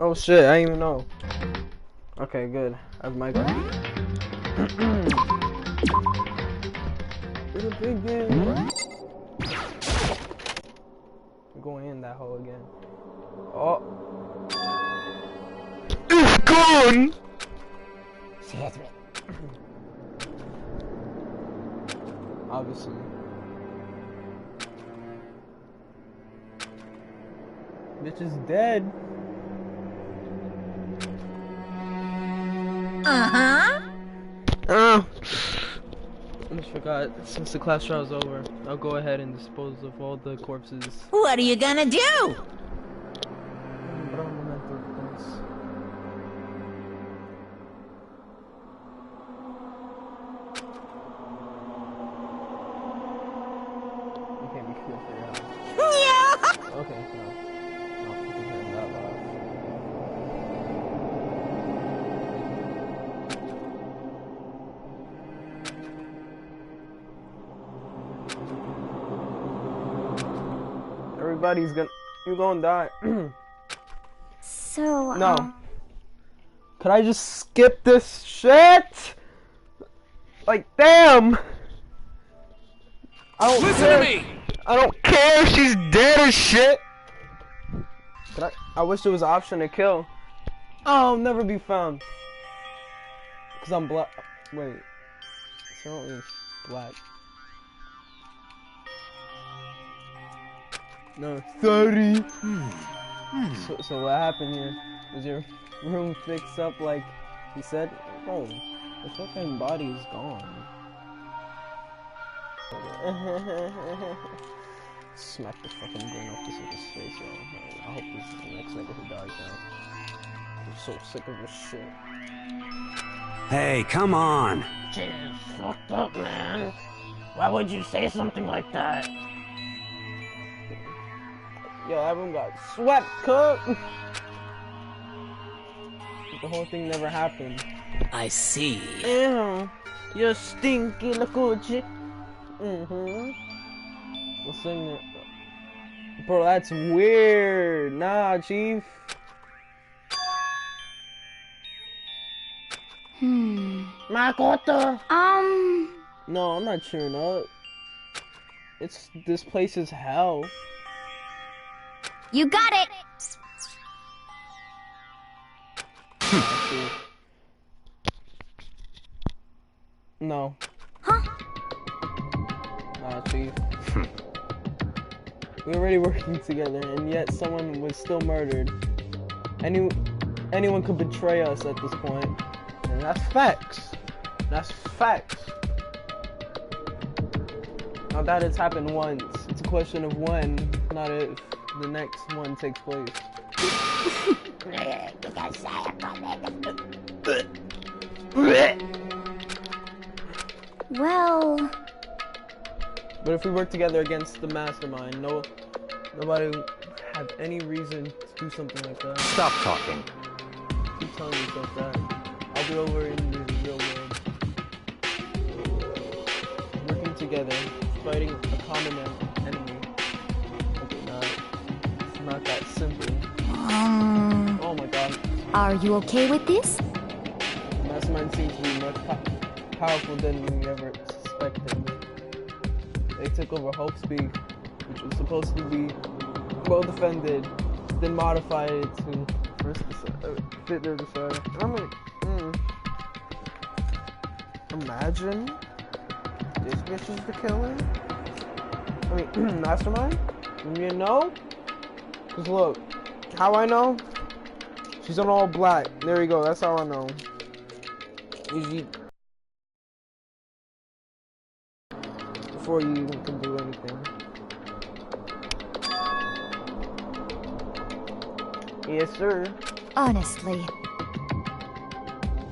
Oh shit, I didn't even know. Okay, good. I have my gun. It's a big game. I'm going in that hole again. Oh. It's gone! Obviously. Bitch is dead. Oh. I just forgot, since the class trial's over, I'll go ahead and dispose of all the corpses. What are you gonna do? You can't be cute for your house. Yeah. Okay, no. No, you can hear that loud. Everybody's gonna... You're gonna die. So, No. Could I just skip this shit? Like, damn! I don't Listen care. to me! I don't care if she's dead or shit! I wish there was an option to kill. Oh, I'll never be found. Cause I'm black. Wait. So is black. No, 30. So what happened here? Was your room fixed up like you said? Bro, the fucking body is gone. Smack the fucking gun off this nigga's face, yo. I hope this is the next nigga who dies now. I'm so sick of this shit. Hey, come on! Shit is fucked up, man. Why would you say something like that? Yo, that room got swept, cook! The whole thing never happened. I see. Ew, you stinky lakuchi. What's in there? Bro, that's weird. Nah, chief. Makoto! No, I'm not cheering up. This place is hell. you got it. No. Huh? Nah, chief. We're already working together, and yet someone was still murdered. Anyone could betray us at this point, and that's facts. That's facts. Now that it's happened once, it's a question of when, not if, the next one takes place. Well, But if we work together against the mastermind, nobody would have any reason to do something like that. Stop talking. Keep telling yourself that. I'll be over in the real world. Working together, fighting a common enemy. Okay, it's not that simple. Oh my god. are you okay with this? The mastermind seems to be much powerful than we ever suspected. They took over Hope's Peak, which was supposed to be well defended, then modified it to fit their desire. I'm like, imagine this bitch is the killer? I mean, mastermind? You know? Cause look, how I know? She's on all black. There you go, that's how I know. Usually, before you even can do anything. Yes, sir. Honestly,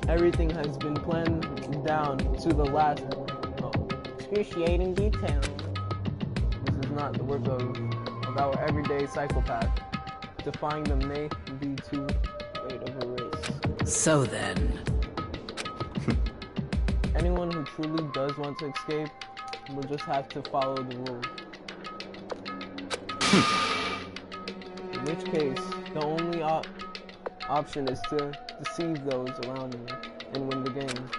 Everything has been planned down to the last excruciating detail. This is not the work of our everyday psychopath. Defying them may be too great of a risk. So then, Anyone who truly does want to escape will just have to follow the rules. In which case, the only option is to deceive those around you and win the game.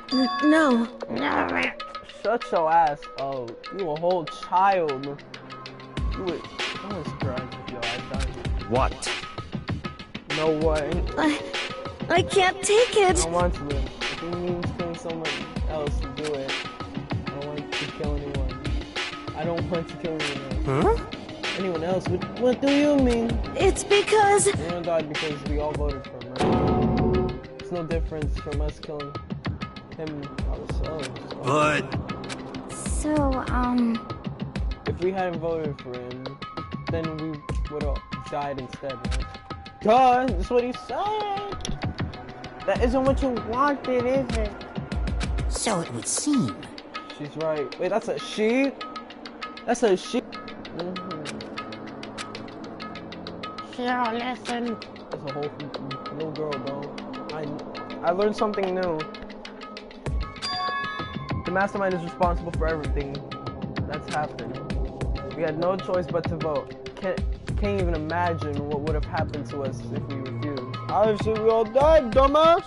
No. Shut your ass up. You a whole child. You would. I'm gonna surprise with your lifetime. What? No way. I can't take I it. don't want to live. If it means killing someone else to do it, I don't want to kill anyone. I don't want to kill anyone else. Huh? Anyone else? What do you mean? It's because... Anyone died because we all voted for him, right? It's no difference from us killing him ourselves. But... So, If we hadn't voted for him, then we would have died instead, right? Duh, that's what he said! That isn't what you wanted, is it? So it would seem. She's right. Wait, that's a she? That's a she? Cheryl, listen. That's a whole little girl, bro. I learned something new. The mastermind is responsible for everything that's happened. We had no choice but to vote. Can't even imagine what would have happened to us if we refused. Obviously, we all died, dumbass.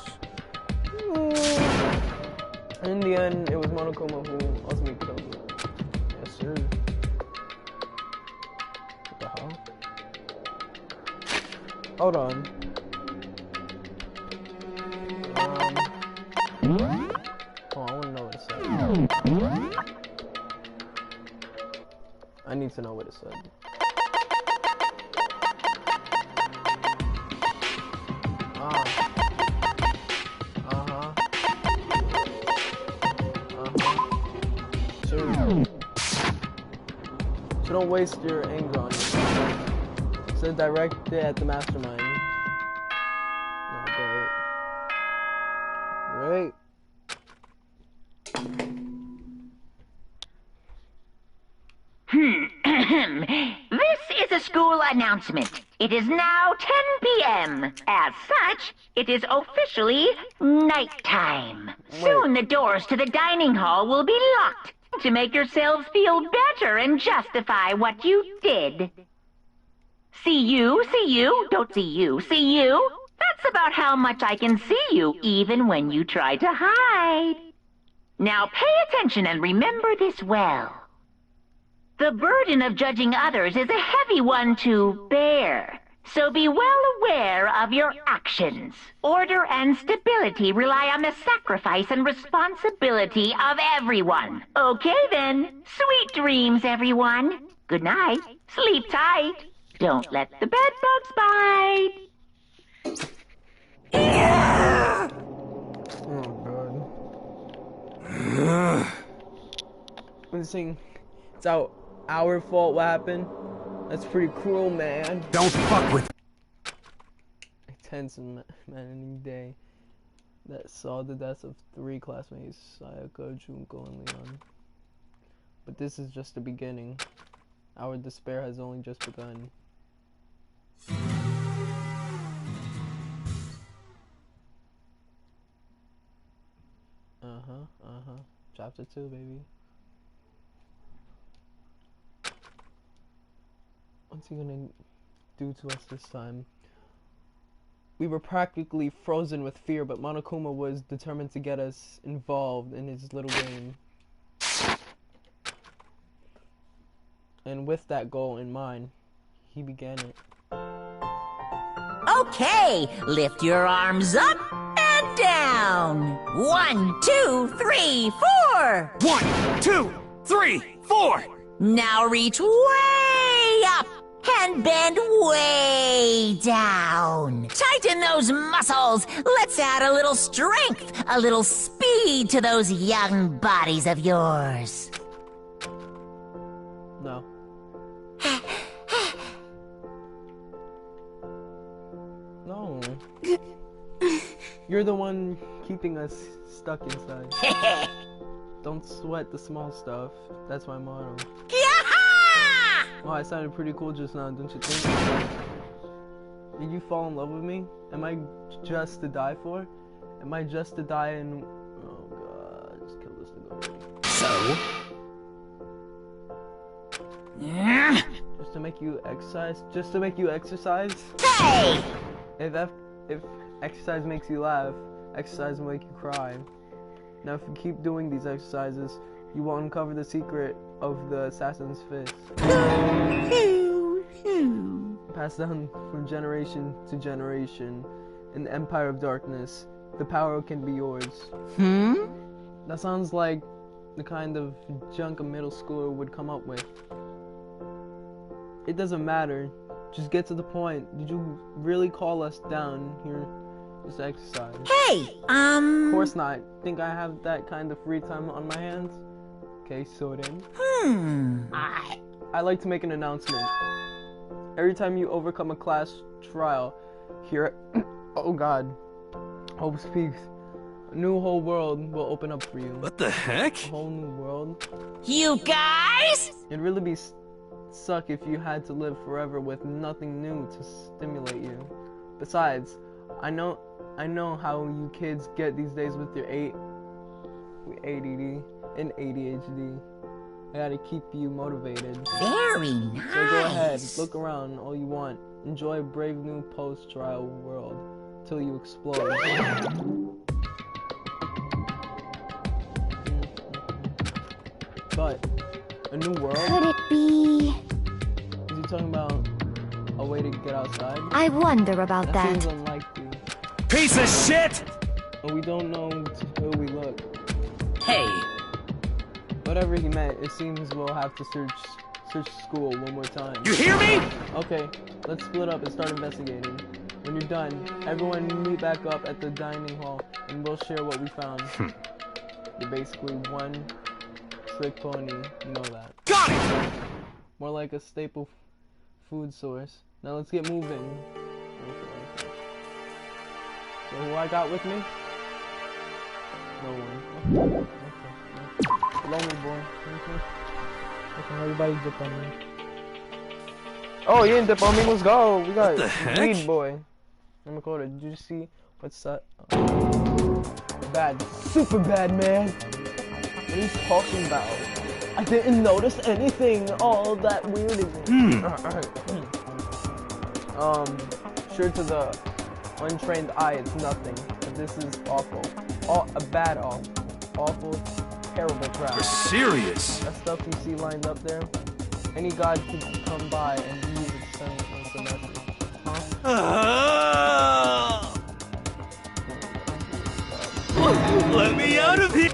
In the end, it was Monokuma who ultimately killed her. Yes, sir. What the hell? Hold on. Oh, I want to know what it said. I need to know what it said. So don't waste your anger on it. So direct it at the mastermind. No, great. This is a school announcement. It is now 10 p.m. As such, it is officially nighttime. Soon the doors to the dining hall will be locked to make yourselves feel better and justify what you did. See you, don't see you, see you. That's about how much I can see you, even when you try to hide. Now pay attention and remember this well. The burden of judging others is a heavy one to bear, so be well aware of your actions. Order and stability rely on the sacrifice and responsibility of everyone. Okay then, sweet dreams, everyone. Good night, sleep tight. Don't let the bed bugs bite. Oh god. I'm saying it's our fault what happened. That's pretty cruel, man. Don't fuck with... A tense and maddening day that saw the deaths of 3 classmates, Sayaka, Junko, and Leon. But this is just the beginning. Our despair has only just begun. Chapter 2, baby. What's he gonna do to us this time? We were practically frozen with fear, but Monokuma was determined to get us involved in his little game. And with that goal in mind, he began it. Okay, lift your arms up and down. 1, 2, 3, 4. 1, 2, 3, 4! Now reach way up and bend way down. Tighten those muscles. Let's add a little strength, a little speed to those young bodies of yours. No. No. You're the one keeping us stuck inside. Don't sweat the small stuff. That's my motto. Oh, I sounded pretty cool just now, don't you think? Did you fall in love with me? Am I just to die for? Am I just to die and... Oh god, just kill this thing already. So? Just to make you exercise? Just to make you exercise? Hey! If Exercise makes you laugh. Exercise will make you cry. Now, if you keep doing these exercises, you will uncover the secret of the assassin's fist. Passed down from generation to generation in the Empire of Darkness, the power can be yours. That sounds like the kind of junk a middle schooler would come up with. It doesn't matter. Just get to the point. Did you really call us down here? Just exercise. Hey, Of course not. Think I have that kind of free time on my hands? Okay, so then. I like to make an announcement. Every time you overcome a class trial here at oh god, Hope Speaks, a new whole world will open up for you. What the heck? A whole new world. you guys? It'd really be suck if you had to live forever with nothing new to stimulate you. Besides, I know how you kids get these days with your ADD and ADHD. I gotta keep you motivated. Very nice. So go ahead, look around all you want. Enjoy a brave new post-trial world till you explode. But a new world? Could it be? Is he talking about a way to get outside? I wonder about That seems that. unlikely. Piece of shit! But we don't know till we look. Hey, Whatever he meant, it seems we'll have to search school one more time. You hear me? Okay, let's split up and start investigating. When you're done, everyone meet back up at the dining hall and we'll share what we found. You're basically one trick pony, you know that. Got it! More like a staple food source. Now let's get moving. So who I got with me? No one. Okay. Lonely boy. Okay, everybody dip on me. Oh, you didn't dip on me. Let's go. We got the heck? Lead boy. I'm Dakota. Did you see what's that? Bad. Super bad, man. What are you talking about? I didn't notice anything all that weird. Sure, to the untrained eye, it's nothing. But this is awful. Awful, terrible crap. You're serious? That stuff you see lined up there, any god could come by and use it to send us a message. Huh? Let me out of here!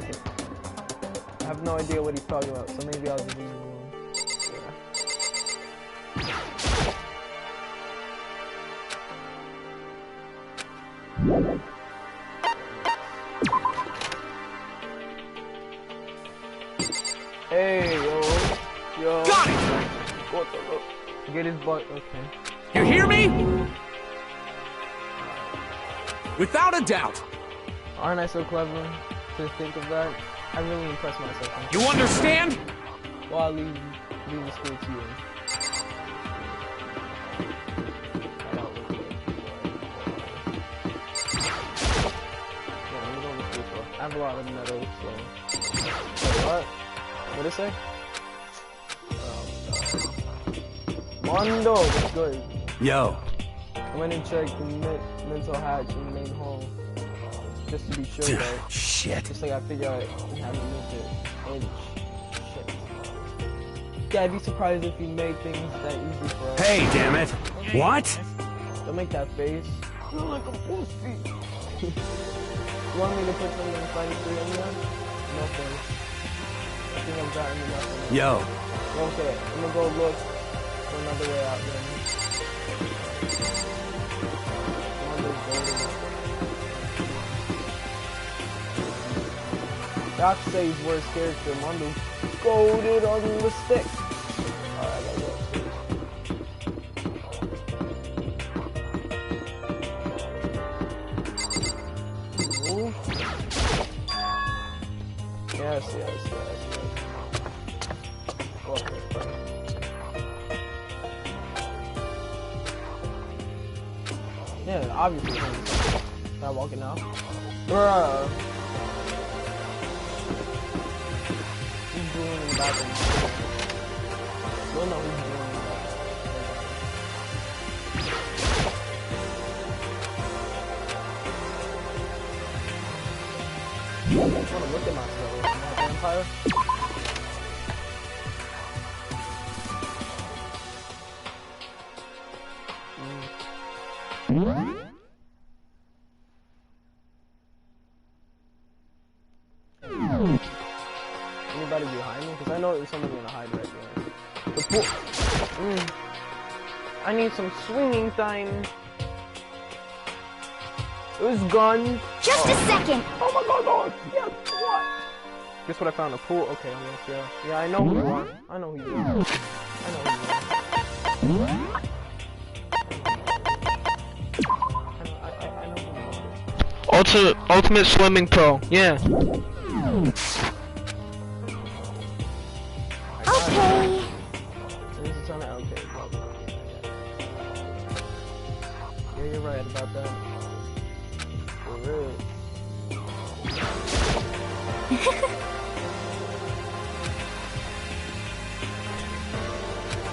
I have no idea what he's talking about, so maybe I'll just leave him alone. Hey, yo. Got it! What the fuck? Get his butt, okay. You hear me? Without a doubt. Aren't I so clever to think of that? I really impress myself. You understand? Well, I'll leave the school to you. I have a lot of medals, so... Wait, what? What'd it say? Mondo! What's good? Yo. I went and checked the mental hatch in the main hall. Just to be sure, though. Shit. Just like I figured out you haven't moved it. And shit. Yeah, I'd be surprised if you made things that easy for us. Hey, damn it. What? Don't make that face. You're like a pussy. You want me to put something funny for you anyway? No thanks. I think I've gotten enough. Yo. Okay, I'm gonna go look for another way out then. Doc says worst character, Mondo's goated on the stick. Alright, I gotta go. Ooh. Yes. Okay. Yeah, obviously. Start walking now. Bruh. He's doing in the bathroom. Don't know who's doing in the bathroom. Empire. Anybody behind me? Because I know there's somebody gonna hide right there. The pool. I need some swinging time. Who's gone? Just a second. Oh my god, yes, what? Guess what I found? A pool? Okay, I'm gonna share. Yeah, I know who you are. I know who you are. I know who you are. I know who you are. Ultimate Swimming Pro, yeah. Okay. This is on okay. Yeah, you're right about that. For real.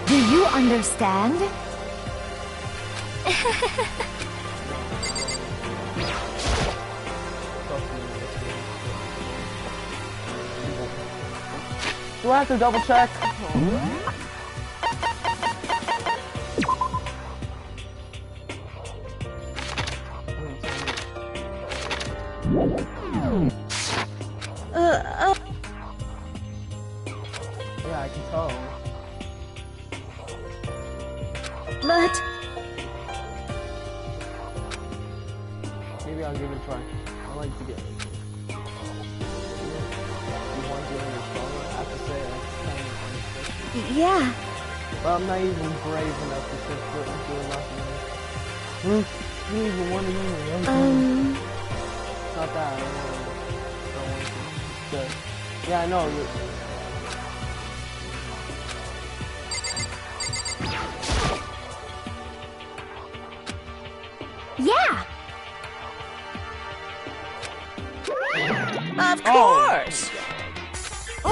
Do you understand? Do I have to double check? Yeah, I can tell. But Maybe I'll give it a try. I like to get it. You want to get in the stronger? I have to say that's kind of unexpected. yeah. But I'm not even brave enough to set foot into a locker room. You don't even want to use it. It's not that. I don't want to. Good. Yeah, I know. Yeah. Of course. You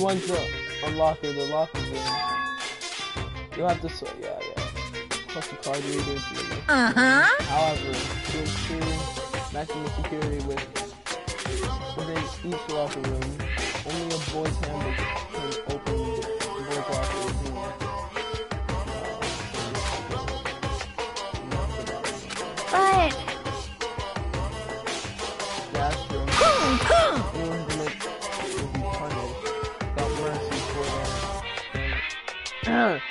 want to unlock the locker room. You'll have to yeah. Plus the card readers. However, to ensure maximum security within each locker room, only a boy's handbook can open the boy's locker room. But Yeah, that's true. Anyone who commits will be punished without mercy for them.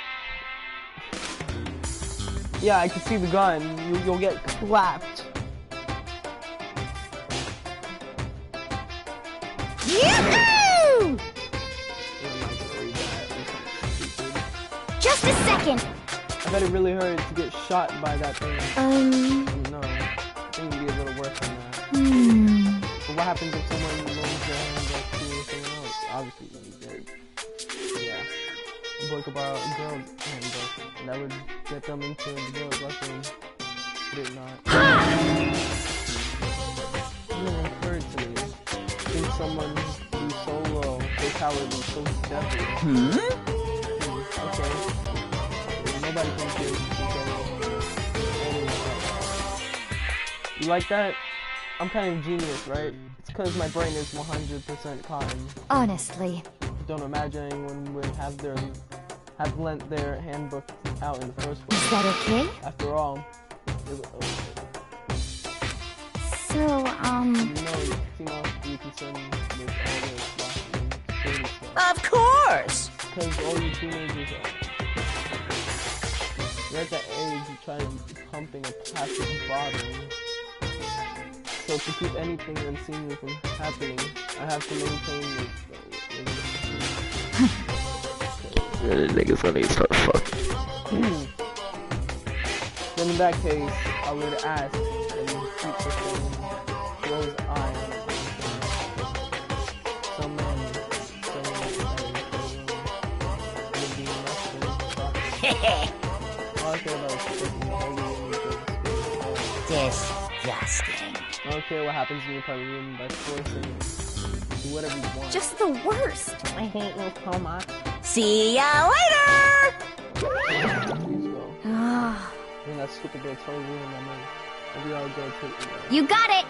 Yeah, I can see the gun. You'll get clapped. Yoo-hoo! Just a second. I bet it really hurt to get shot by that thing. No, I think it'd be a little worse than that. But what happens if someone loans their handbook to someone else? Obviously, yeah. A book about a girl's handbook, and that would get them into the girl's lesson. But it not. It never occurred to me. Think someone who's so low, so cowardly, so devil. Okay. Nobody can do it. You like that? I'm kind of genius, right? It's because my brain is 100% cotton. Honestly. Don't imagine anyone would have lent their handbook out in the first place. Is that okay? After all, So, you know, females be concerned with all this security stuff. Of course. Because all you teenagers you're at that age you try to be pumping a plastic bottle. So to keep anything unseemly from happening, I have to maintain this. Niggas gonna start fucking. Then in that case, I would ask and keep the thing close eye on it. Some men would be nothing. All I care about is taking the holy Disgusting. I don't care what happens in your private room by forcing it. Do whatever you want. just the worst. I hate you so much. See ya later. Please go. Ah, I mean, that stupid girl totally ruined my money. Maybe I'll go take it. you got it.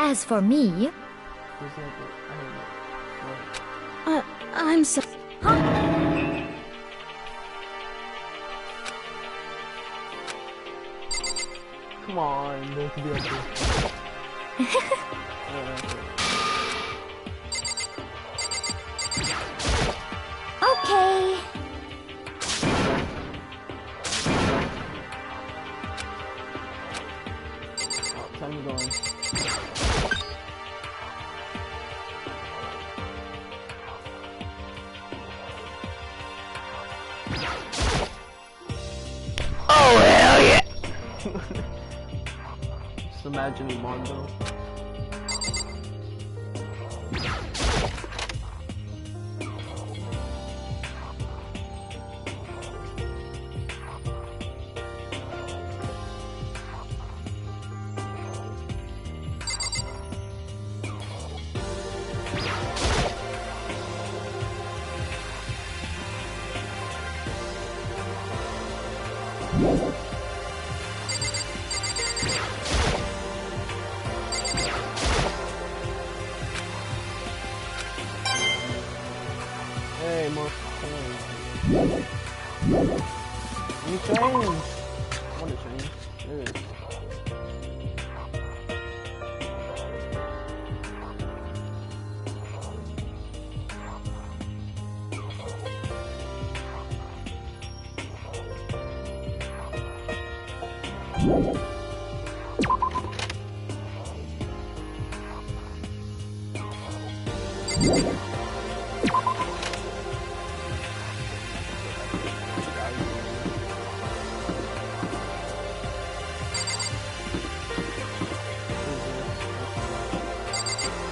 As for me, Who's that? I don't know. I'm so. Come on, don't be like this. Okay. Time to go in. Oh, hell yeah! Just imagine Mondo. Hey, more coins. New change! I want to change. There it is.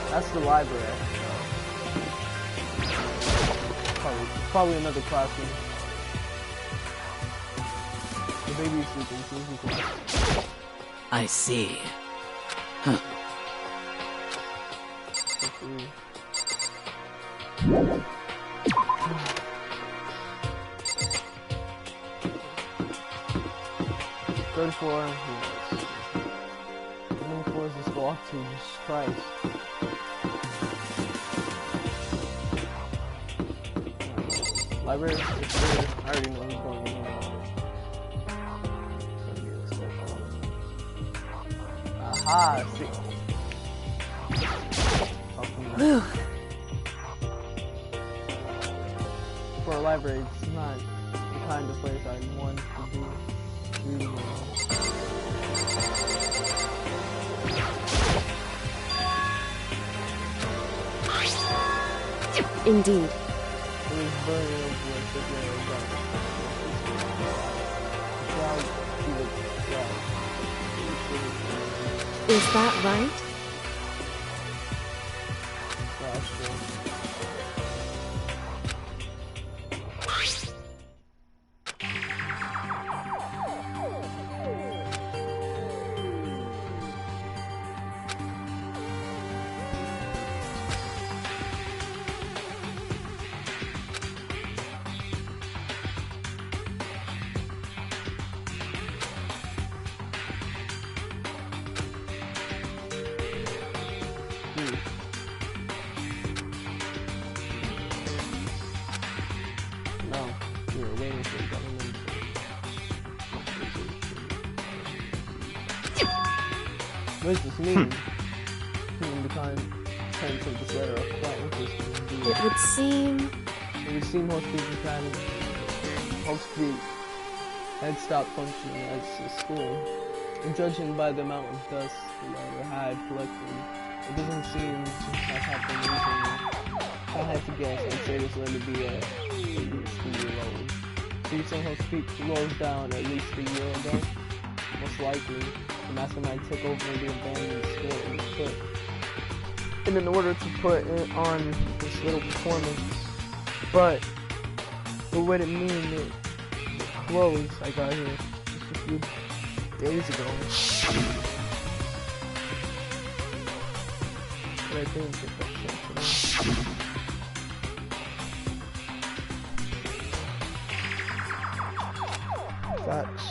That's the library. Probably another classroom. The baby's sleeping, so he's quiet. I see. Third floor. Yes. How many floors does this go up to? Jesus Christ. Library? It's there. I already know who's going in. Aha, see. Whew. For a library, it's not the kind of place I want to be reading around. Indeed. It was very Is that right? No, we were waiting for the government. What does this mean? The contents of this letter are quite interesting indeed. It would seem. It would seem Hopspeak had stopped functioning as a school. And judging by the amount of dust the letter had collected, it doesn't seem to have happened recently. If I had to guess, I'd say this letter to be at least a year old. So you saying Hopspeak closed down at least a year ago? Most likely, the mastermind took over the abandoned school and put. And in order to put it on this little performance, but would it mean it closed? I got here just a few days ago. But I didn't get that sense. Facts.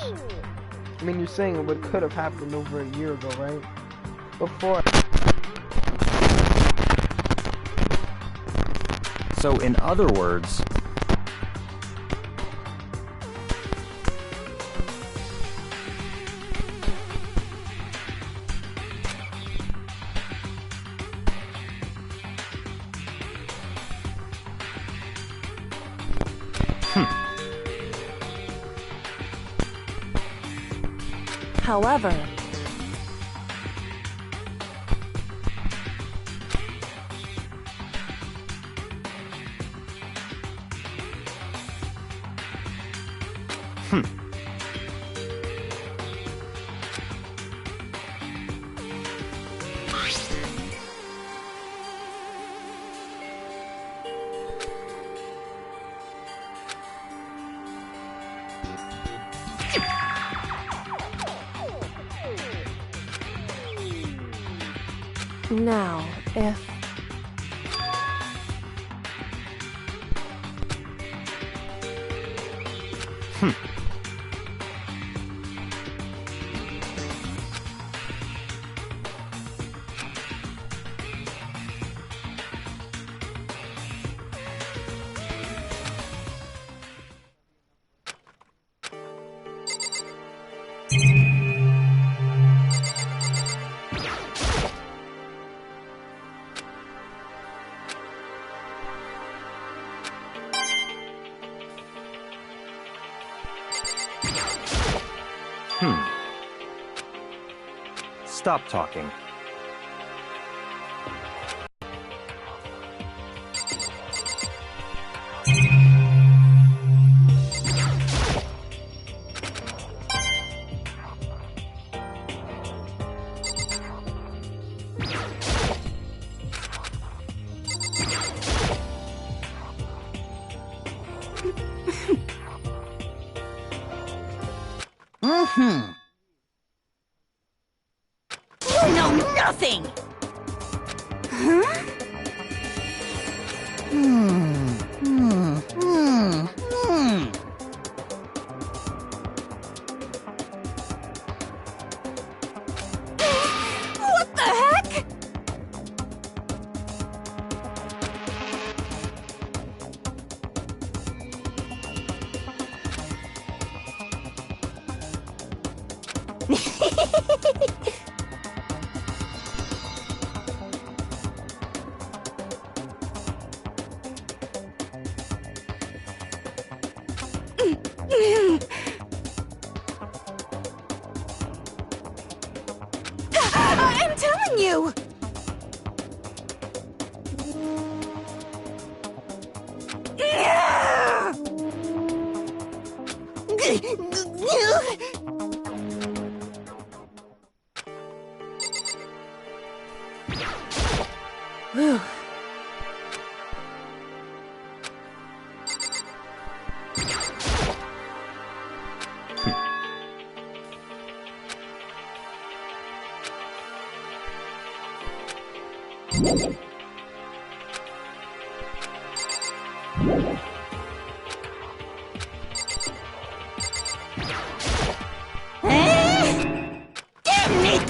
I mean, you're saying it could have happened over a year ago, right? Before. So, in other words... However, now, if... Stop talking. You know nothing! What the heck? I'm telling you! Whew. Damn it!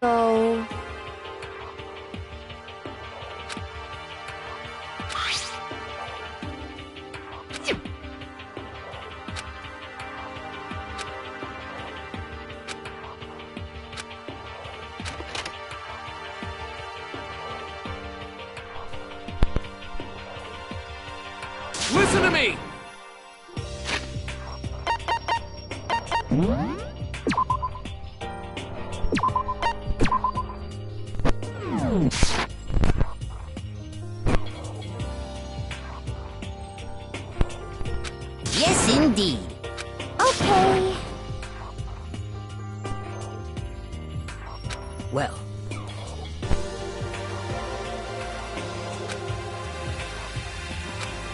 So... Listen to me! Yes, indeed. Okay. Well,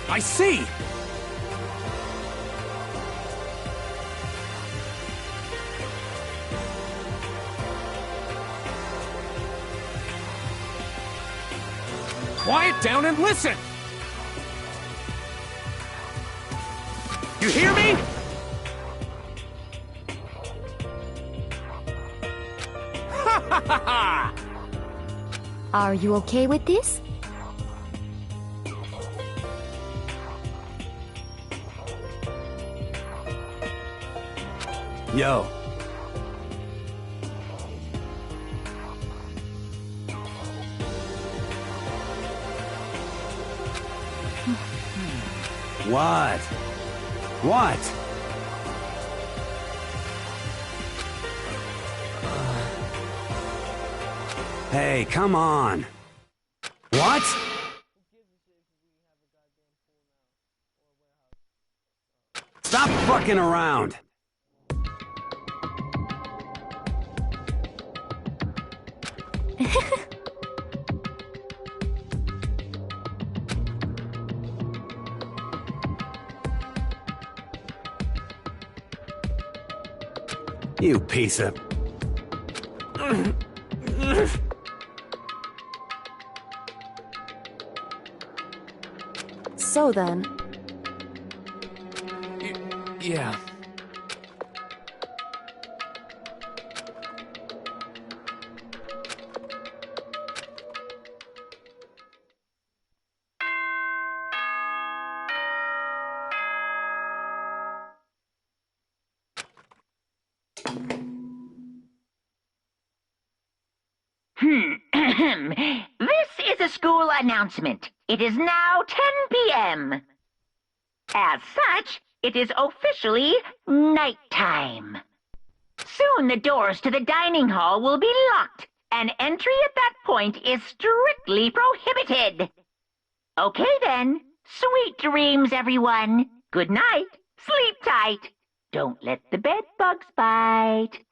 I see! quiet down and listen! You hear me? Ha ha ha ha! Are you okay with this? Yo. What? What? Hey, come on. What? Stop fucking around. You piece of... So then, Yeah. This is a school announcement. It is now 10 p.m. As such, it is officially nighttime. Soon the doors to the dining hall will be locked, and entry at that point is strictly prohibited. Okay then, sweet dreams, everyone. Good night, sleep tight. Don't let the bed bugs bite.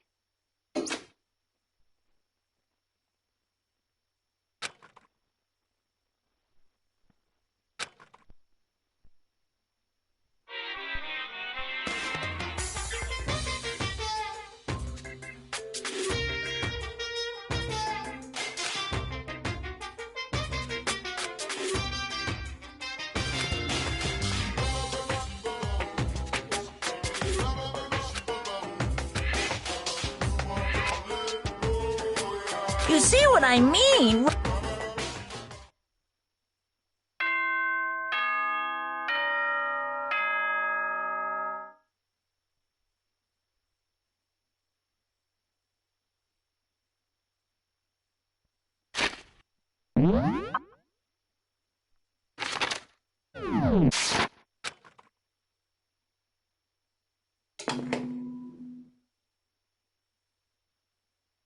You see what I mean?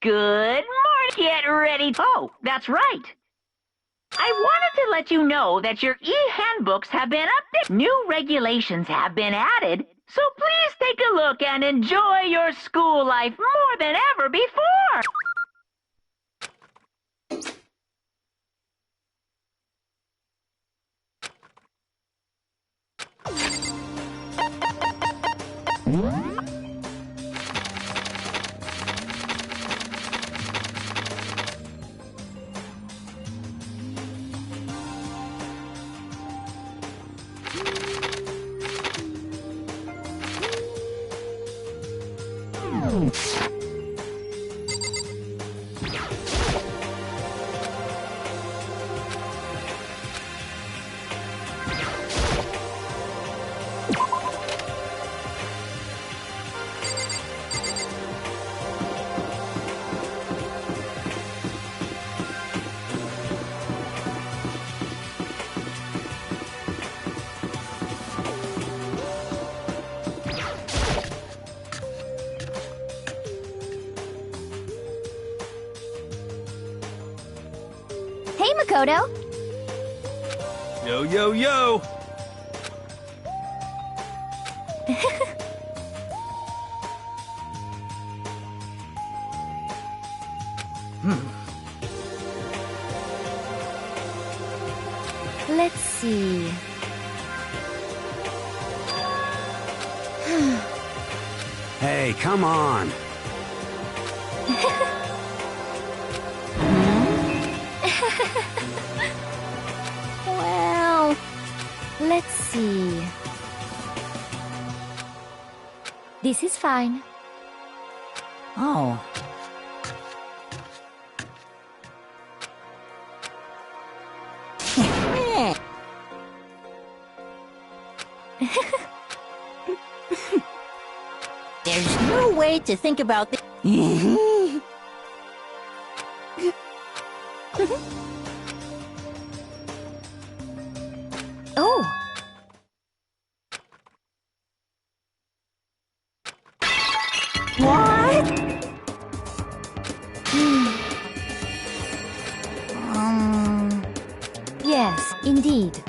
Good morning. Get ready. Oh, that's right. I wanted to let you know that your e-handbooks have been updated. New regulations have been added, so please take a look and enjoy your school life more than ever before. hey Makoto! Yo, yo, yo! Let's see. Hey, come on. Well, let's see. This is fine. Oh. There's no way to think about this. Oh. What? Yes, indeed.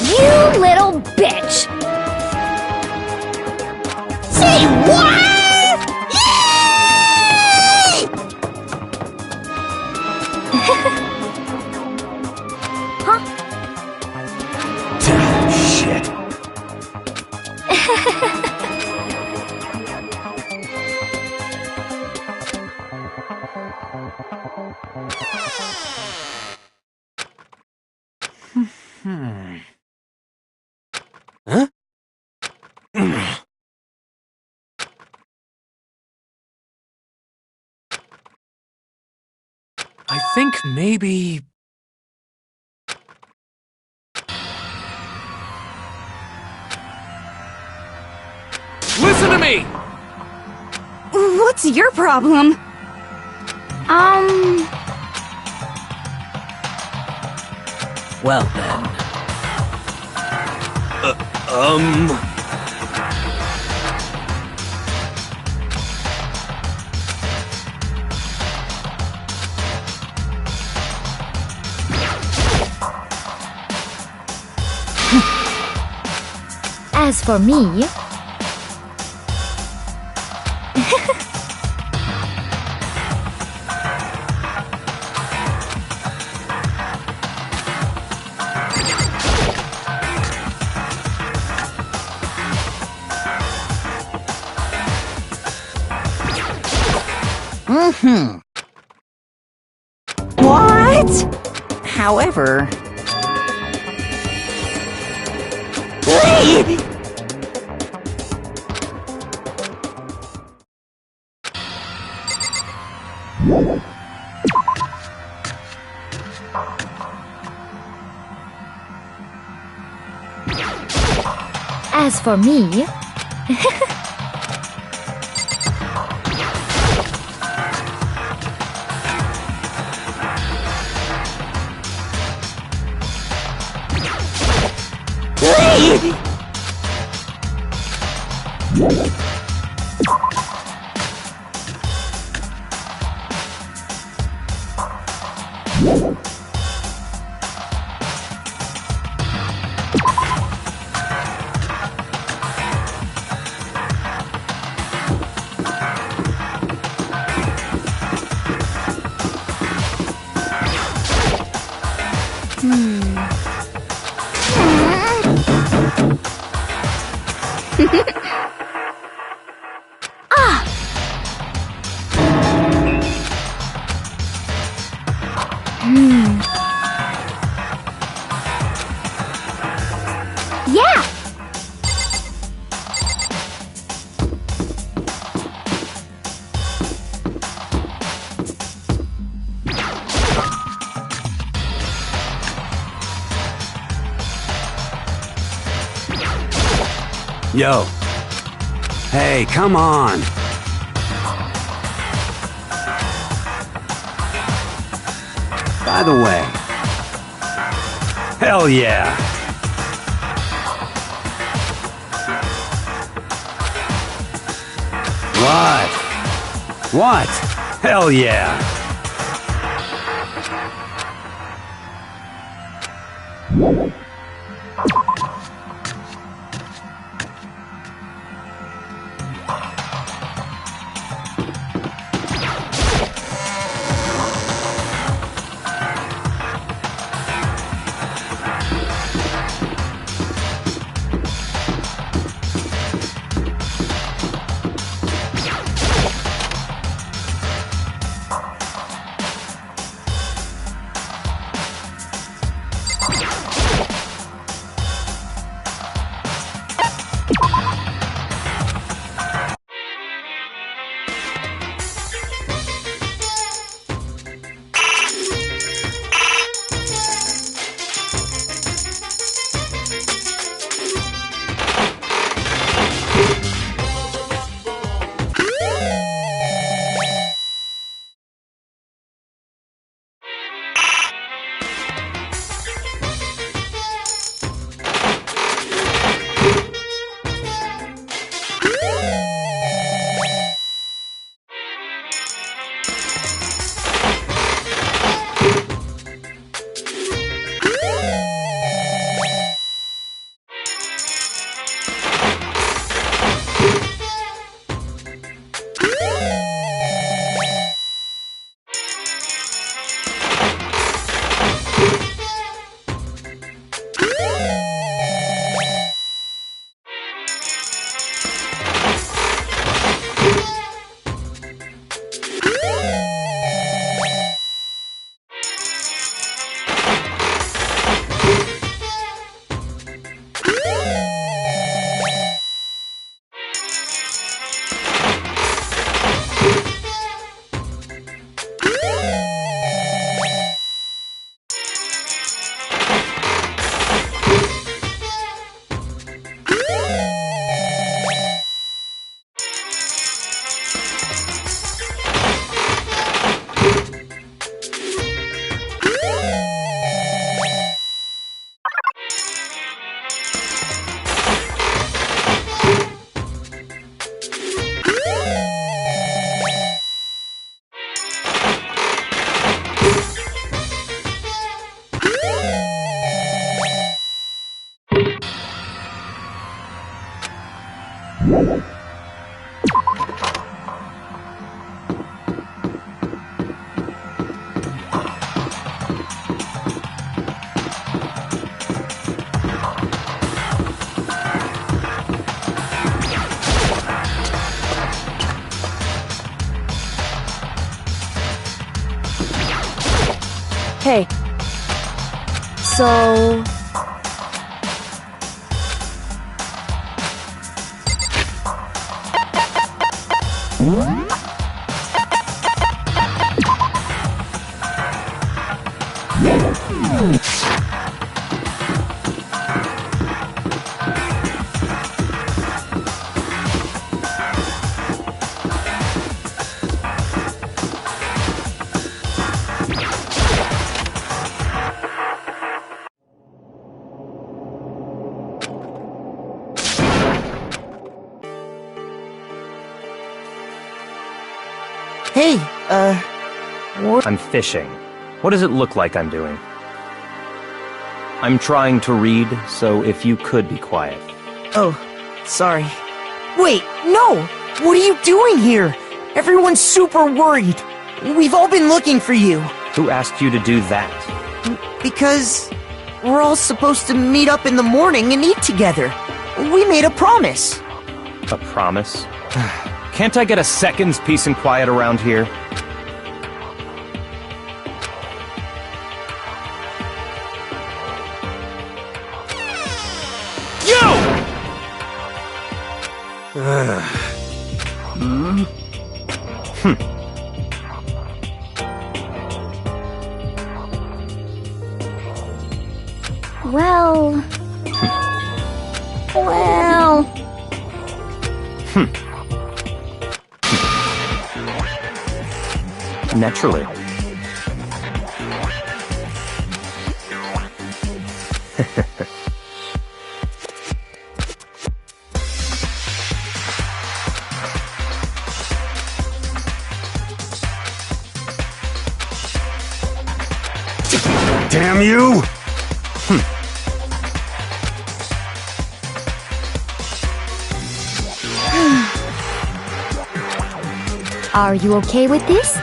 You little bitch! Say what? Yay! Shit. Huh? I think maybe... Listen to me! What's your problem? Well then... As for me, What? However... as for me, Yo. Hey, come on. By the way. Hell yeah. What? Hell yeah. Hey. So... Hey, I'm fishing. What does it look like I'm doing? I'm trying to read, so if you could be quiet. Oh, sorry. Wait, no! What are you doing here? Everyone's super worried. We've all been looking for you. Who asked you to do that? Because we're all supposed to meet up in the morning and eat together. We made a promise. A promise? Can't I get a second's peace and quiet around here? Well... Naturally. Damn you! Are you okay with this?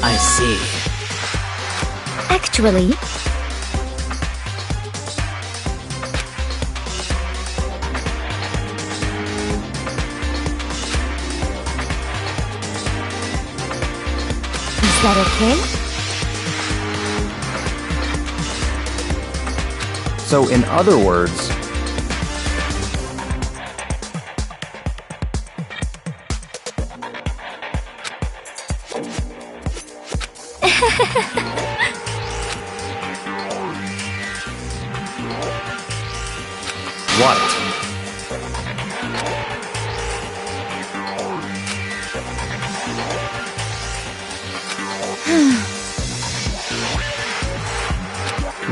I see. Actually, is that okay? So, in other words, what?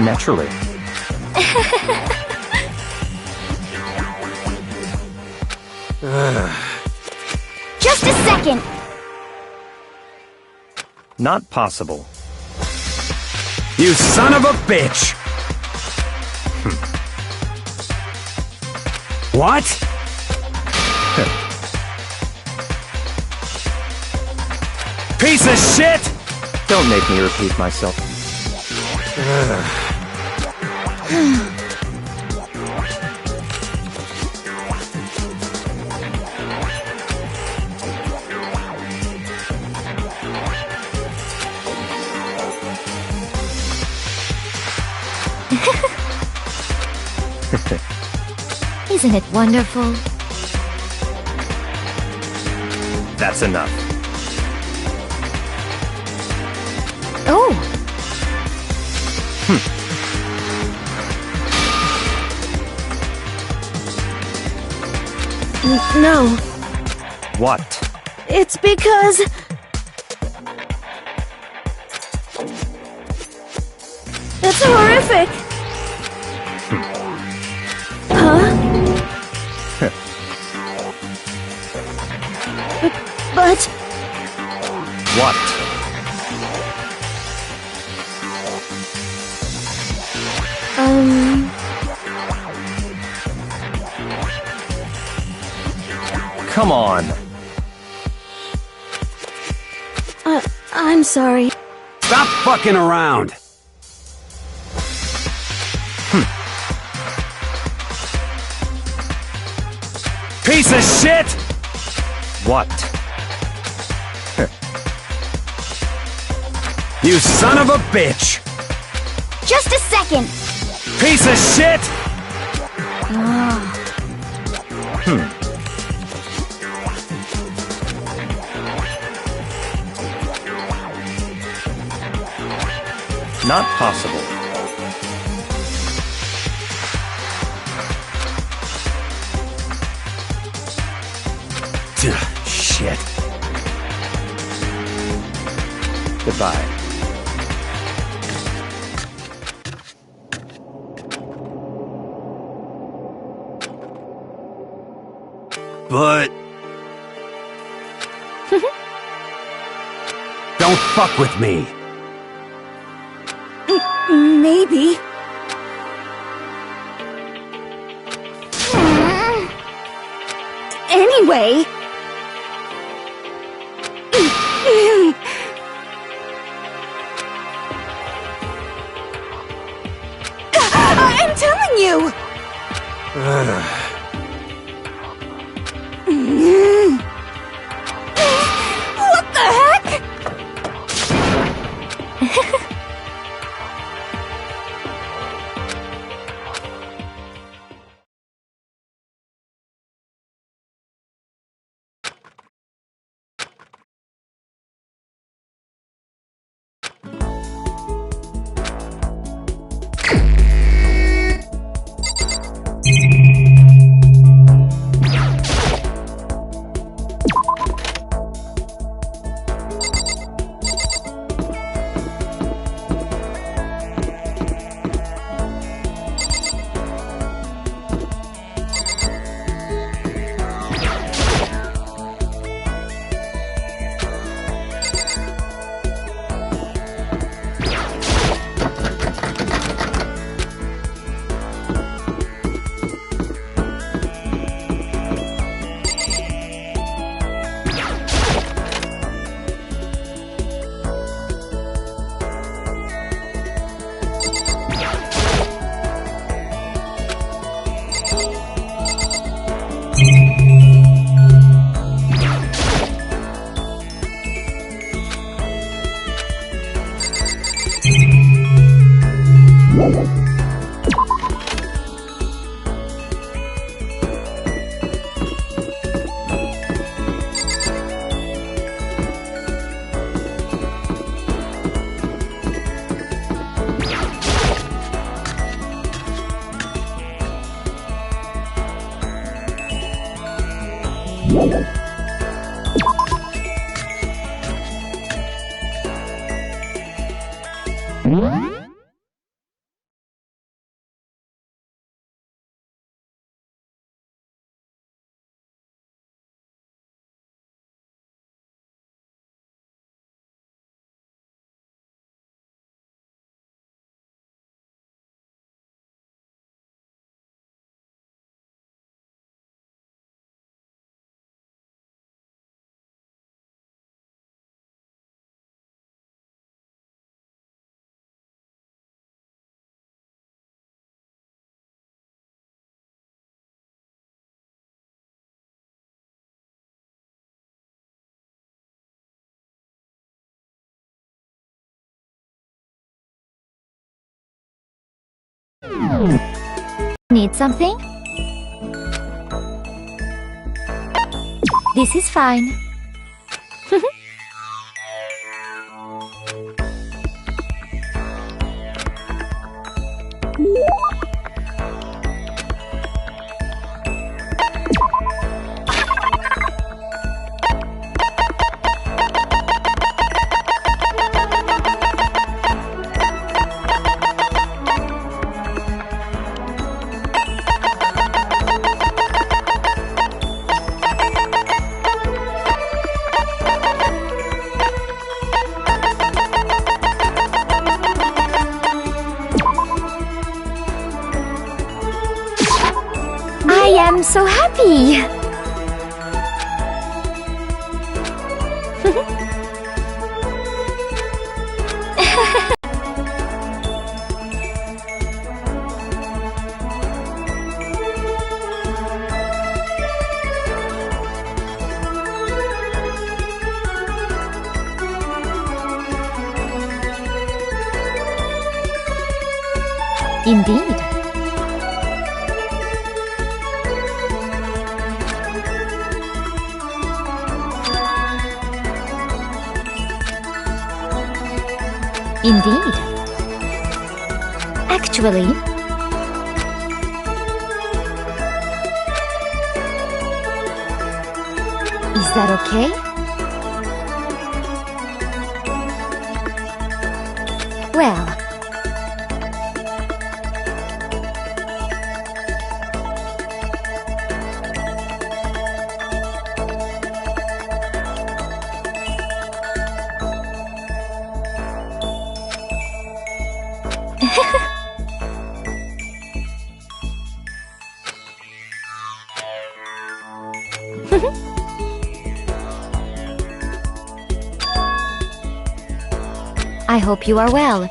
Naturally. Just a second! Not possible. You son of a bitch! What? Piece of shit! Don't make me repeat myself. Isn't it wonderful? That's enough. Oh! No, What? it's because... It's horrific! Huh? But... What? Come on. I'm sorry. Stop fucking around! Piece of shit! What? You son of a bitch! Just a second! Piece of shit! Not possible. Shit. Goodbye. But... Don't fuck with me. Maybe. Anyway... I'm telling you! What the heck? Need something? This is fine. I'm so happy! Indeed. Indeed. Actually, is that okay? Well, I hope you are well.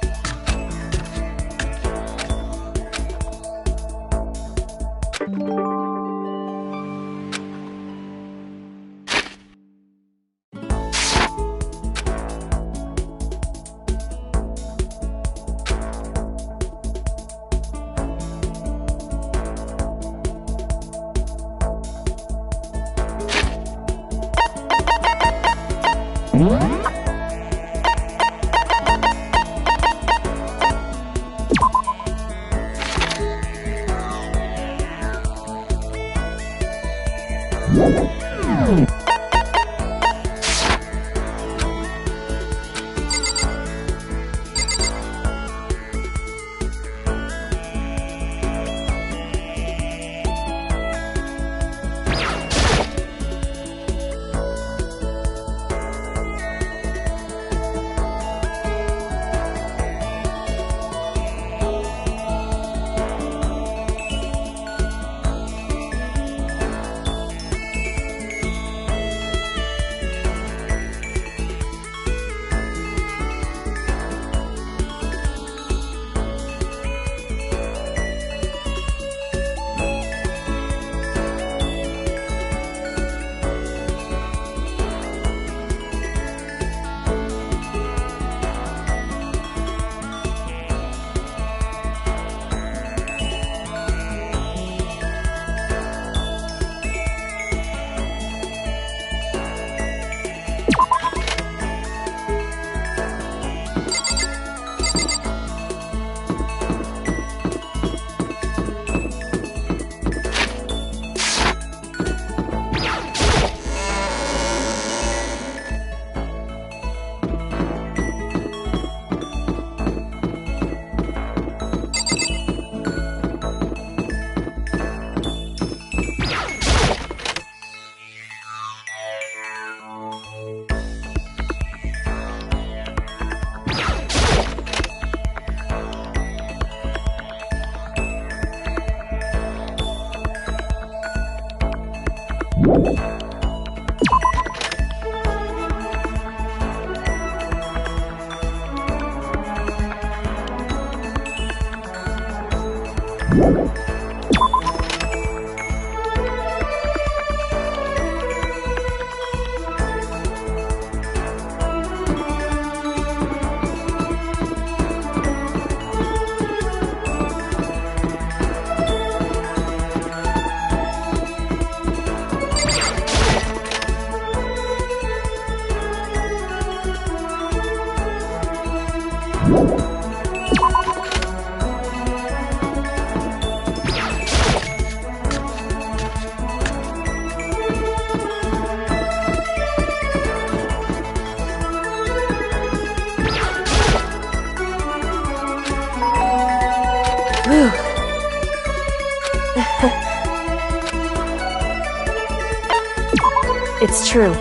It's true.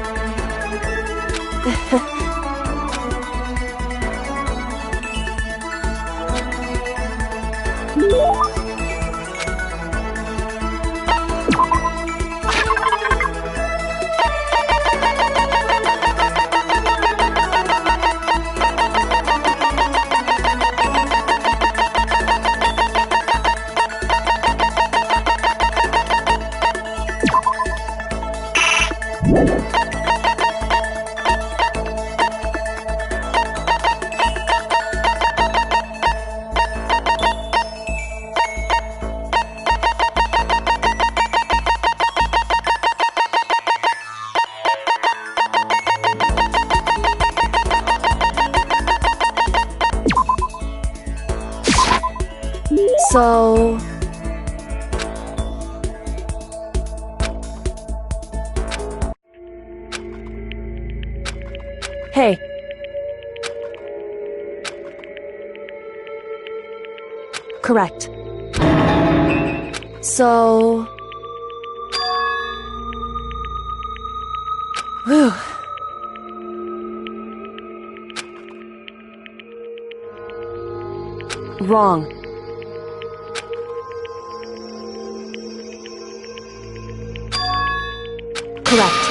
So... Hey. Correct. So... Whew. Wrong. Correct.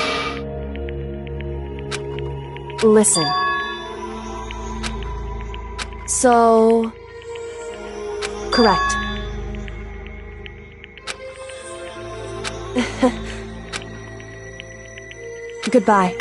Listen. So... Correct. Goodbye.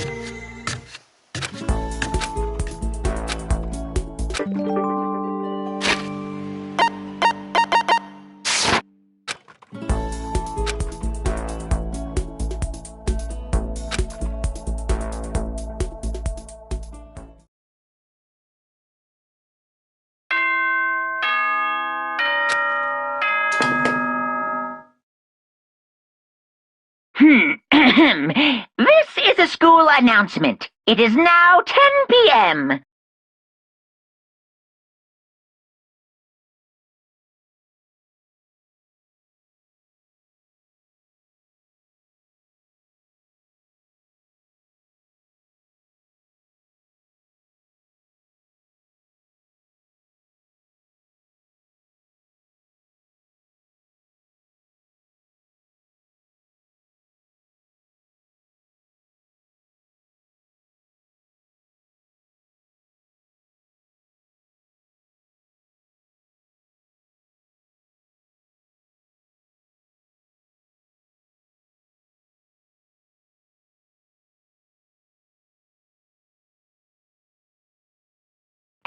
This is a school announcement. It is now 10 p.m.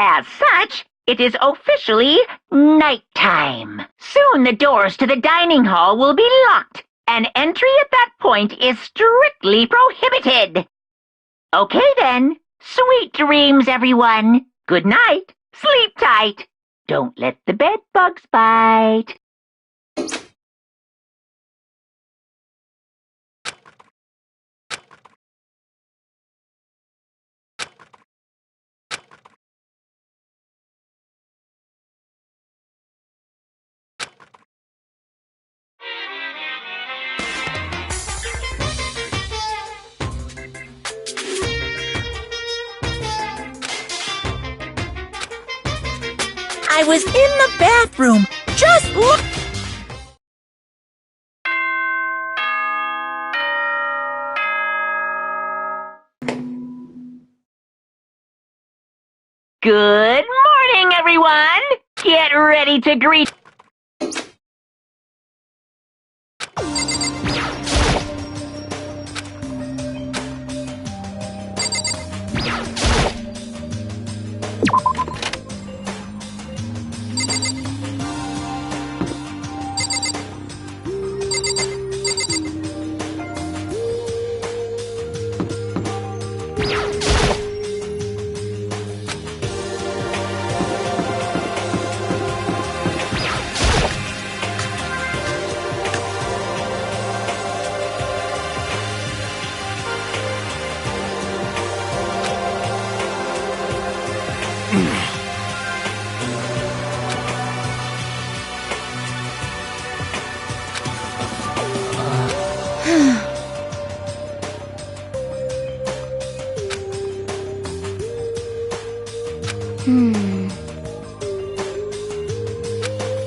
As such, it is officially nighttime. Soon the doors to the dining hall will be locked, and entry at that point is strictly prohibited. Okay then, sweet dreams, everyone. Good night, sleep tight. Don't let the bed bugs bite. I was in the bathroom. Just look. Good morning, everyone! Get ready to greet...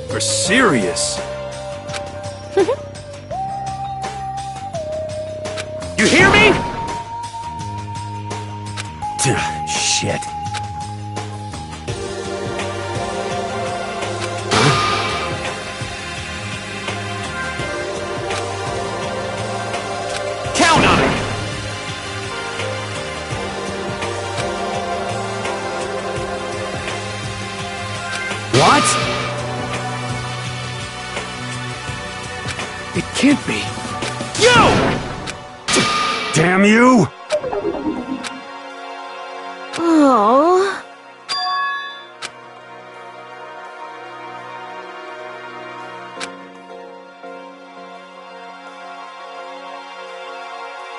You're serious. You hear me? Shit. Count on it! What? It can't be. You! Damn you! Oh.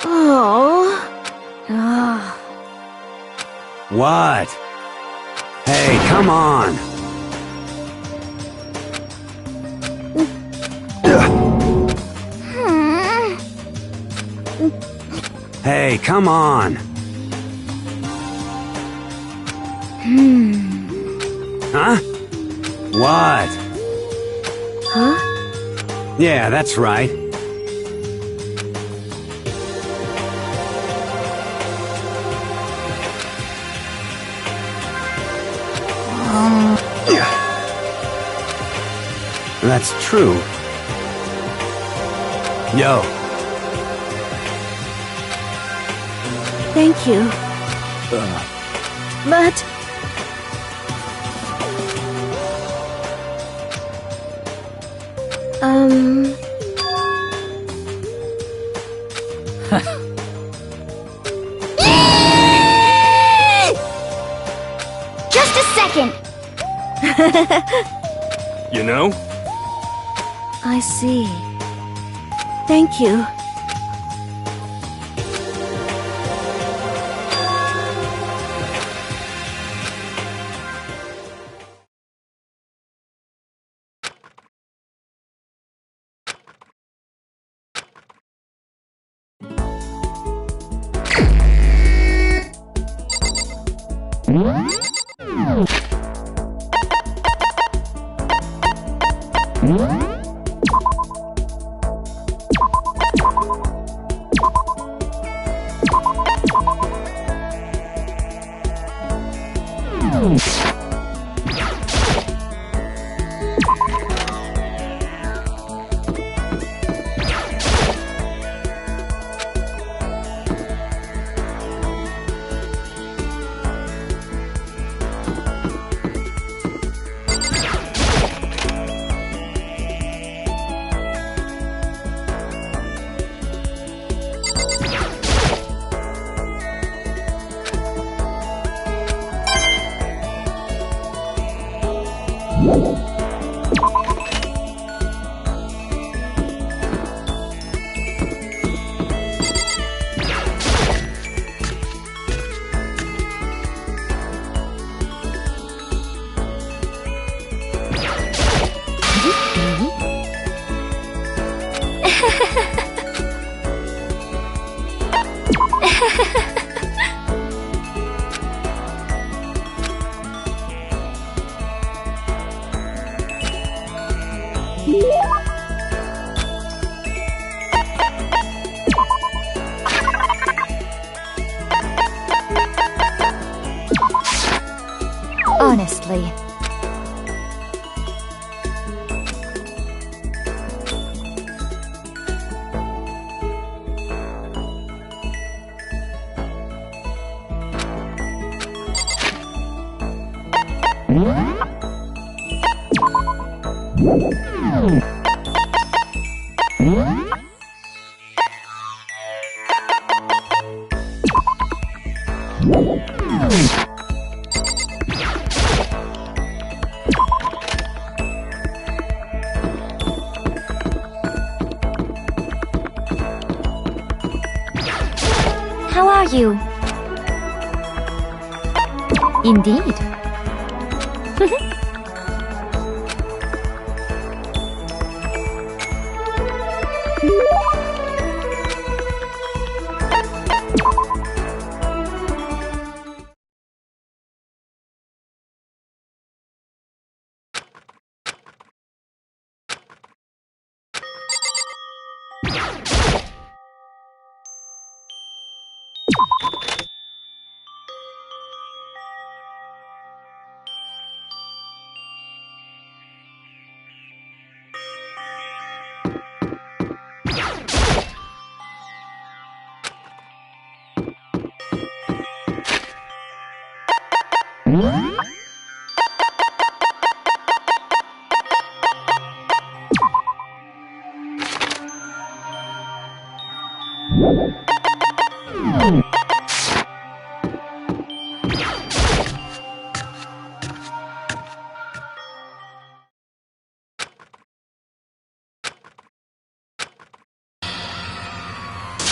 Oh. Ah. What? Hey, come on! Hey, come on! Huh? What? Huh? Yeah, that's right. That's true. Yo. Thank you. But... Just a second. You know? I see. Thank you. immediately. How are you? Indeed.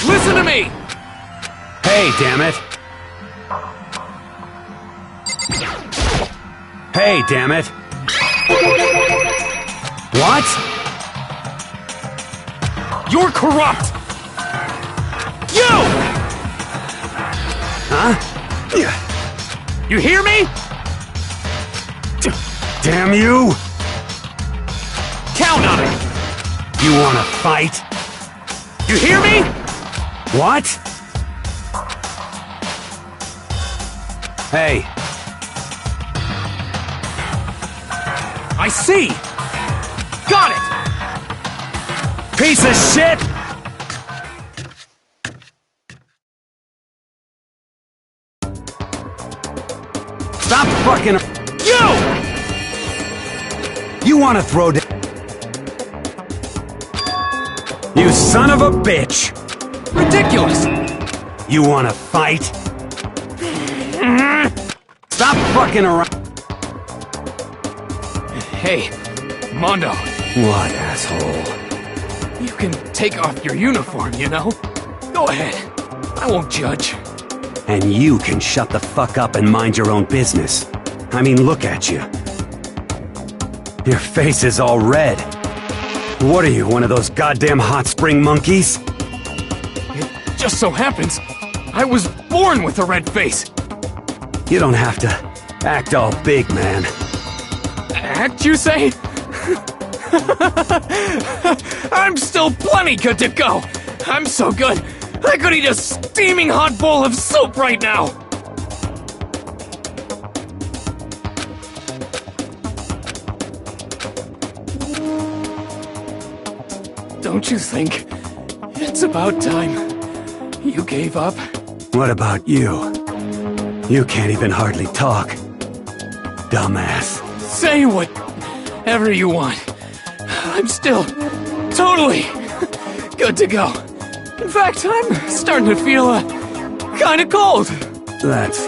Listen to me! Hey, damn it! Hey, damn it! What? You're corrupt! You! Huh? You hear me? Damn you! Count on it! You wanna fight? You hear me? What? Hey. I see! Got it! Piece of shit! Stop fucking... You wanna throw down... You son of a bitch! Ridiculous! You wanna fight? Stop fucking around! Hey, Mondo. What, asshole? You can take off your uniform, you know? Go ahead. I won't judge. And you can shut the fuck up and mind your own business. I mean, look at you. Your face is all red. What are you, one of those goddamn hot spring monkeys? It just so happens I was born with a red face. You don't have to act all big, man. Act, you say? I'm still plenty good to go. I'm so good, I could eat a steaming hot bowl of soup right now. Don't you think it's about time you gave up? What about you? You can't even hardly talk. Dumbass. Say whatever you want. I'm still totally good to go. In fact, I'm starting to feel kinda cold. That's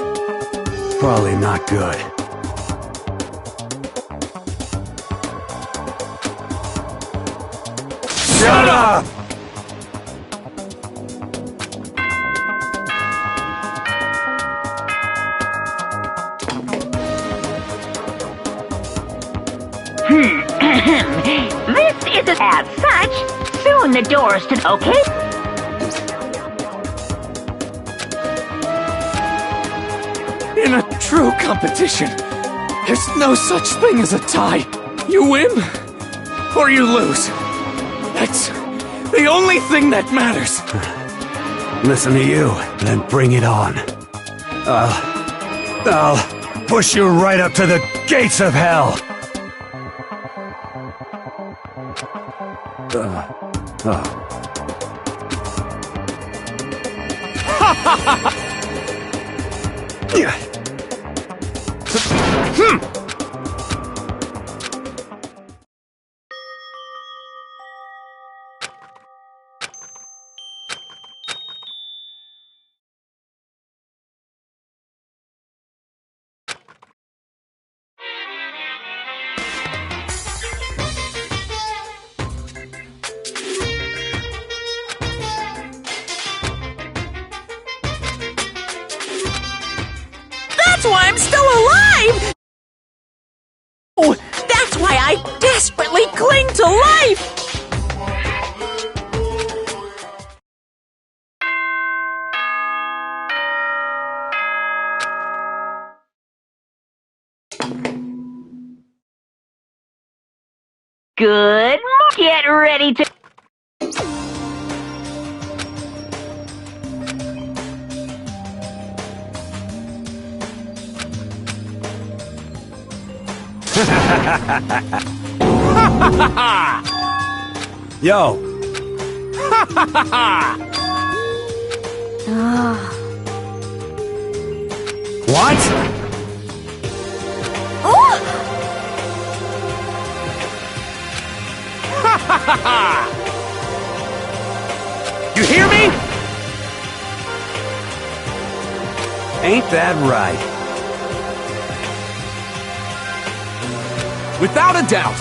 probably not good. Shut up! This is as such. Soon the doors to... Okay? In a true competition, there's no such thing as a tie. You win, or you lose. That's the only thing that matters. Listen to you, then bring it on. I'll push you right up to the gates of hell! That's why I'm still alive! Oh, that's why I desperately cling to life! Good. Get ready to... Yo! What? You hear me? Ain't that right? Without a doubt.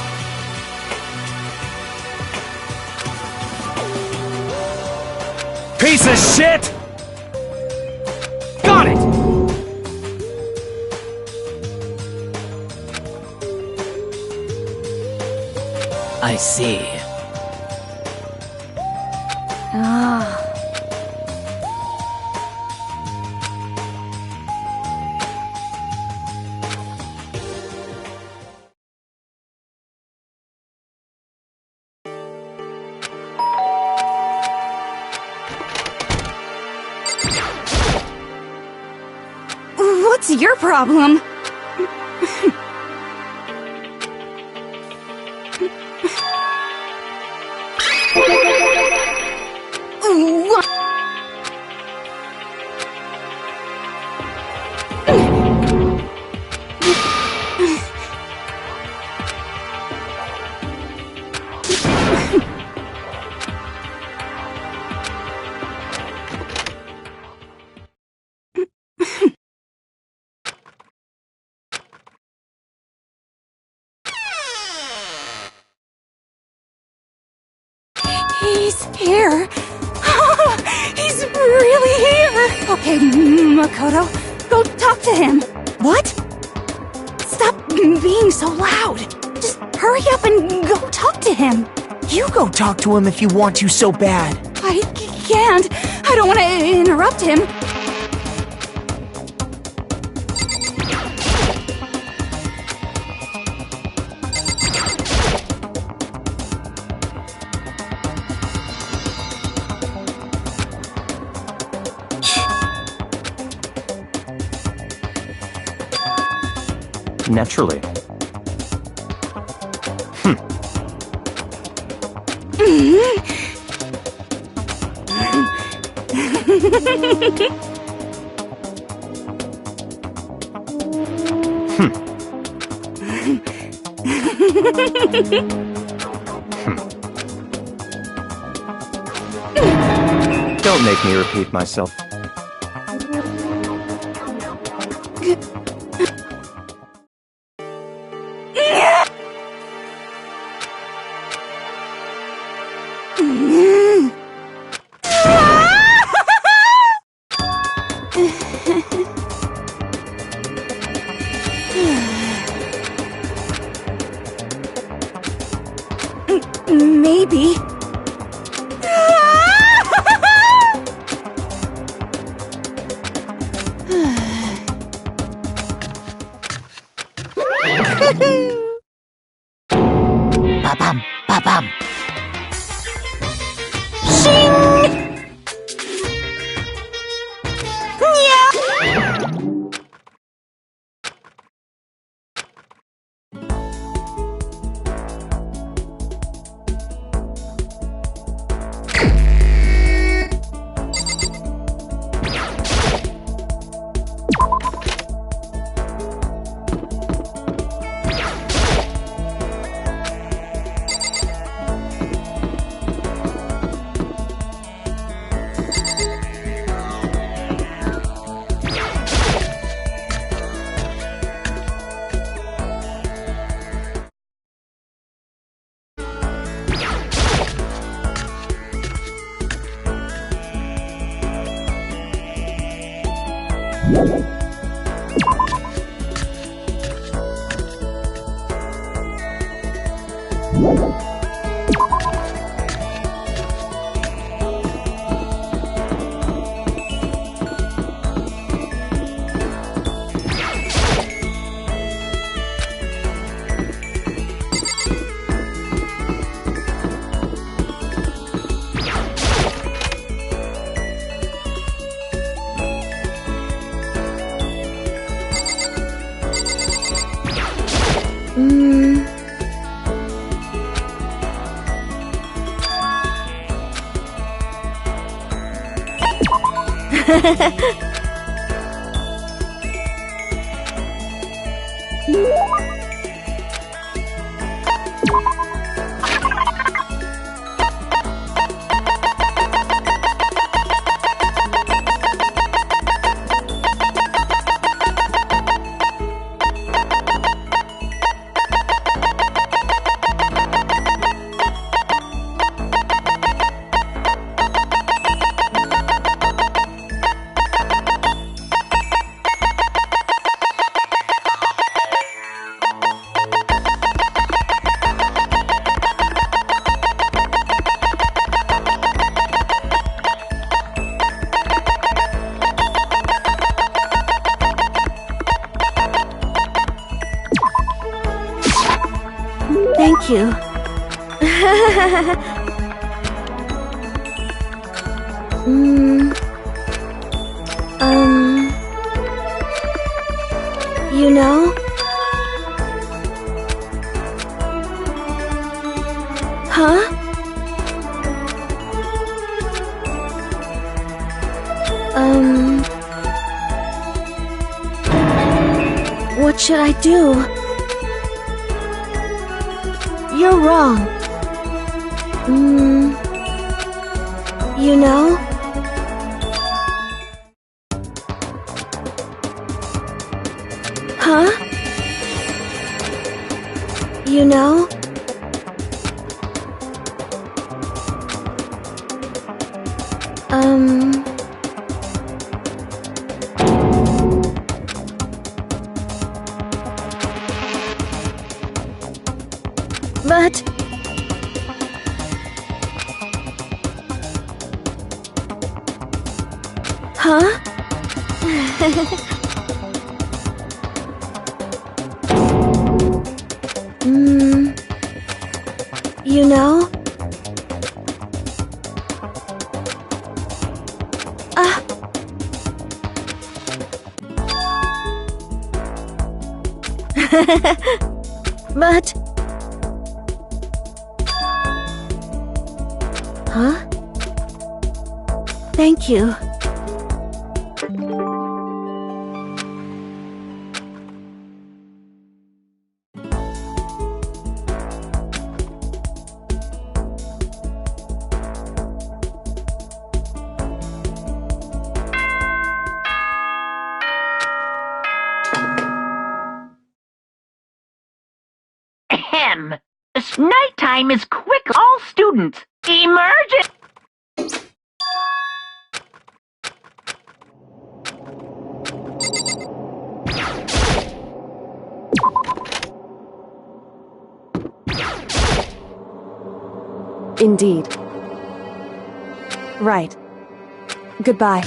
Piece of shit! Got it! I see. What's your problem? He's here. He's really here. Okay, Makoto, go talk to him. What? Stop being so loud. Just hurry up and go talk to him. You go talk to him if you want to so bad. I can't. I don't want to interrupt him. Naturally. Don't make me repeat myself. Maybe. Ba-bum, ba-bum. Thank you. You know? Huh? What should I do? You're wrong. You know? Huh? You know? But... Huh? You know? But... Huh? Thank you. Ahem. Nighttime is quick. All students, emerge! Indeed. Right. Goodbye.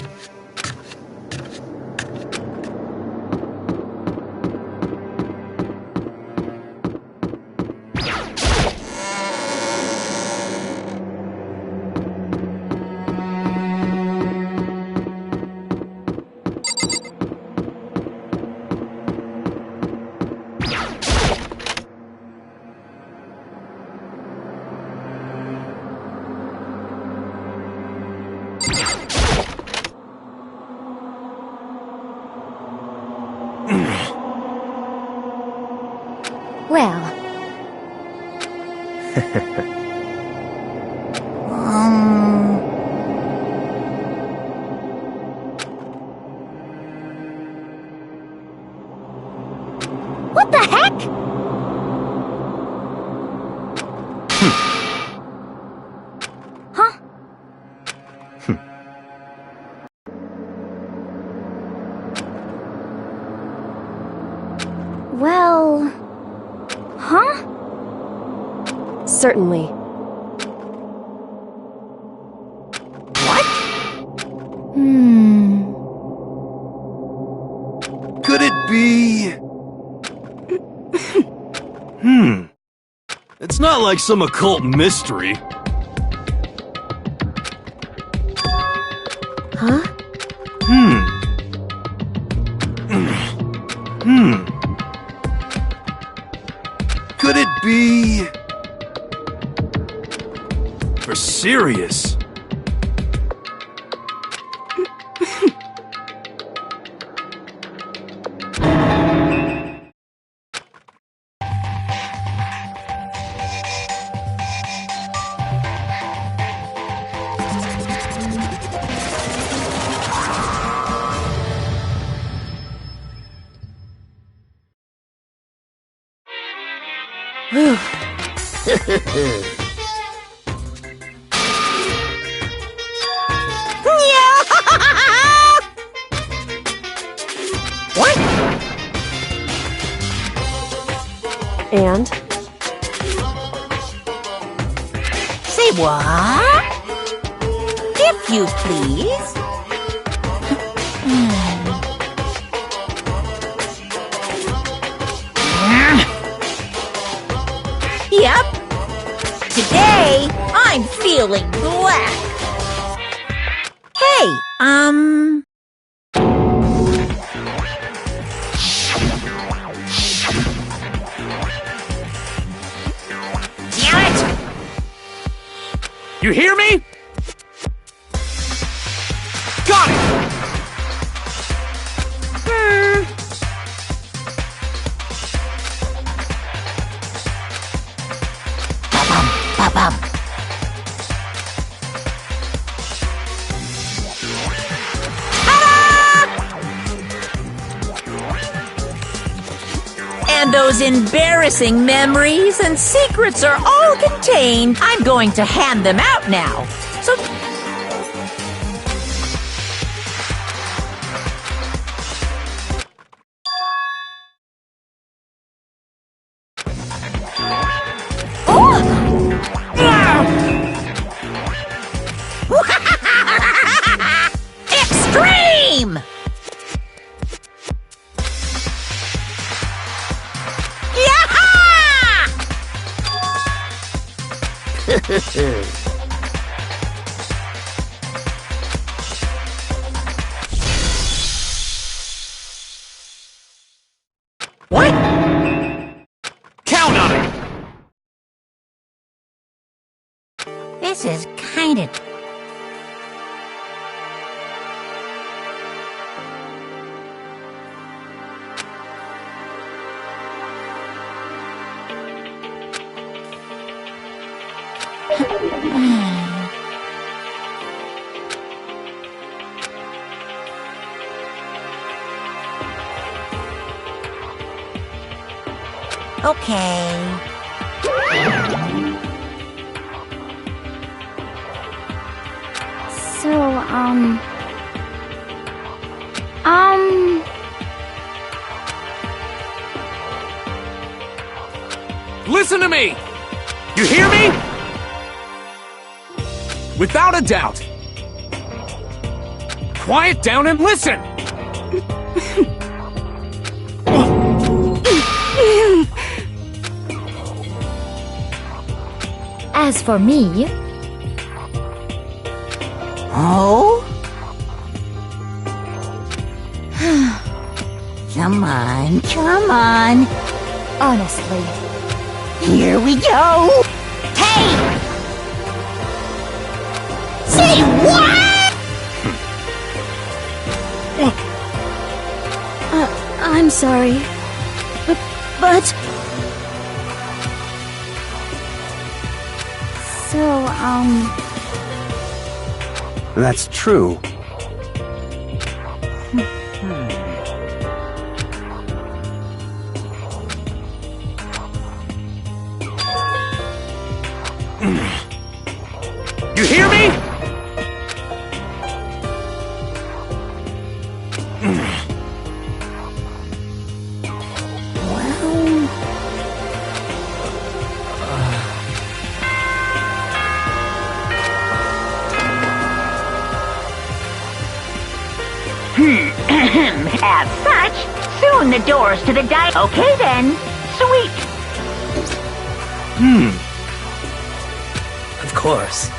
Well. What the heck? Huh? Certainly. What? Could it be... It's not like some occult mystery. Huh? Could it be... For serious? What? And? Say what? If you please. Yep. Today, I'm feeling black. Hey, Damn it! You hear me? Got it! Ba-bum. And those embarrassing memories and secrets are all contained. I'm going to hand them out now. So... Extreme! What? Count on it! This is kind of... Okay. So, Listen to me! You hear me? Without a doubt. Quiet down and listen! as for me... Oh? Come on, come on. Honestly. Here we go. Hey! Say what? I'm sorry. But... So, That's true. You hear me? As such, soon the doors to the Okay then. Sweet. Of course.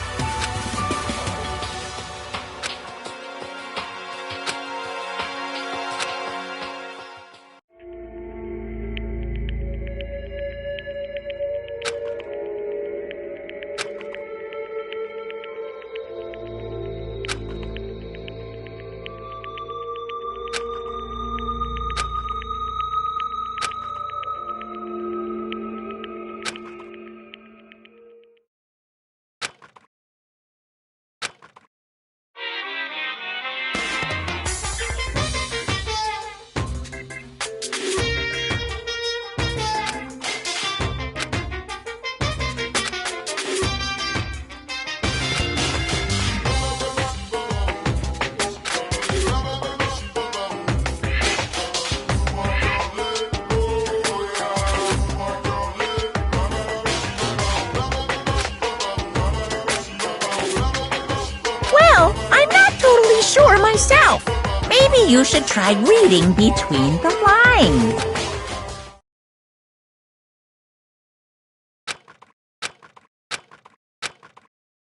Well, I'm not totally sure myself. Maybe you should try reading between the lines.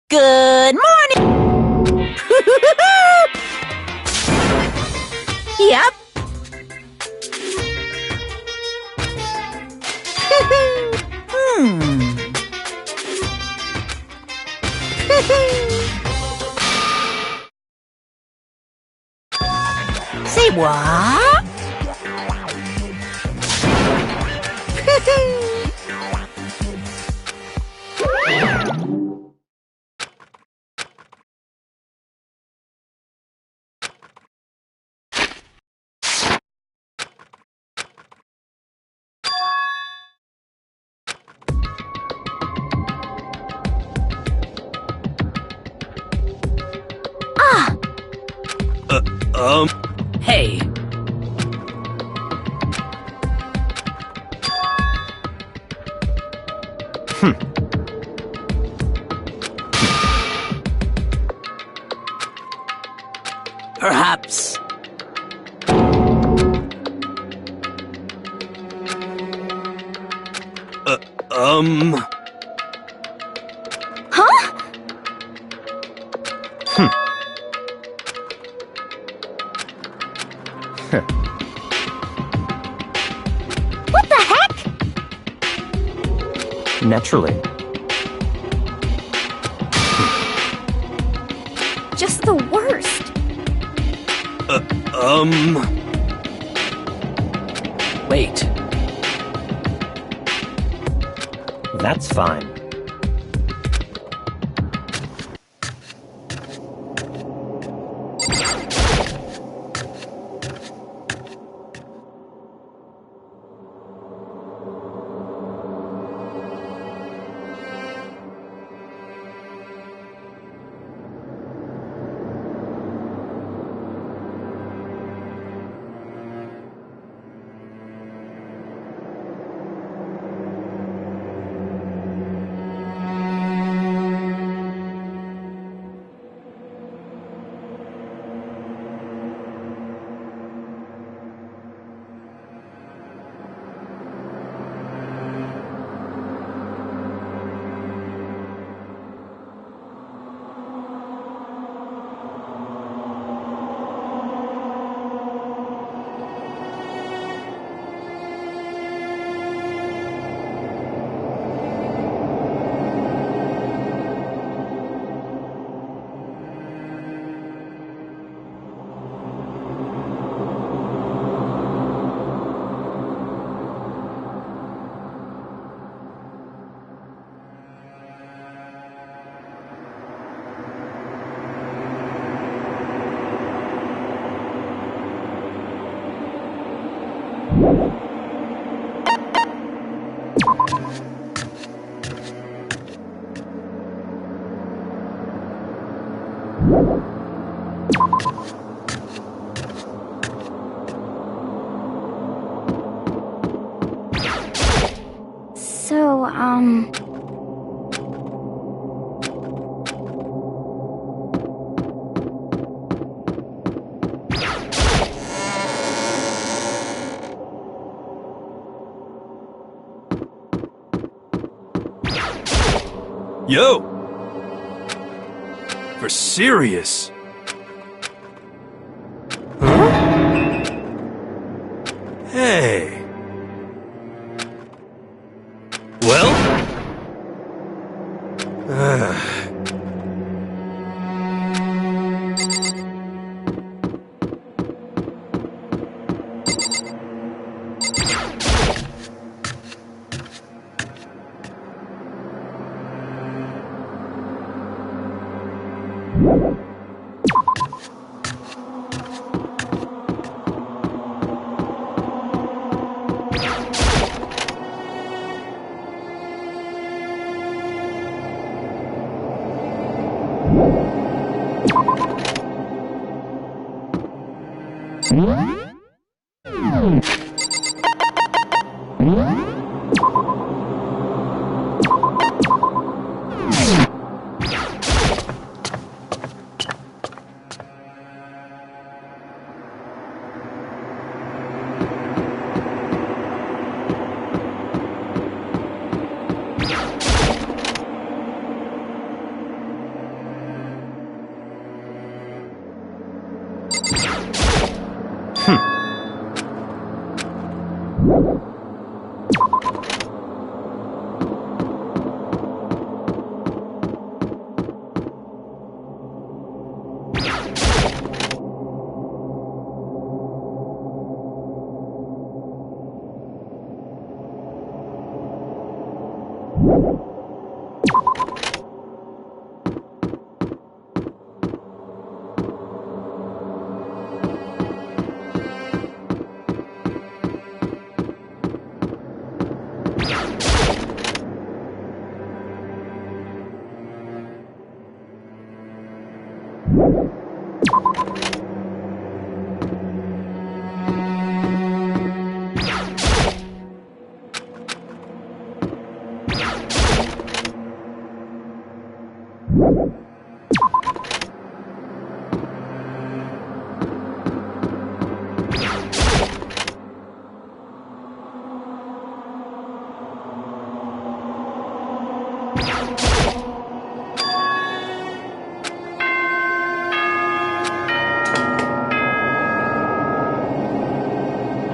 Good morning! Yep. Say what? Hey. Perhaps. Huh? What the heck? Naturally. Just the worst. Wait. That's fine. So, Yo! For serious? Huh? Hey. Well?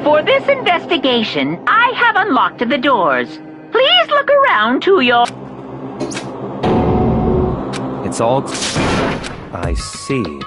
For this investigation, I have unlocked the doors. Please look around to your... It's all... I see.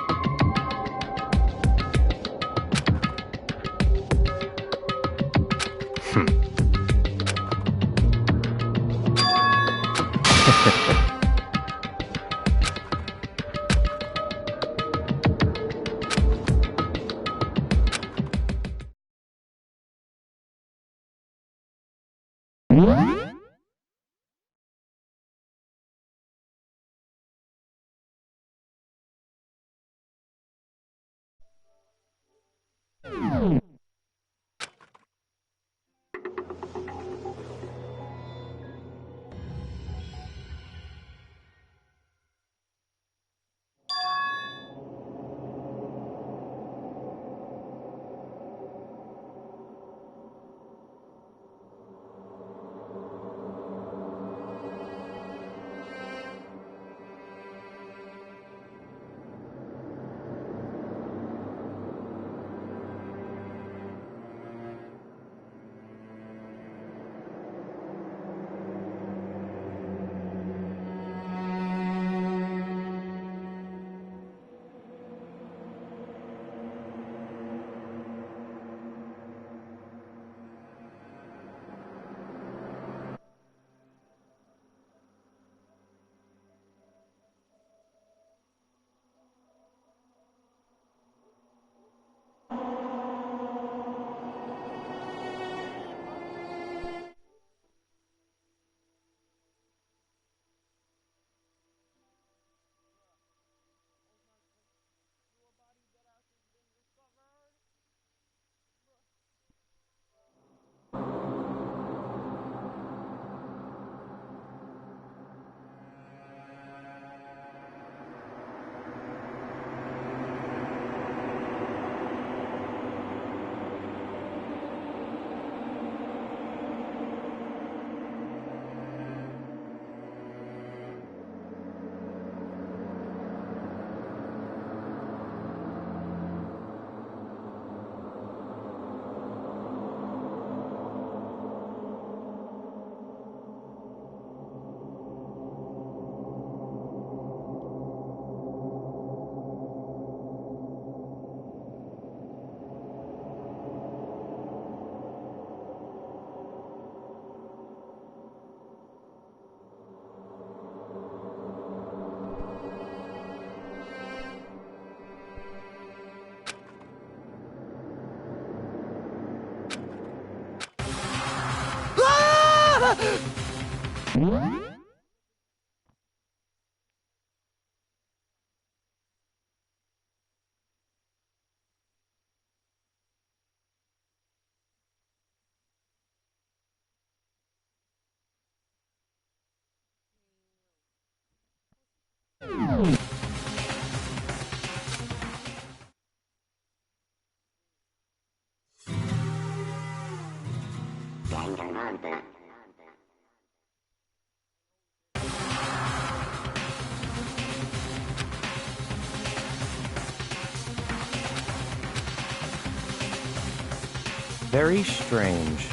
Very strange.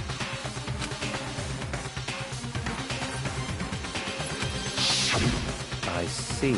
I see.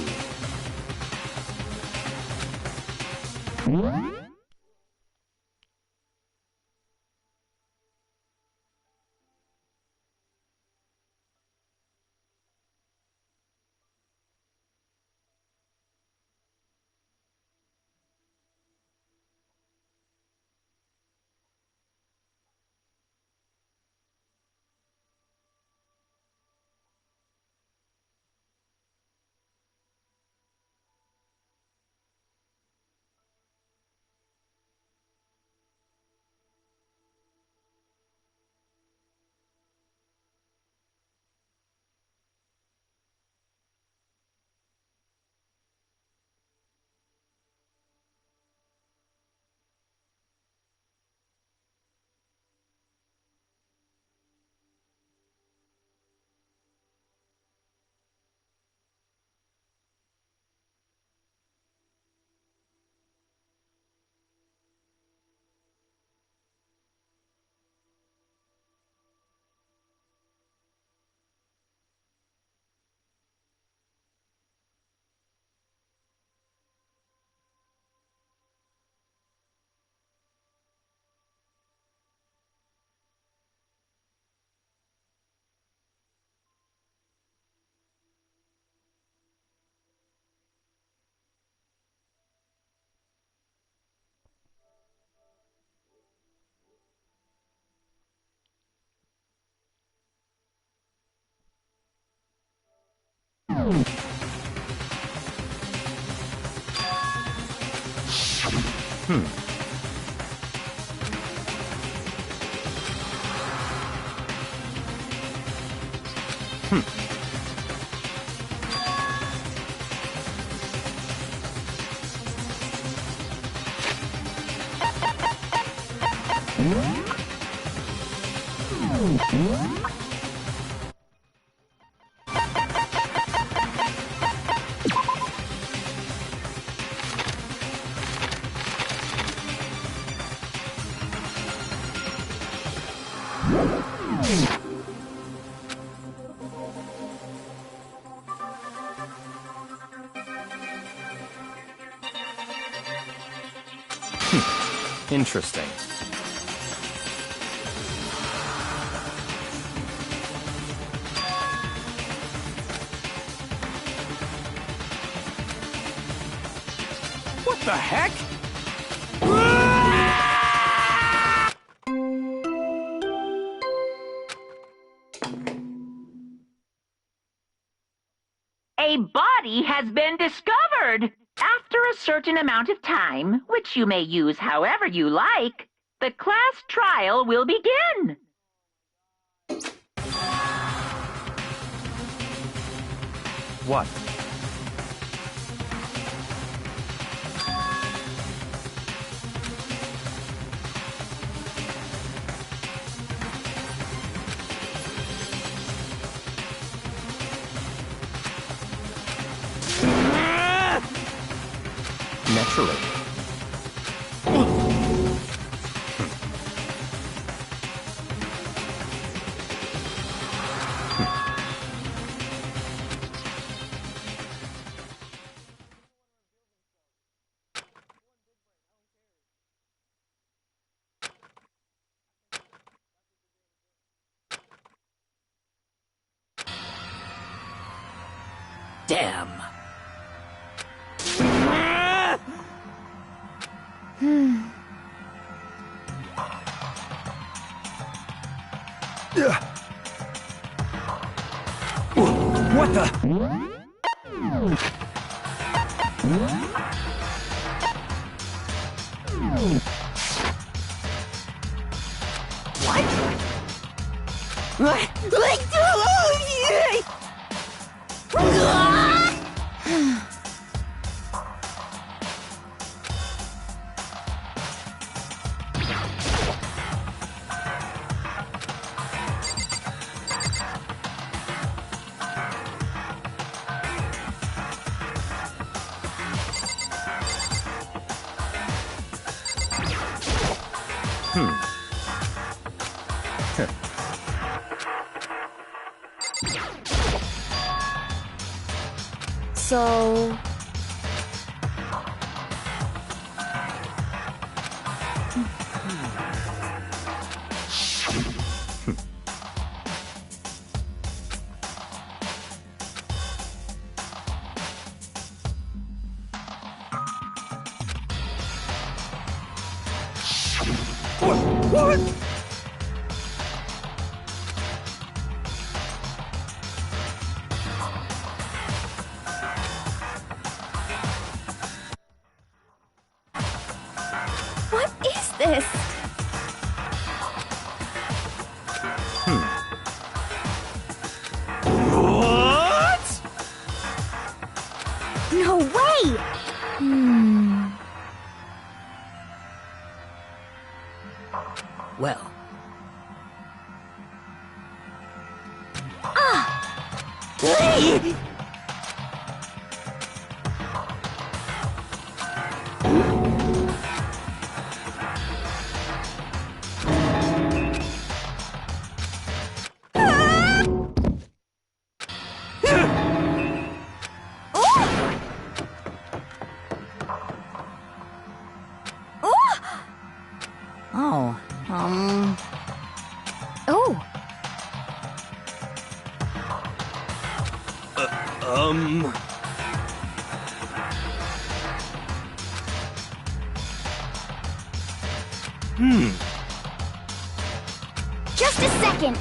Interesting. What the heck? A body has been discovered. After a certain amount of time, which you may use however you like, the class trial will begin. What? Naturally. Damn. What the? So... What? What is this? What? No way! Well, Oh, Oh, just a second.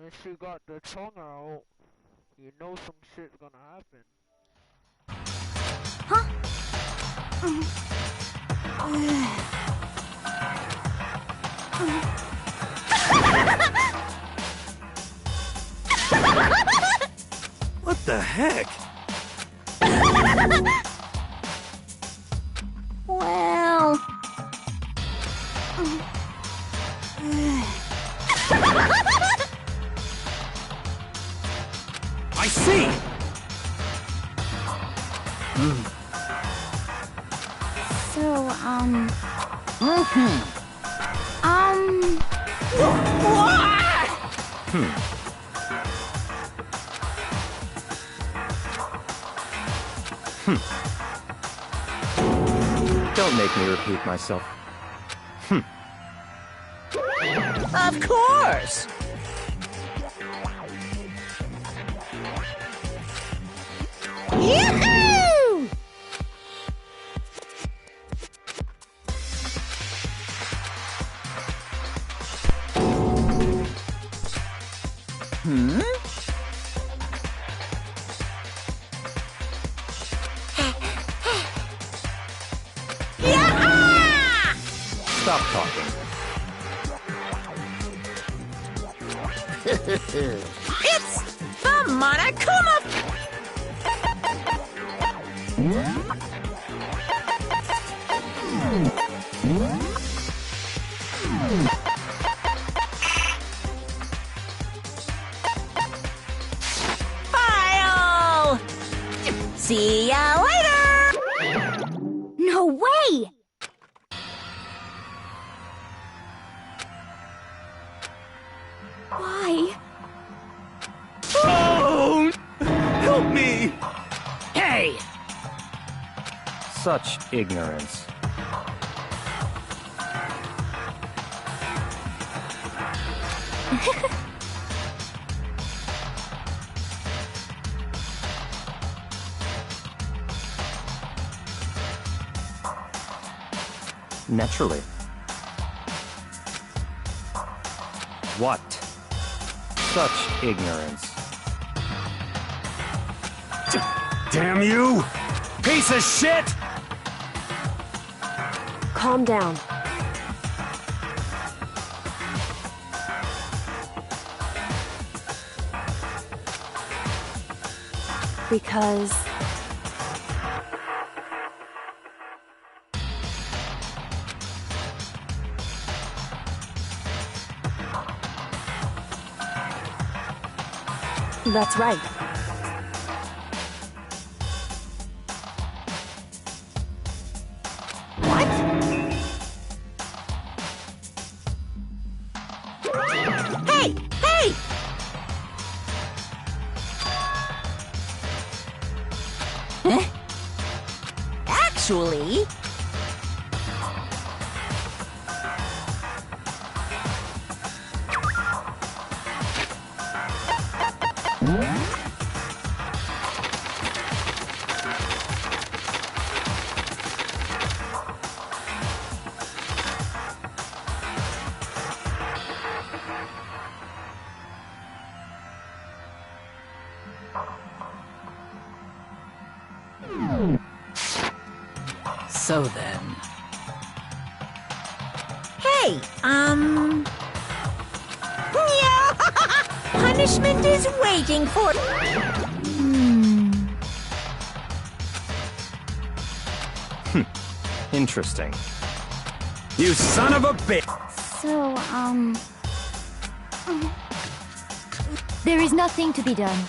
When she got the tongue out, you know some shit's gonna happen. What the heck? Well... I see! So, Don't make me repeat myself. of course! Yoo-hoo! Stop talking. It's the Monokuma! File! See ya later! no way! Why? Oh! Help me! Hey! Such ignorance. Naturally. What? Such ignorance. Damn you! Piece of shit! Calm down. Because... That's right. What? Hey! Hey! Huh? Actually... So then... Hey, yeah. Punishment is waiting for... Interesting. You son of a bitch! So, there is nothing to be done.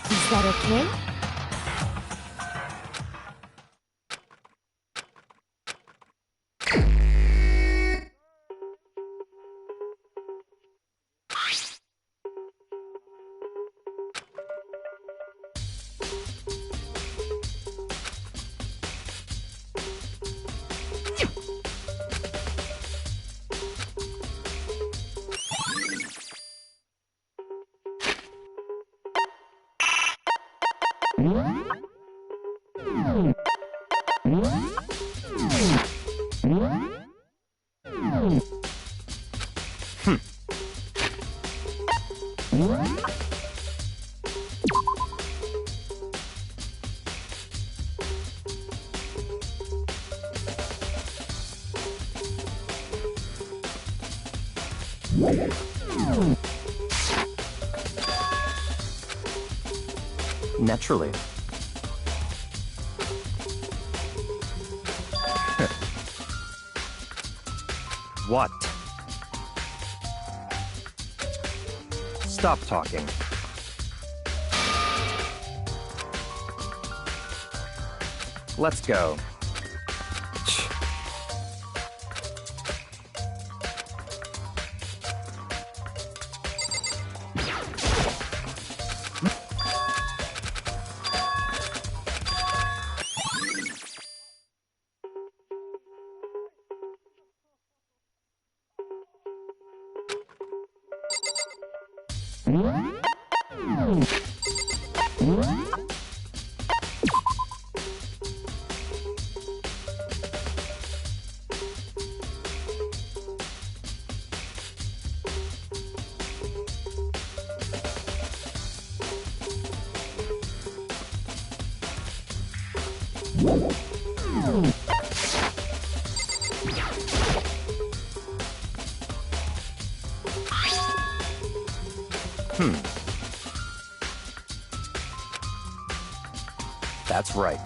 Is that okay? Naturally. What? Stop talking. Let's go. That's right.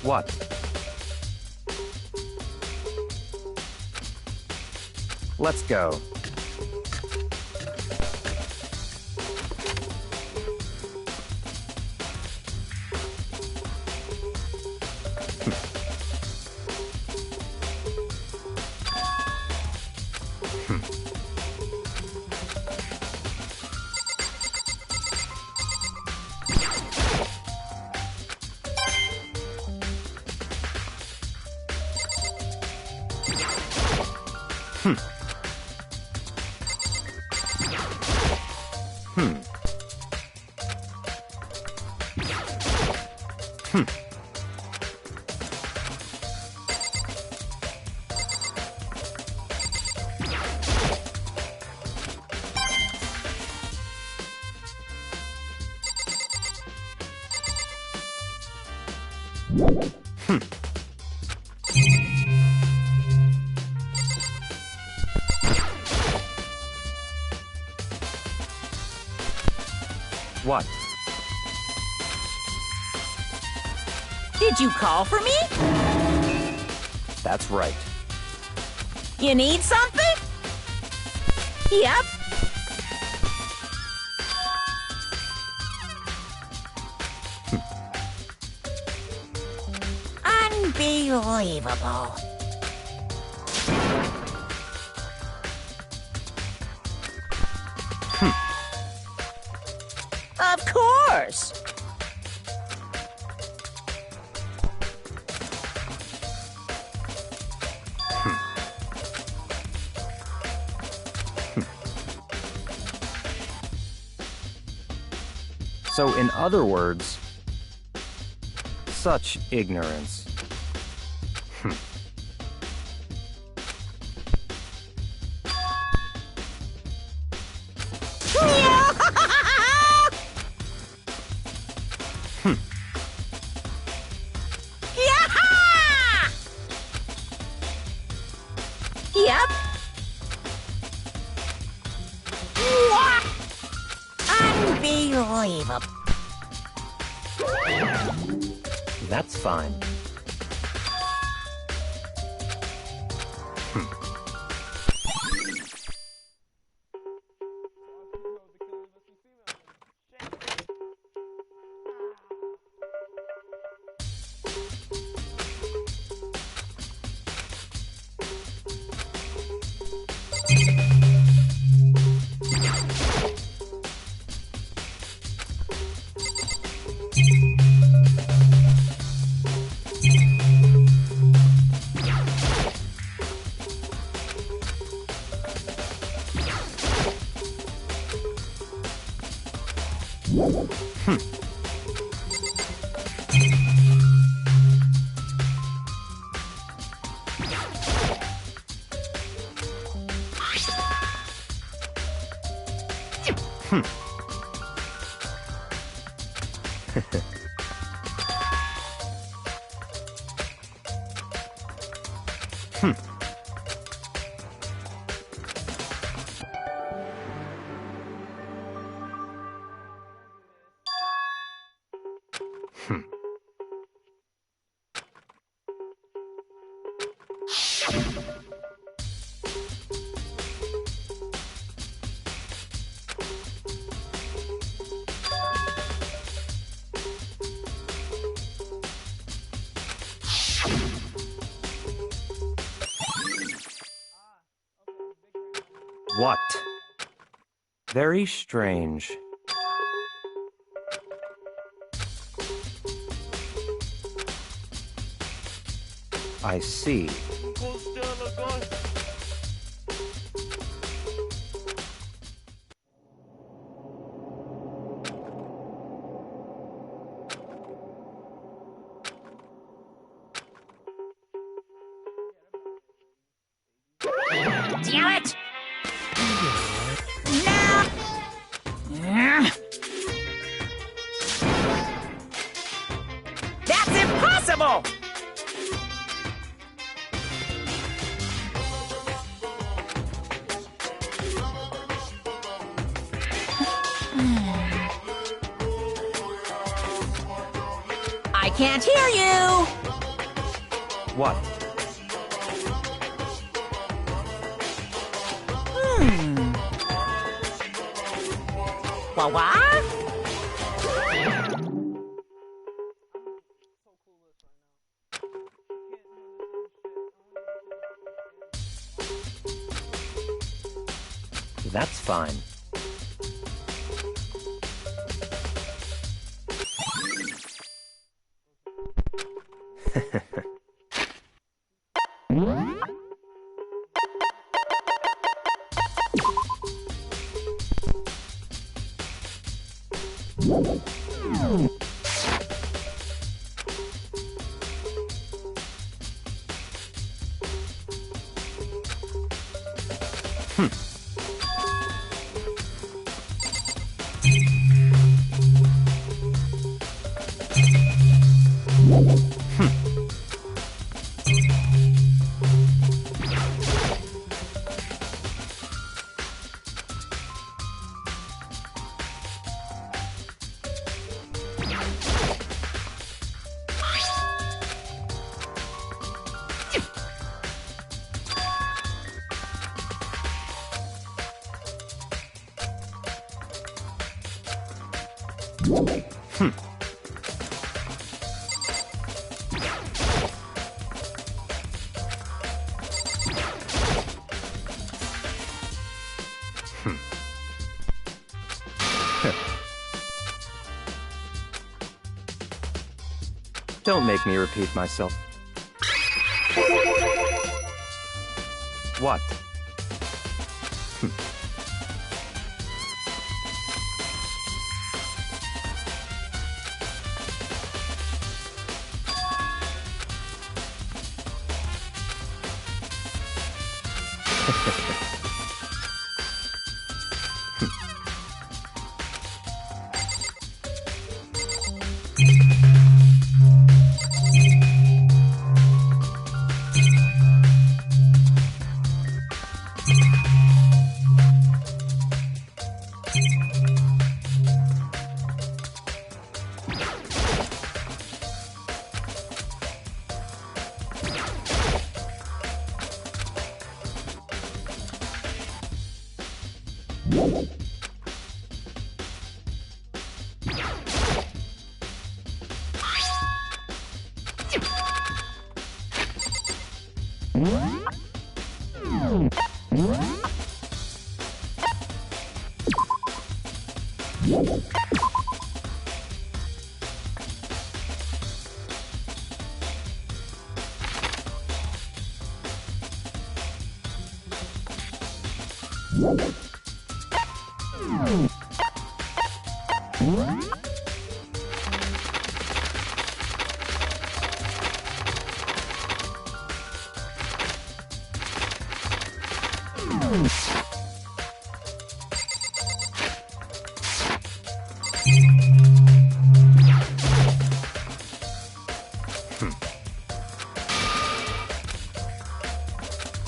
What? Let's go. What? Did you call for me? That's right. You need something? Yep. Unbelievable. Of course. So, in other words, such ignorance. Yep. Unbelievable. That's fine. What? Very strange. I see. Damn it! That's impossible! can't hear you! What? What? That's fine. Don't make me repeat myself. What?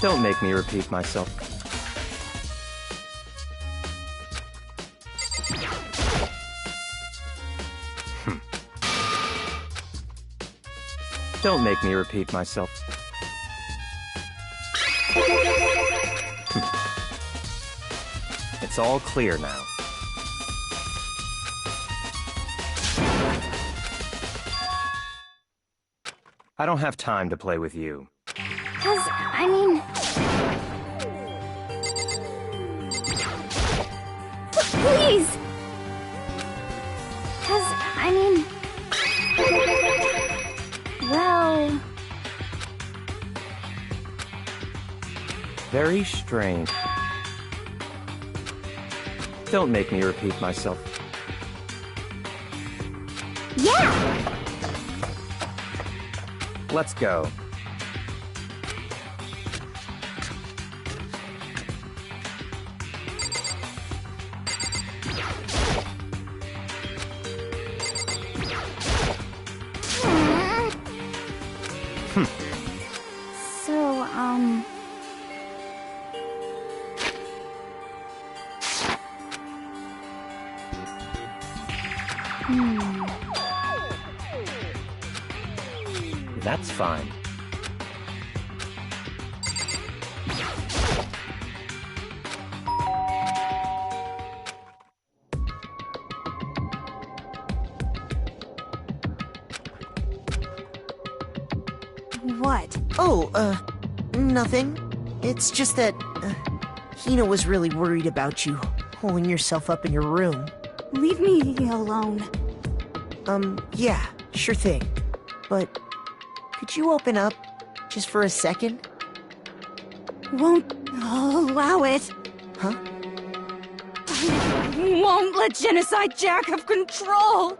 Don't make me repeat myself. Don't make me repeat myself. It's all clear now. I don't have time to play with you. 'Cause, I mean... Please! 'Cause, I mean... Well... Very strange. Don't make me repeat myself. Yeah! Let's go. So, That's fine. What? Oh, nothing. It's just that, Hina was really worried about you, holding yourself up in your room. Leave me alone. Yeah, sure thing. But, could you open up, just for a second? Won't allow it. Huh? I won't let Genocide Jack have control.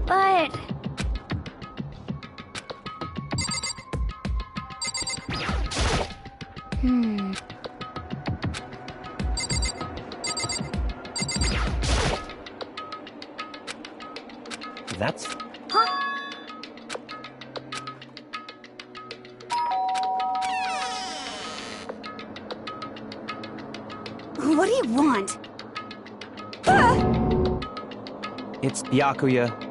But... That's... What do you want? It's Byakuya.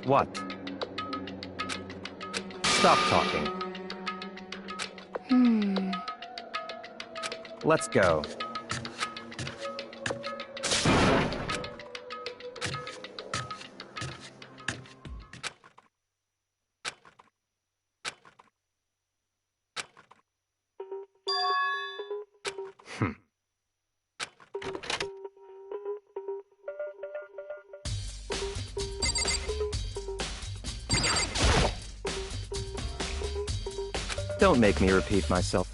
What? Stop talking. Let's go. Don't make me repeat myself.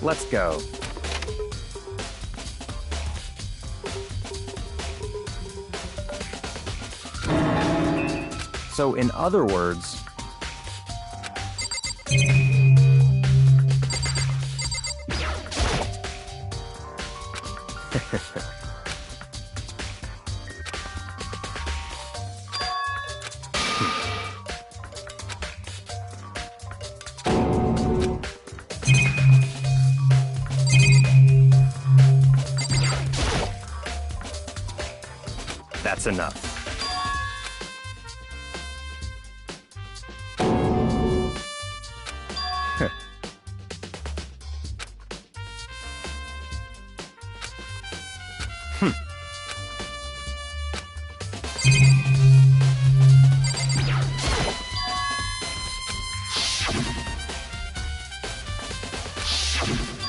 Let's go. So, in other words... That's enough.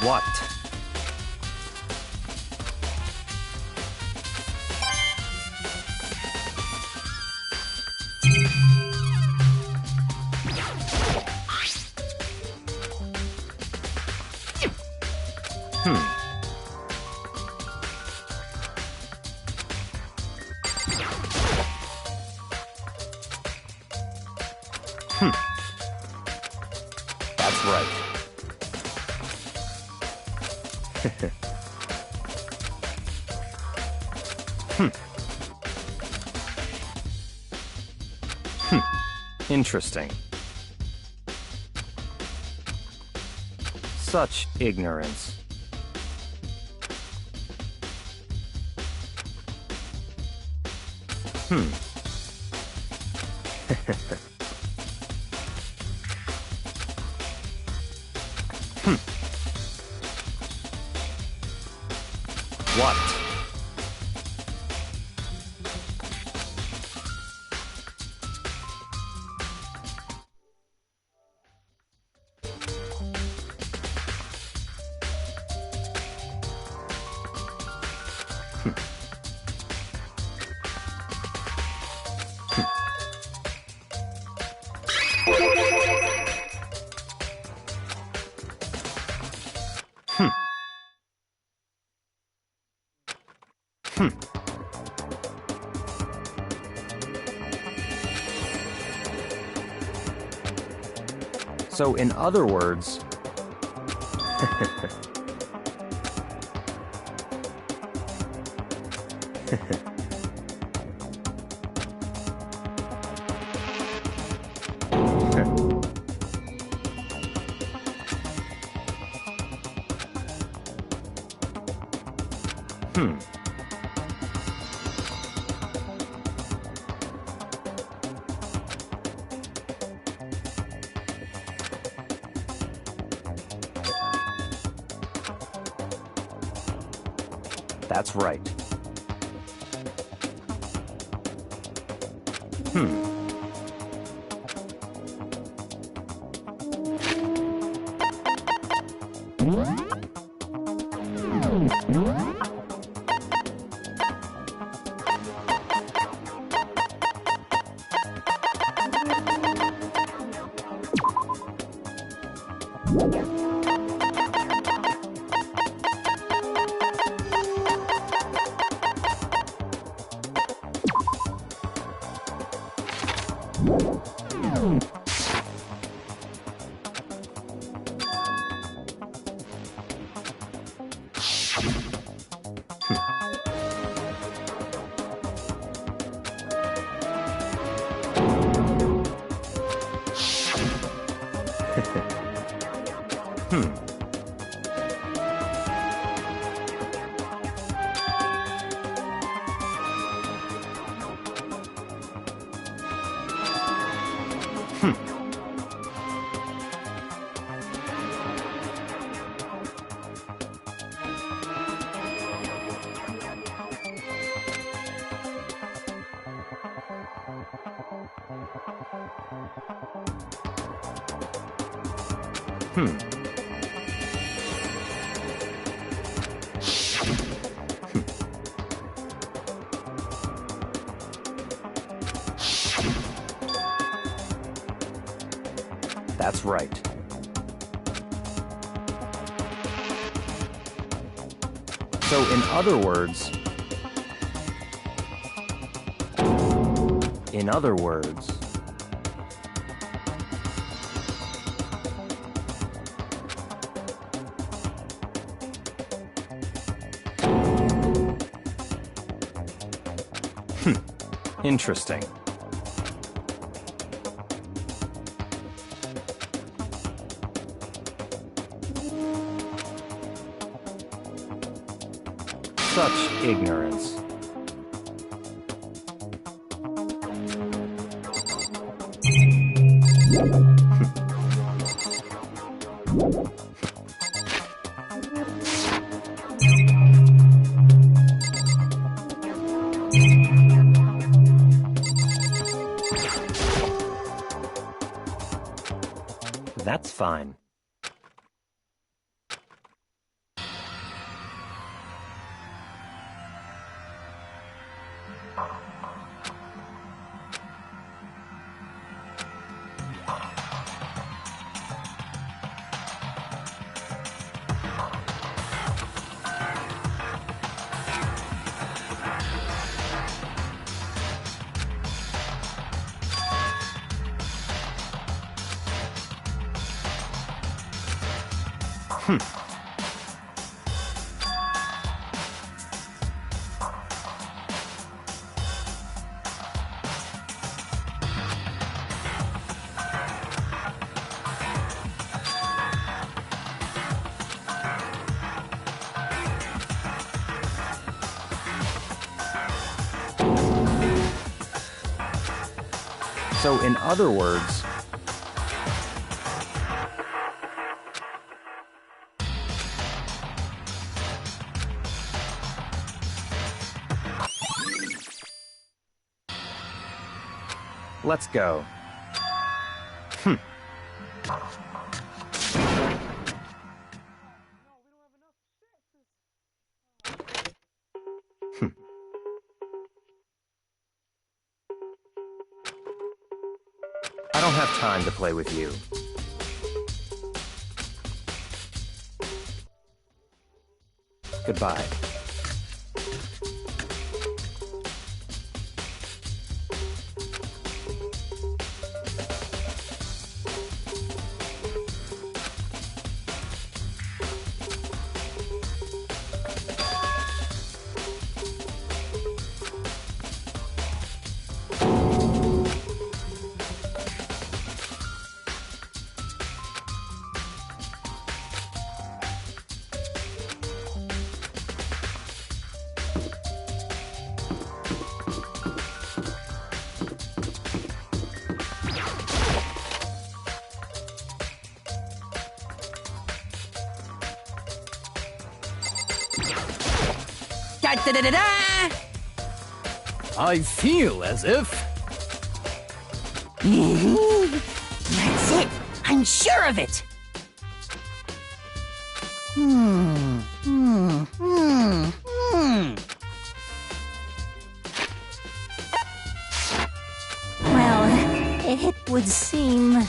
What? That's right. Interesting. Such ignorance. What? So, in other words... That's right. That's right. So, in other words... Interesting. Such ignorance. That's fine. So, in other words... Let's go. I don't have time to play with you. Goodbye. Da-da-da-da-da! I feel as if... That's it! I'm sure of it! Well, it would seem...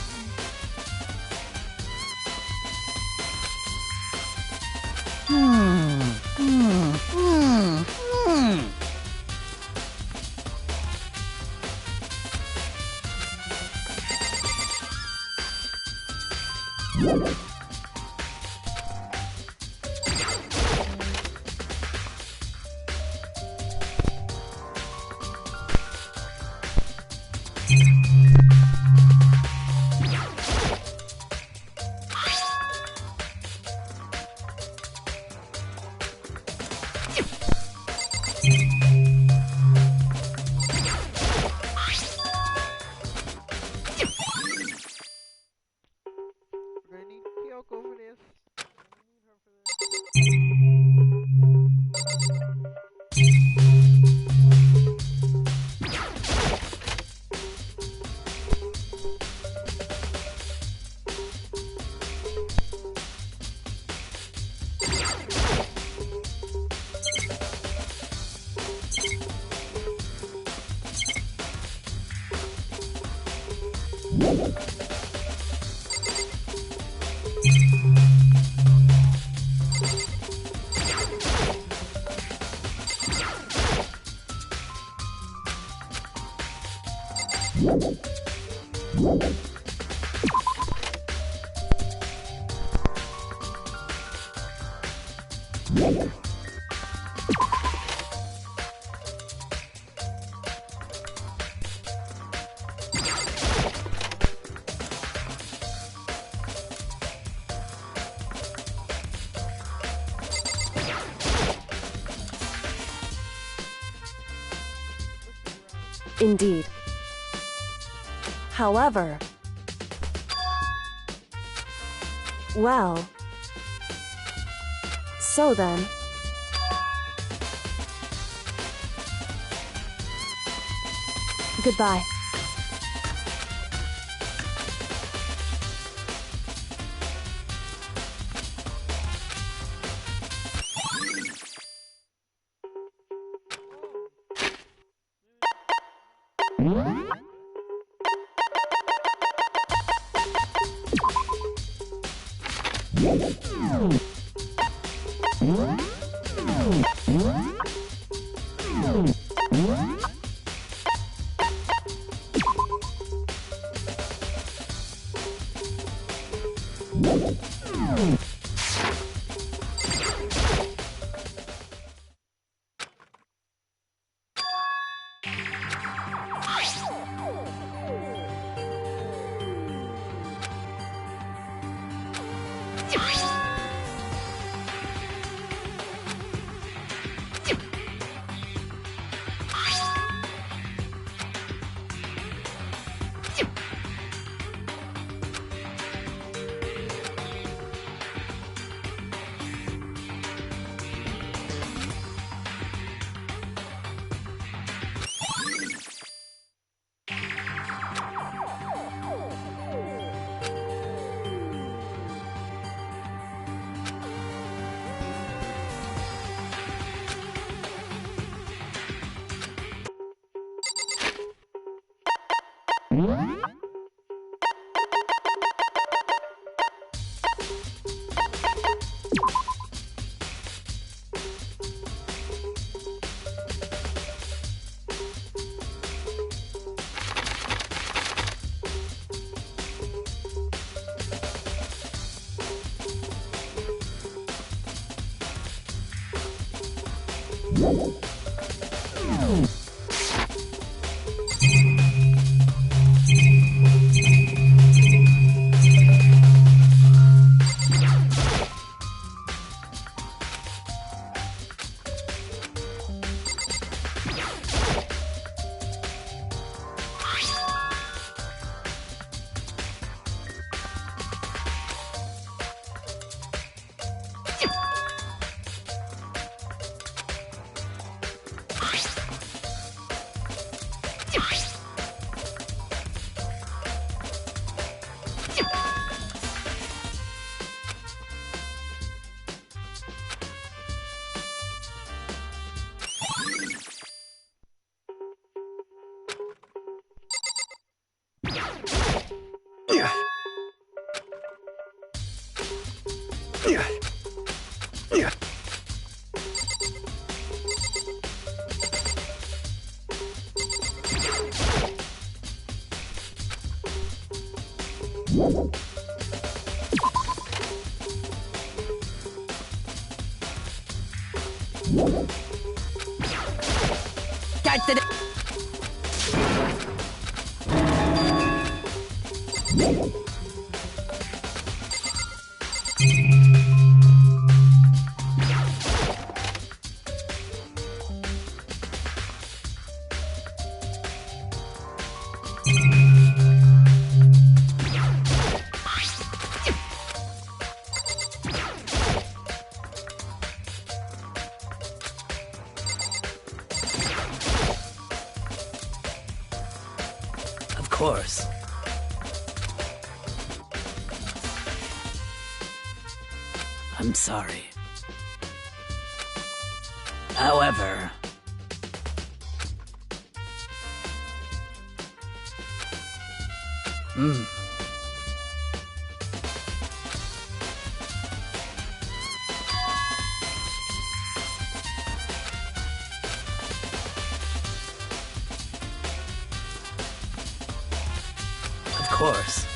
We're gonna need Kyoko for this. Indeed. However... Well... So then... Goodbye. Of course. I'm sorry. However... Of course.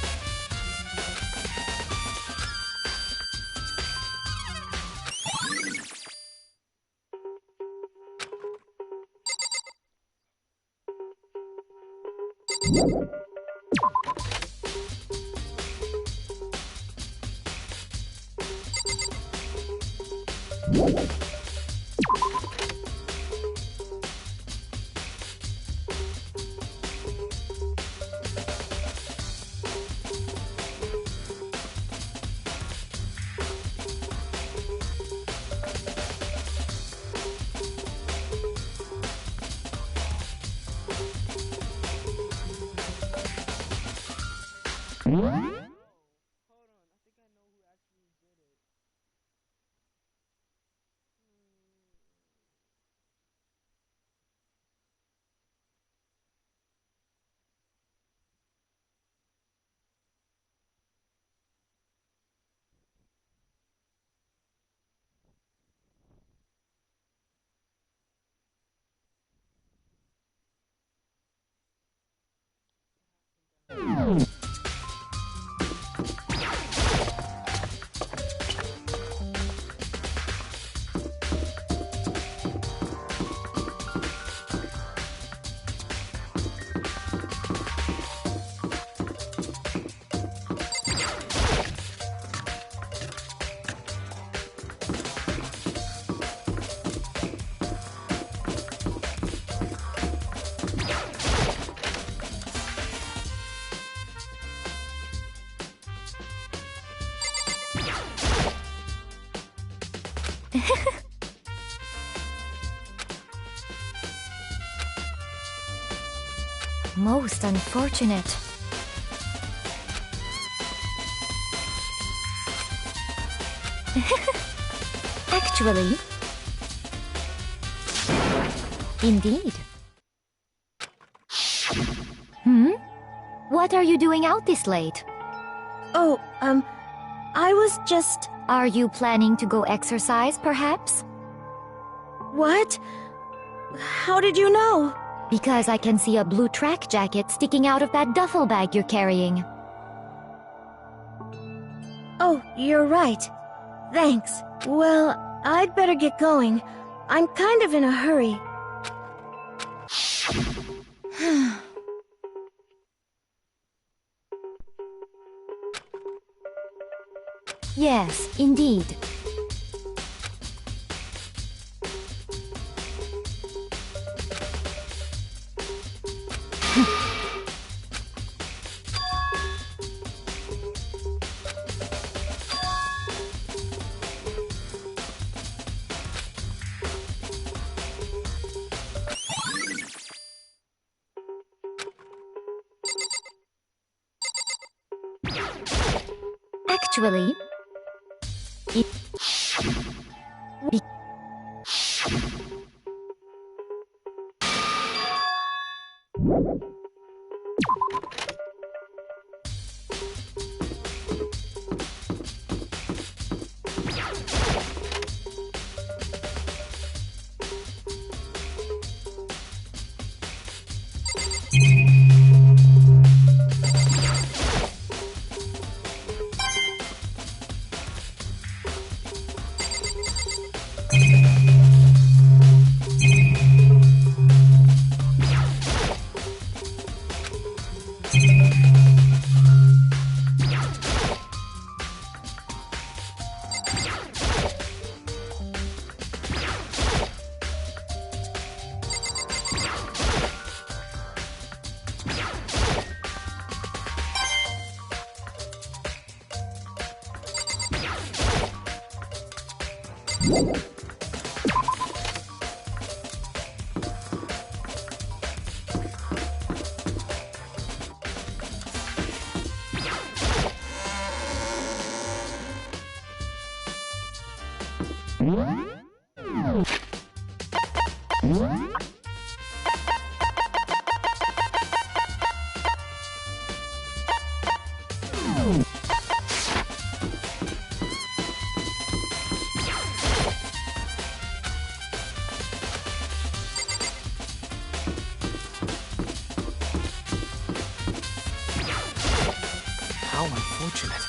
Most unfortunate. Actually. Indeed. What are you doing out this late? Oh, I was just... Are you planning to go exercise, perhaps? What? How did you know? Because I can see a blue track jacket sticking out of that duffel bag you're carrying. Oh, you're right. Thanks. Well, I'd better get going. I'm kind of in a hurry. Yes, indeed. Actually, How unfortunate.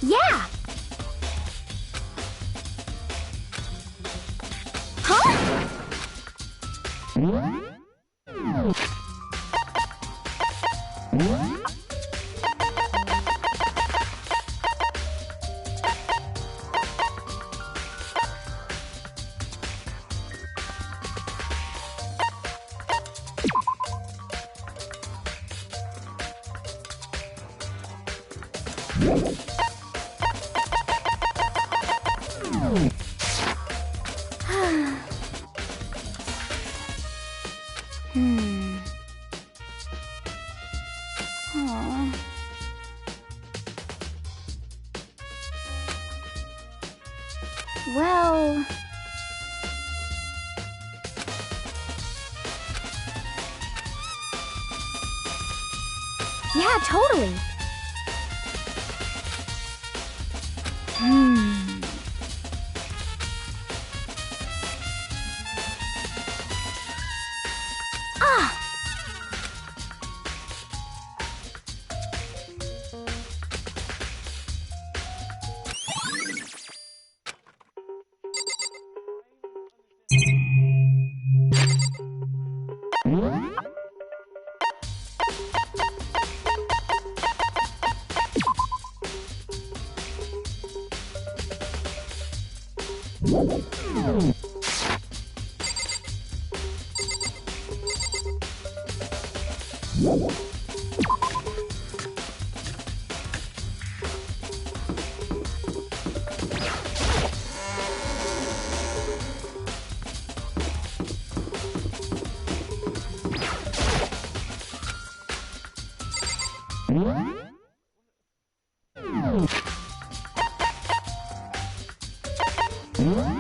Yeah! Huh? Aw. Well... Yeah, totally. Ah! Well...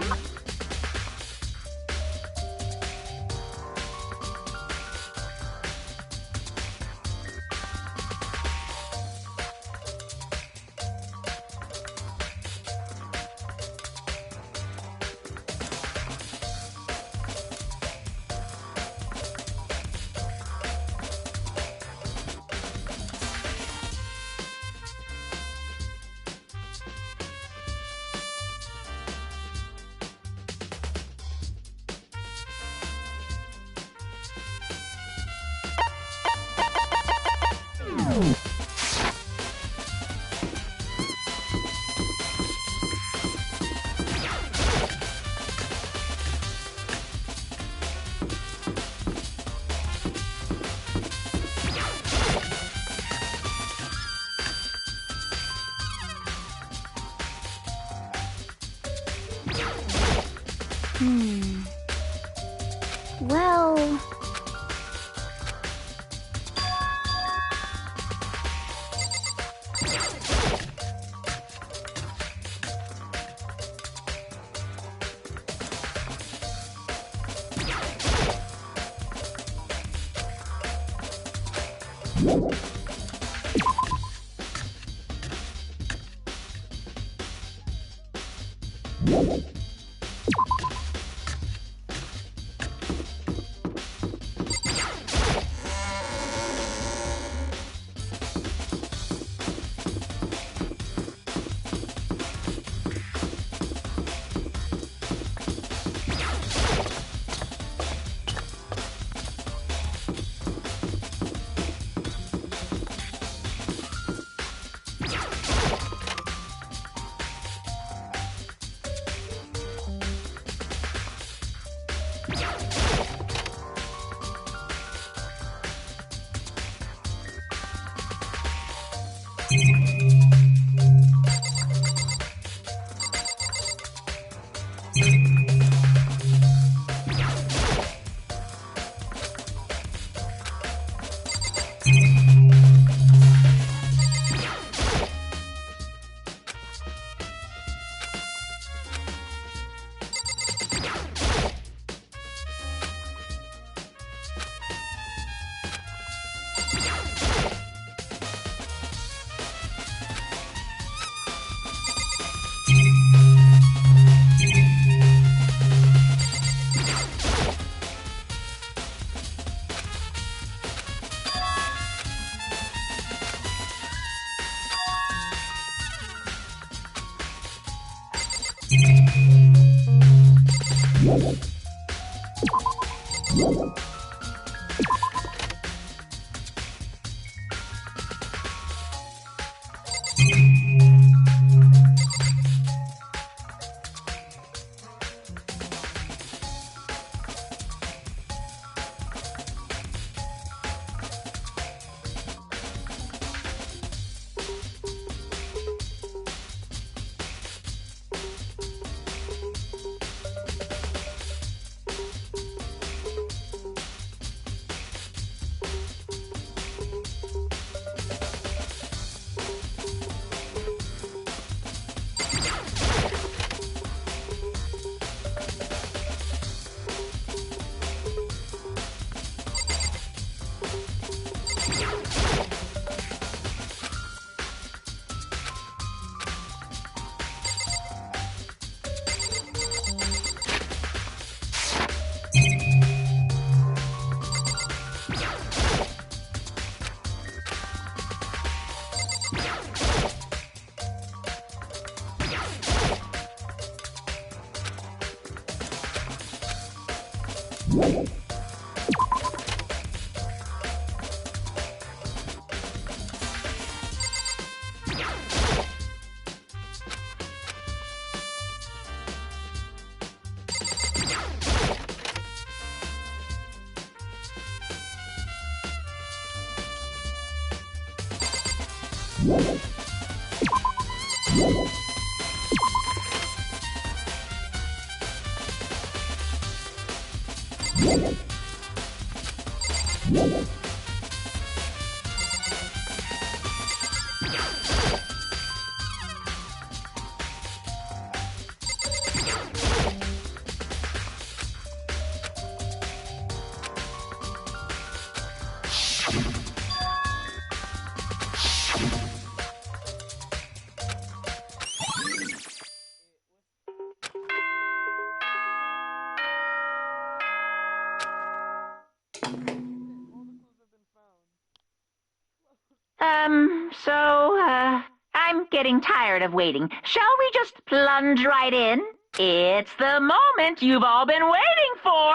I'm getting tired of waiting. Shall we just plunge right in? It's the moment you've all been waiting for.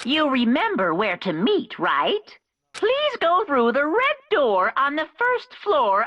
You remember where to meet, right? Please go through the red door on the first floor.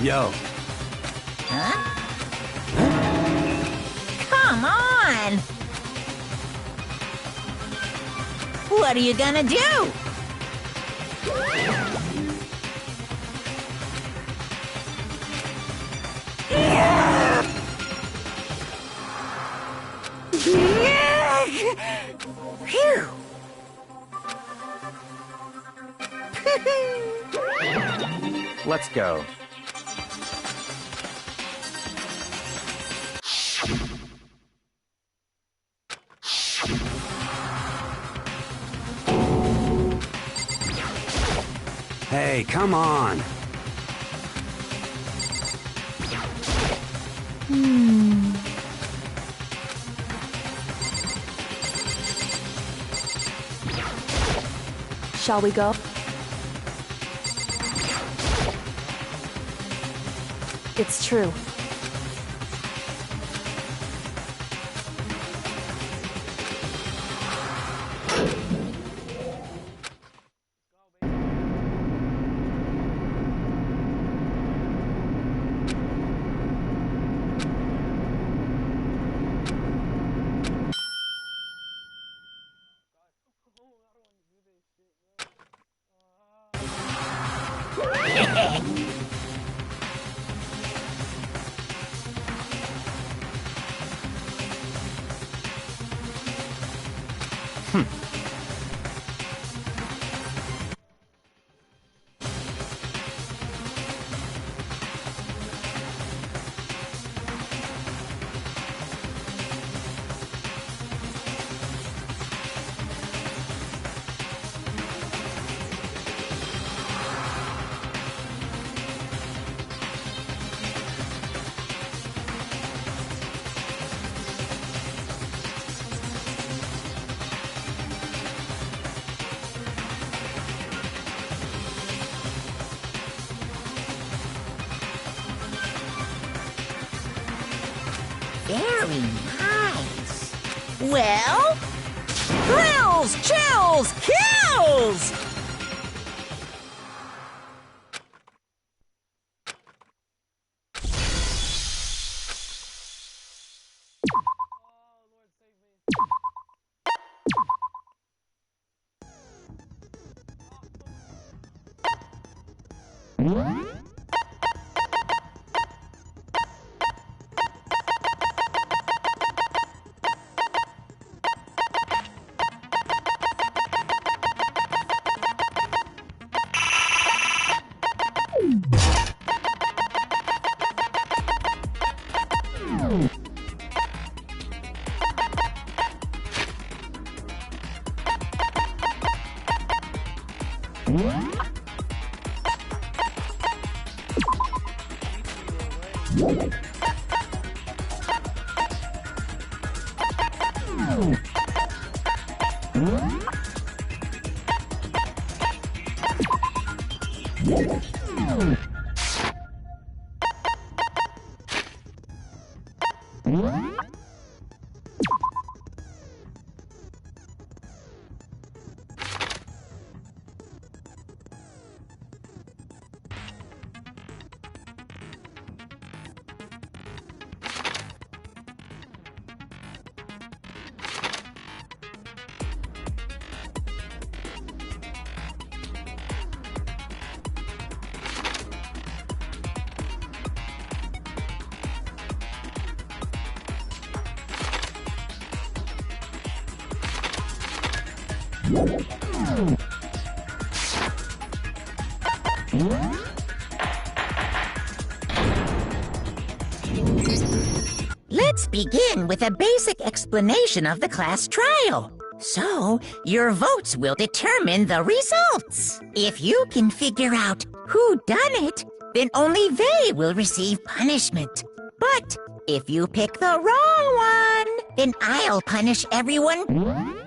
Yo. Huh? Come on! What are you gonna do? Phew! Let's go. Hey, come on. Shall we go? It's true. Very nice. Well, thrills, chills, kills! Let's begin with a basic explanation of the class trial. So, your votes will determine the results. If you can figure out who done it, then only they will receive punishment. But if you pick the wrong one, then I'll punish everyone.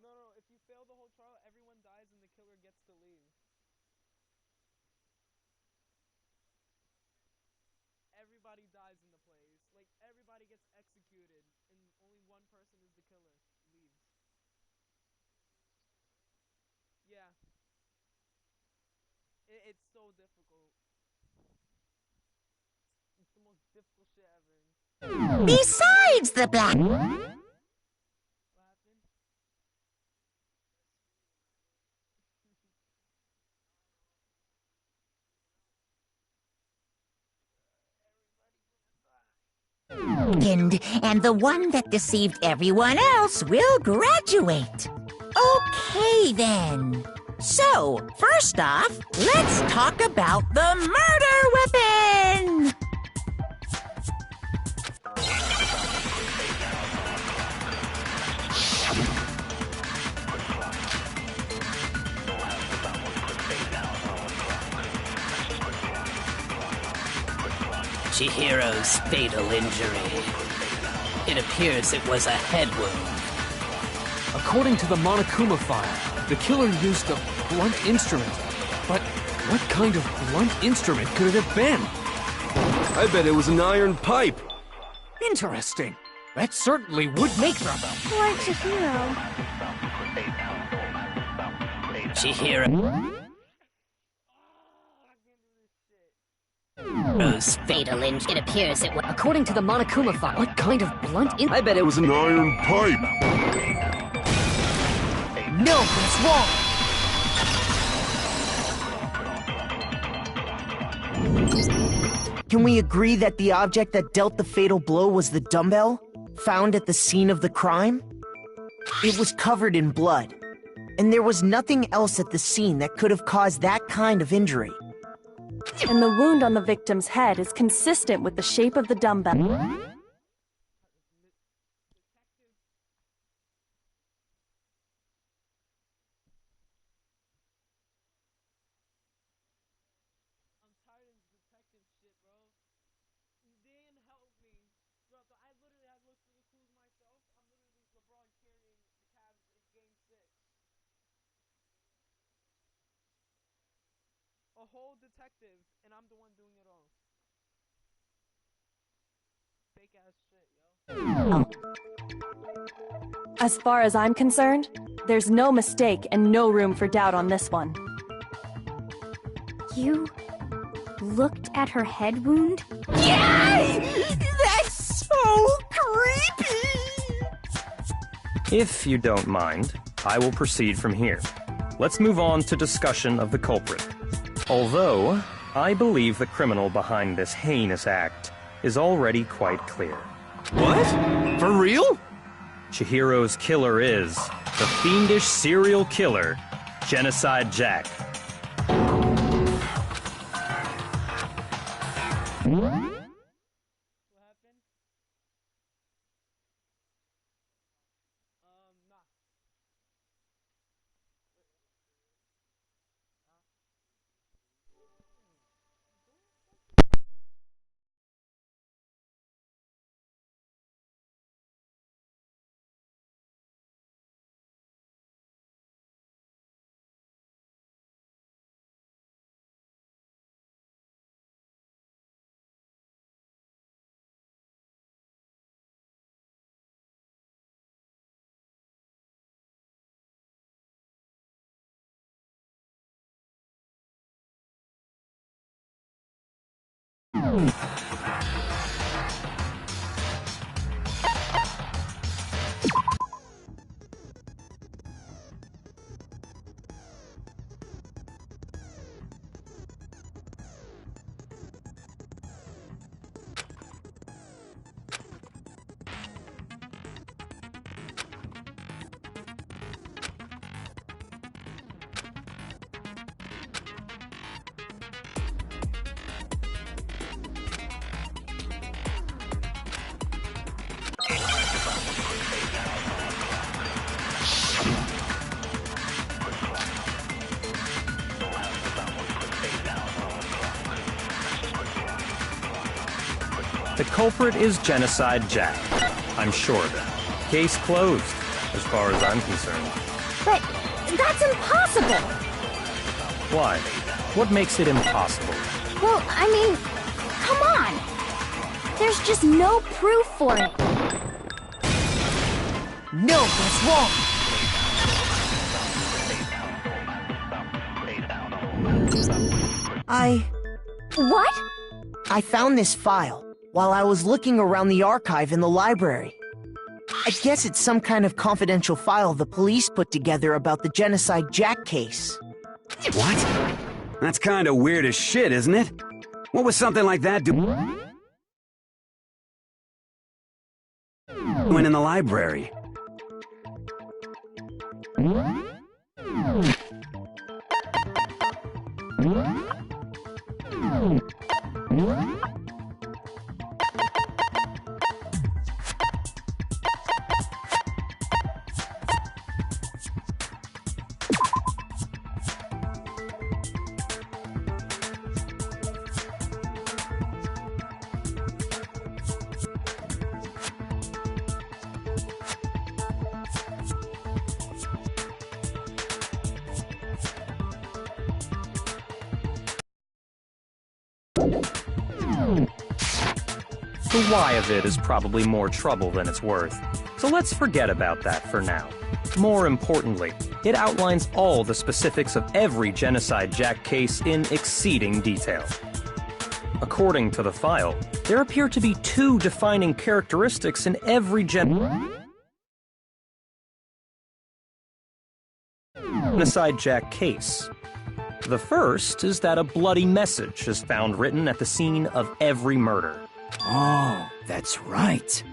No, if you fail the whole trial, everyone dies and the killer gets to leave. Everybody dies in the place. Like, everybody gets executed, and only one person is the killer. Leaves. Yeah. It's so difficult. It's the most difficult shit ever. Besides the black... And the one that deceived everyone else will graduate. Okay, then. So, first off, let's talk about the murder weapon! Chihiro's fatal injury. It appears it was a head wound. According to the Monokuma file, the killer used a blunt instrument. But what kind of blunt instrument could it have been? I bet it was an iron pipe. Interesting. That certainly would make them. Poor Chihiro. Chihiro's fatal injury. It appears it was... According to the Monokuma file, what kind of blunt in... I bet it was an iron pipe. No, that's wrong. Can we agree that the object that dealt the fatal blow was the dumbbell, found at the scene of the crime? It was covered in blood, and there was nothing else at the scene that could have caused that kind of injury. And the wound on the victim's head is consistent with the shape of the dumbbell. A whole detective, and I'm the one doing it all. Fake ass shit, yo. As far as I'm concerned, there's no mistake and no room for doubt on this one. You looked at her head wound? Yay! That's so creepy! If you don't mind, I will proceed from here. Let's move on to discussion of the culprit. Although, I believe the criminal behind this heinous act is already quite clear. What? For real? Chihiro's killer is the fiendish serial killer, Genocide Jack. The culprit is Genocide Jack. I'm sure of it. Case closed, as far as I'm concerned. But that's impossible! Why? What makes it impossible? Well, I mean, come on! There's just no proof for it. No, that's wrong! What? I found this file while I was looking around the archive in the library. I guess it's some kind of confidential file the police put together about the Genocide Jack case. What? That's kind of weird as shit, isn't it? What was something like that doing in the library? The why of it is probably more trouble than it's worth, so let's forget about that for now. More importantly, it outlines all the specifics of every Genocide Jack case in exceeding detail. According to the file, there appear to be two defining characteristics in every Genocide Jack case. The first is that a bloody message is found written at the scene of every murder. Oh, that's right.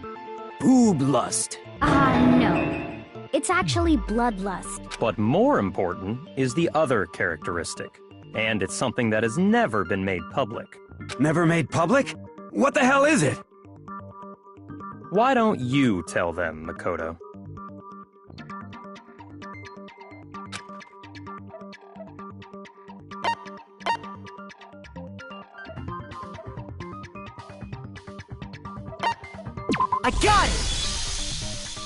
Boob lust. No. It's actually bloodlust. But more important is the other characteristic, and it's something that has never been made public. Never made public? What the hell is it? Why don't you tell them, Makoto? I got it!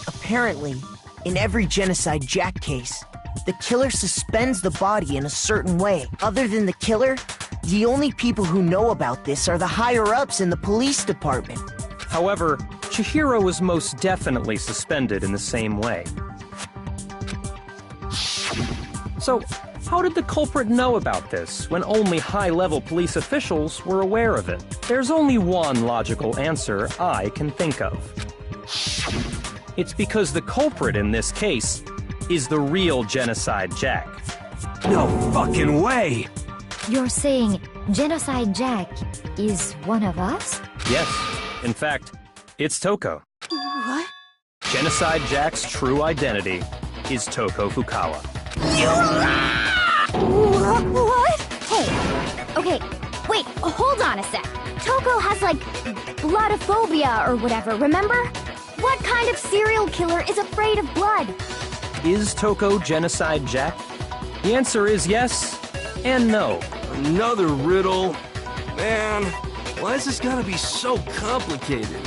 Apparently, in every Genocide Jack case, the killer suspends the body in a certain way. Other than the killer, the only people who know about this are the higher-ups in the police department. However, Chihiro was most definitely suspended in the same way. So, how did the culprit know about this when only high-level police officials were aware of it? There's only one logical answer I can think of. It's because the culprit in this case is the real Genocide Jack. No fucking way! You're saying Genocide Jack is one of us? Yes. In fact, it's Toko. What? Genocide Jack's true identity is Toko Fukawa. What? Hey, okay, wait, hold on a sec. Toko has, like, bloodophobia or whatever, remember? What kind of serial killer is afraid of blood? Is Toko Genocide Jack? The answer is yes and no. Another riddle? Man, why is this gotta be so complicated?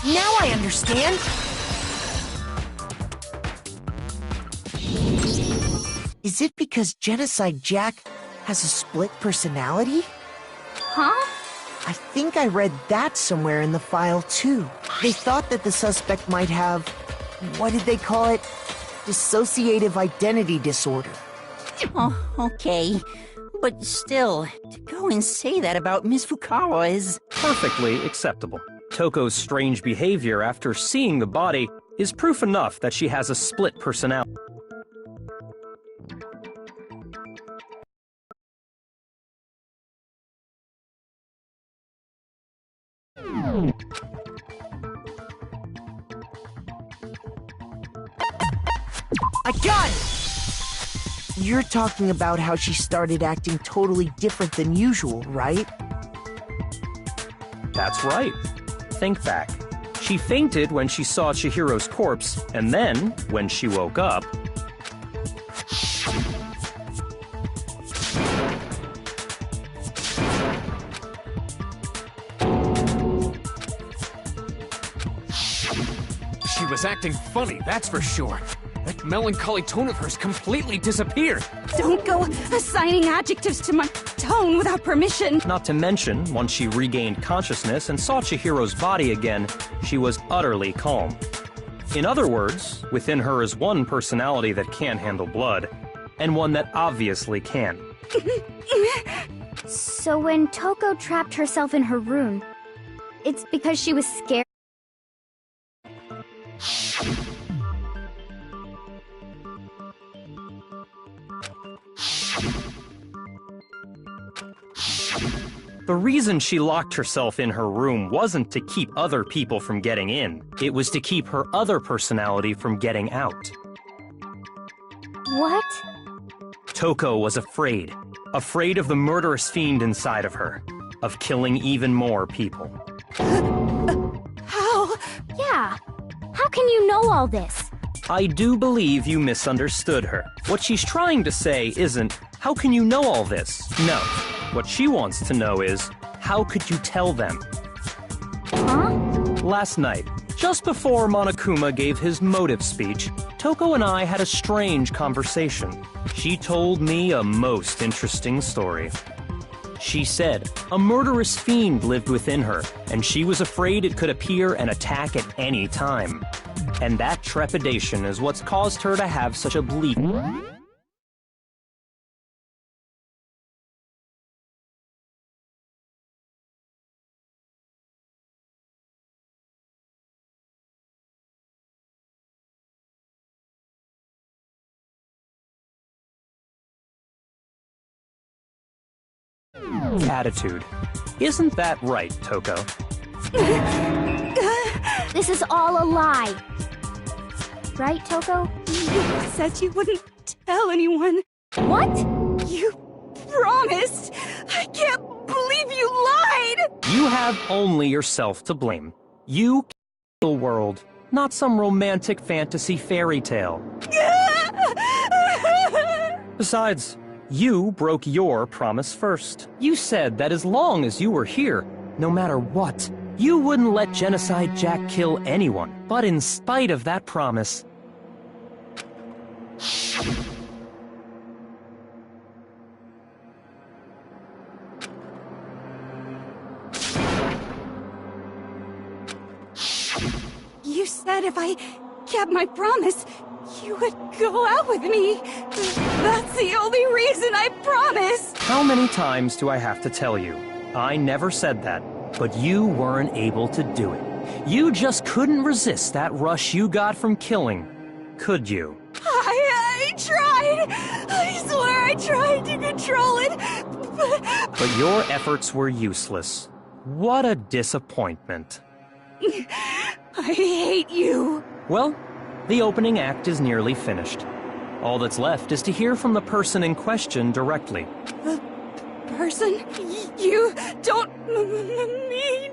Now I understand! Is it because Genocide Jack has a split personality? Huh? I think I read that somewhere in the file, too. They thought that the suspect might have... what did they call it? Dissociative identity disorder. Oh, okay. But still, to go and say that about Miss Fukawa is... Perfectly acceptable. Toko's strange behavior after seeing the body is proof enough that she has a split personality. I got it! You're talking about how she started acting totally different than usual, right? That's right. Think back. She fainted when she saw Chihiro's corpse, and then, when she woke up... She was acting funny, that's for sure. That melancholy tone of hers completely disappeared. Don't go assigning adjectives to my tone without permission. Not to mention, once she regained consciousness and saw Chihiro's body again, she was utterly calm. In other words, within her is one personality that can handle blood, and one that obviously can. So when Toko trapped herself in her room, it's because she was scared? The reason she locked herself in her room wasn't to keep other people from getting in. It was to keep her other personality from getting out. What? Toko was afraid. Afraid of the murderous fiend inside of her. Of killing even more people. How? Yeah. How can you know all this? I do believe you misunderstood her. What she's trying to say isn't, how can you know all this? No. What she wants to know is, how could you tell them? Huh? Last night, just before Monokuma gave his motive speech, Toko and I had a strange conversation. She told me a most interesting story. She said a murderous fiend lived within her, and she was afraid it could appear and attack at any time. And that trepidation is what's caused her to have such a bleak... attitude. Isn't that right, Toko? This is all a lie. Right, Toko? You said you wouldn't tell anyone. What? You promised. I can't believe you lied. You have only yourself to blame. You killed the world, not some romantic fantasy fairy tale. Besides, you broke your promise first. You said that as long as you were here, no matter what, you wouldn't let Genocide Jack kill anyone. But in spite of that promise... You said if I kept my promise, you would go out with me. That's the only reason I promised. How many times do I have to tell you? I never said that, but you weren't able to do it. You just couldn't resist that rush you got from killing, could you? I tried. I swear I tried to control it, But your efforts were useless. What a disappointment. I hate you. Well, the opening act is nearly finished. All that's left is to hear from the person in question directly. The person you don't mean...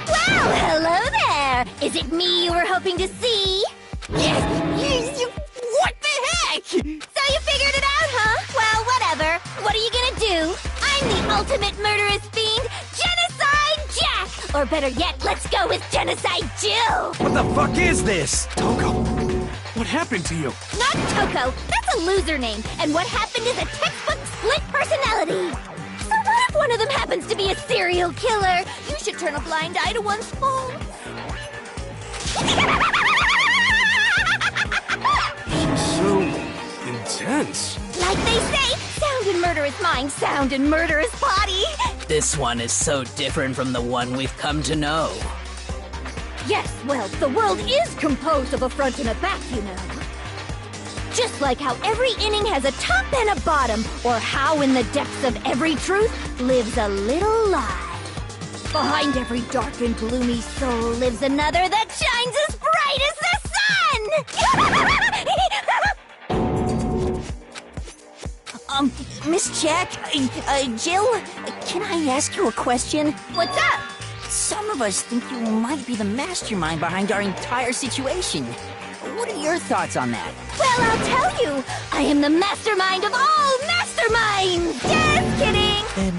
Well, hello there! Is it me you were hoping to see? What the heck? So you figured it out, huh? Well, whatever. What are you gonna do? I'm the ultimate murderous fiend, Genocide Jack! Or better yet, let's go with Genocide Jill! What the fuck is this? Toko, what happened to you? Not Toko, that's a loser name, and what happened is a textbook split personality. So what if one of them happens to be a serial killer? You should turn a blind eye to one's faults. So intense. Like they say, sound in murderous mind, sound in murderous body. This one is so different from the one we've come to know. Yes, well, the world is composed of a front and a back, you know. Just like how every inning has a top and a bottom, or how in the depths of every truth lives a little lie. Behind every dark and gloomy soul lives another that shines as bright as the sun! Miss Jack, Jill, can I ask you a question? What's up? Some of us think you might be the mastermind behind our entire situation. What are your thoughts on that? Well, I'll tell you. I am the mastermind of all masterminds! Just kidding! Then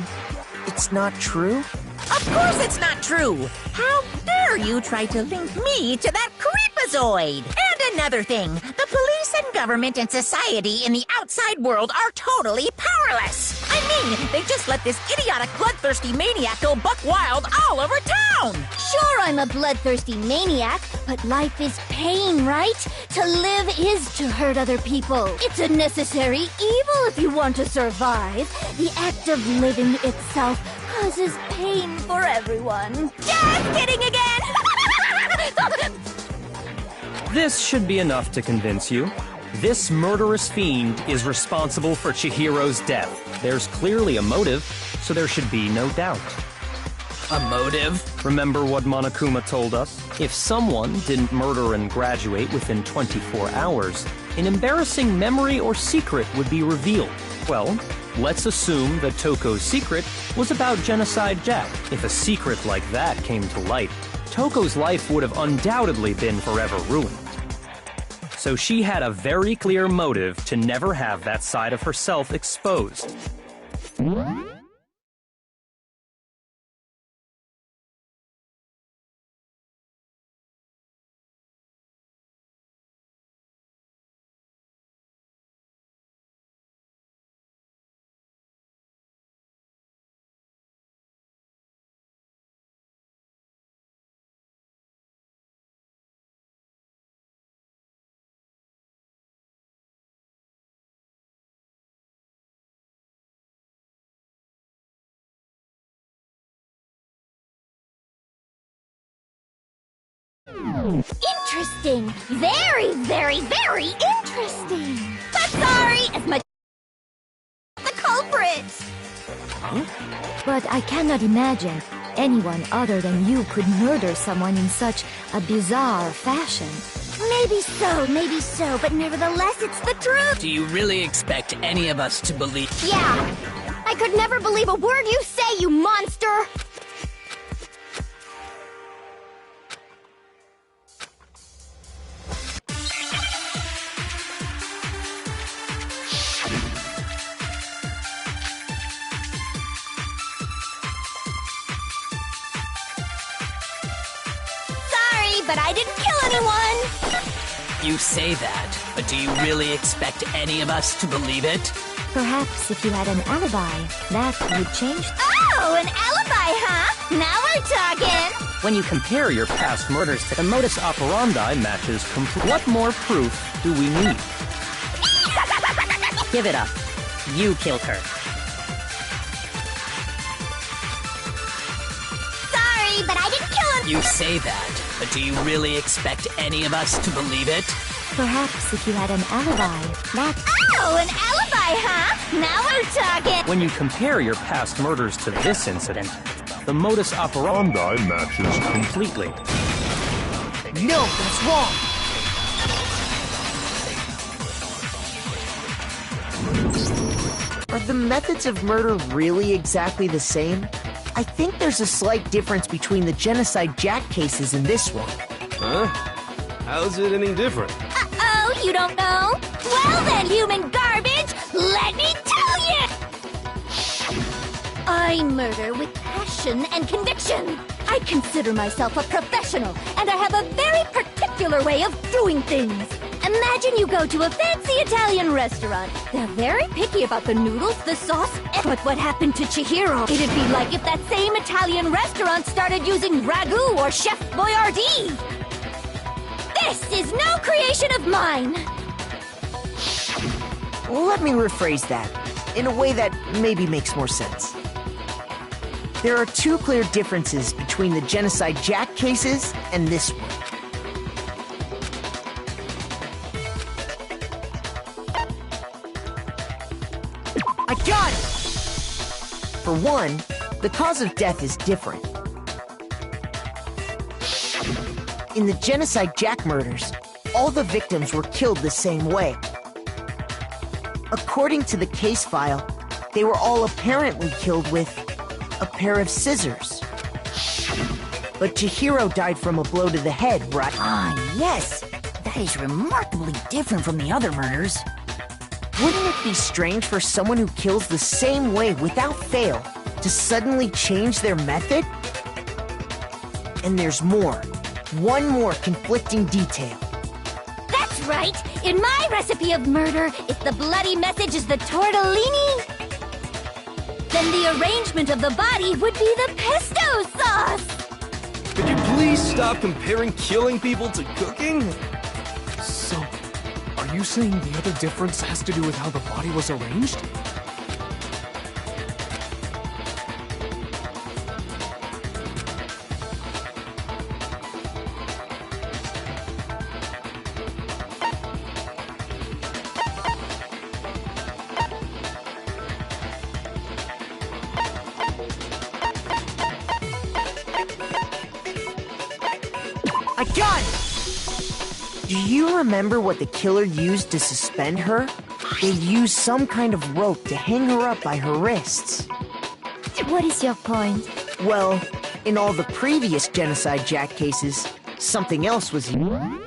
it's not true? Of course it's not true! How dare you try to link me to that creepazoid? And another thing, the police and government and society in the outside world are totally powerless! I mean, they just let this idiotic bloodthirsty maniac go buck wild all over town! Sure, I'm a bloodthirsty maniac, but life is pain, right? To live is to hurt other people. It's a necessary evil if you want to survive. The act of living itself causes pain for everyone. Just kidding again! This should be enough to convince you. This murderous fiend is responsible for Chihiro's death. There's clearly a motive, so there should be no doubt. A motive? Remember what Monokuma told us? If someone didn't murder and graduate within 24 hours, an embarrassing memory or secret would be revealed. Well, let's assume that Toko's secret was about Genocide Jack. If a secret like that came to light, Toko's life would have undoubtedly been forever ruined. So she had a very clear motive to never have that side of herself exposed. Interesting. Very, very, very interesting. But sorry, as much the culprit. Huh? But I cannot imagine anyone other than you could murder someone in such a bizarre fashion. Maybe so, but nevertheless, it's the truth. Do you really expect any of us to believe? Yeah. I could never believe a word you say, you monster. But I didn't kill anyone! You say that, but do you really expect any of us to believe it? Perhaps if you had an alibi, that would change. Oh, an alibi, huh? Now we're talking! When you compare your past murders to the modus operandi matches what more proof do we need? Give it up. You killed her. Sorry, but I didn't kill him! You say that, but do you really expect any of us to believe it? Perhaps if you had an alibi, that... Oh, an alibi, huh? Now we're talking! When you compare your past murders to this incident, the modus operandi matches completely. No, that's wrong! Are the methods of murder really exactly the same? I think there's a slight difference between the Genocide Jack cases and this one. Huh? How's it any different? Uh-oh, you don't know? Well then, human garbage, let me tell you! I murder with passion and conviction. I consider myself a professional, and I have a very particular way of doing things. Imagine you go to a fancy Italian restaurant. They're very picky about the noodles, the sauce, but what happened to Chihiro? It'd be like if that same Italian restaurant started using ragu or Chef Boyardee. This is no creation of mine! Let me rephrase that, in a way that maybe makes more sense. There are two clear differences between the Genocide Jack cases and this one. I got it! For one, the cause of death is different. In the Genocide Jack murders, all the victims were killed the same way. According to the case file, they were all apparently killed with a pair of scissors. But Chihiro died from a blow to the head, right? Ah, yes! That is remarkably different from the other murders. Wouldn't it be strange for someone who kills the same way without fail to suddenly change their method? And there's more. One more conflicting detail. That's right! In my recipe of murder, if the bloody message is the tortellini, then the arrangement of the body would be the pesto sauce! Could you please stop comparing killing people to cooking? So, are you saying the other difference has to do with how the body was arranged? I got it! Do you remember what the killer used to suspend her? They used some kind of rope to hang her up by her wrists. What is your point? Well, in all the previous Genocide Jack cases, something else was used.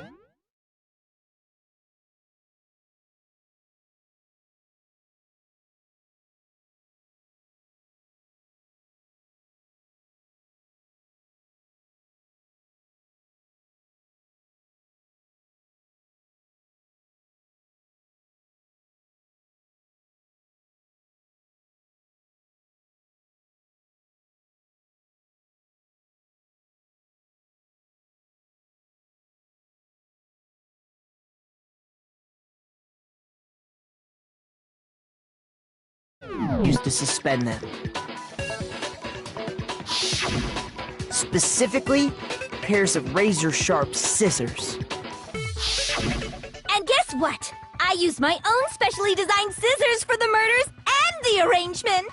Used to suspend them. Specifically, pairs of razor-sharp scissors. And guess what? I use my own specially designed scissors for the murders and the arrangement!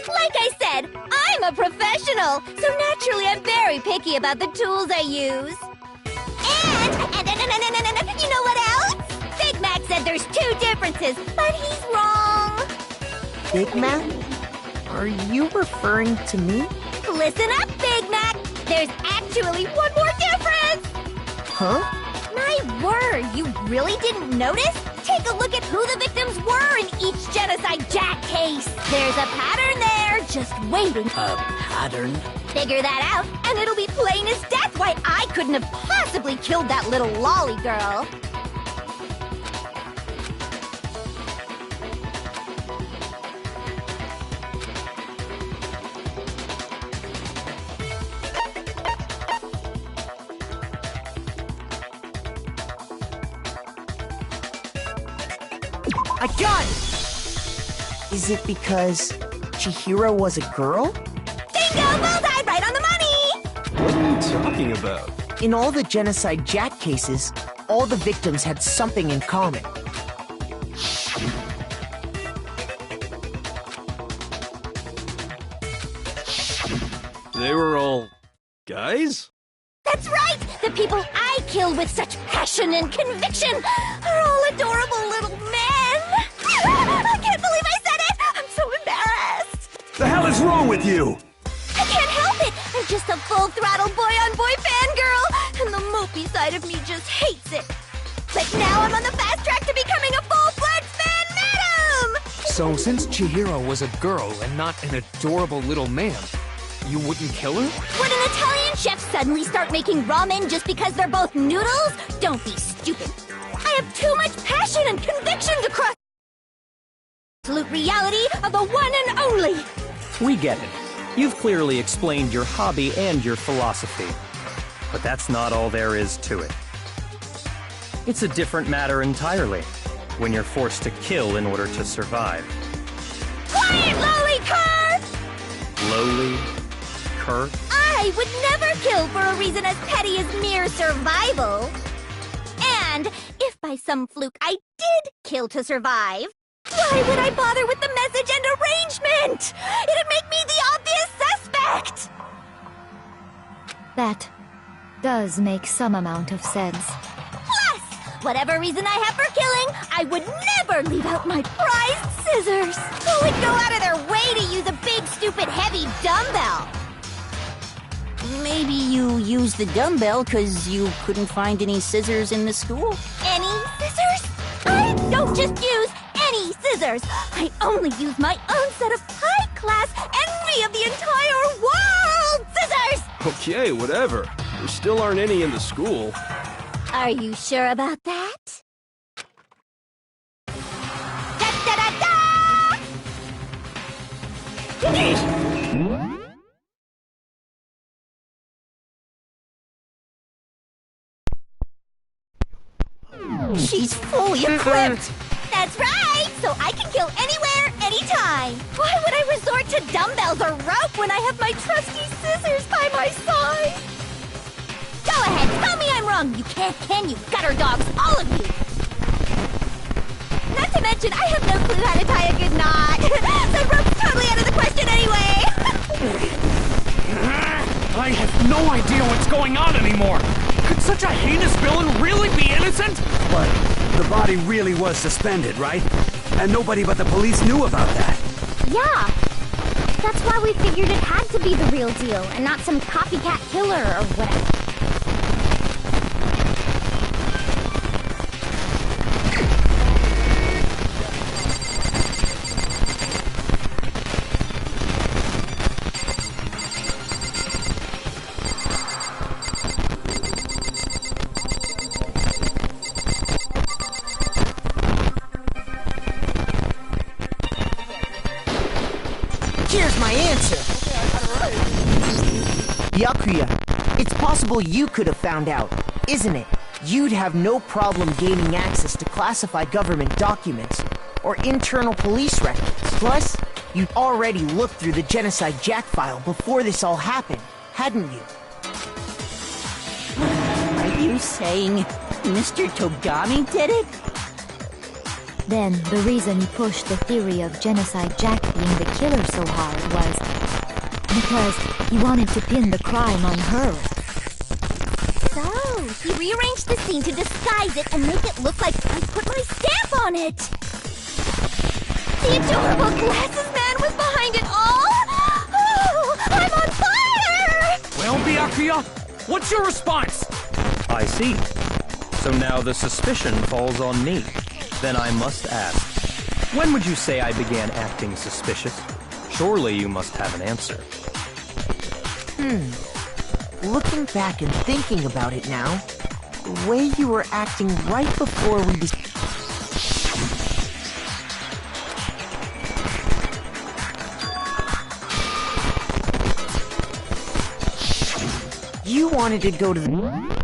Like I said, I'm a professional, so naturally I'm very picky about the tools I use. And you know what else? Big Mac said there's two differences, but he's wrong. Big Mac? Are you referring to me? Listen up, Big Mac! There's actually one more difference! Huh? My word, you really didn't notice? Take a look at who the victims were in each Genocide Jack case. There's a pattern there, just waiting. A pattern? Figure that out, and it'll be plain as death why I couldn't have possibly killed that little lolly girl. I got it! Is it because Chihiro was a girl? Bingo! Bullseye! Right on the money! What are you talking about? In all the Genocide Jack cases, all the victims had something in common. They were all guys? That's right! The people I kill with such passion and conviction are all adorable little men! I can't believe I said it! I'm so embarrassed! The hell is wrong with you? I can't help it! I'm just a full-throttle boy-on-boy fangirl, and the mopey side of me just hates it. But now I'm on the fast track to becoming a full-fledged fan madam! So since Chihiro was a girl and not an adorable little man, you wouldn't kill her? Would an Italian chef suddenly start making ramen just because they're both noodles? Don't be stupid. I have too much passion and conviction to cross the absolute reality of the one and only. We get it. You've clearly explained your hobby and your philosophy. But that's not all there is to it. It's a different matter entirely, when you're forced to kill in order to survive. Quiet, lowly cur! Lowly? Cur? I would never kill for a reason as petty as mere survival. And if by some fluke I did kill to survive, why would I bother with the message and arrangement? It'd make me the obvious suspect! That does make some amount of sense. Plus, whatever reason I have for killing, I would never leave out my prized scissors. Who would go out of their way to use a big, stupid, heavy dumbbell? Maybe you used the dumbbell because you couldn't find any scissors in the school? Any scissors? I don't just use any scissors. I only use my own set of high-class envy of the entire world scissors! Okay, whatever. There still aren't any in the school. Are you sure about that? Da-da-da-da! She's fully equipped! That's right! So I can kill anywhere, anytime! Why would I resort to dumbbells or rope when I have my trusty scissors by my side? Go ahead, tell me I'm wrong! You can't, can you, gutter dogs, all of you! Not to mention, I have no clue how to tie a good knot! The rope's totally out of the question anyway! I have no idea what's going on anymore! Could such a heinous villain really be innocent? But the body really was suspended, right? And nobody but the police knew about that. Yeah. That's why we figured it had to be the real deal, and not some copycat killer or whatever. Here's my answer. Yakuya, it's possible you could have found out, isn't it? You'd have no problem gaining access to classified government documents or internal police records. Plus, you'd already looked through the Genocide Jack file before this all happened, hadn't you? Are you saying Mr. Togami did it? Then, the reason he pushed the theory of Genocide Jack being the killer so hard was because he wanted to pin the crime on her. So, he rearranged the scene to disguise it and make it look like I put my stamp on it! The adorable glasses man was behind it all! Oh, I'm on fire! Well, Byakuya, what's your response? I see. So now the suspicion falls on me. Then I must ask, when would you say I began acting suspicious? Surely you must have an answer. Looking back and thinking about it now, the way you were acting right before we You wanted to go to the...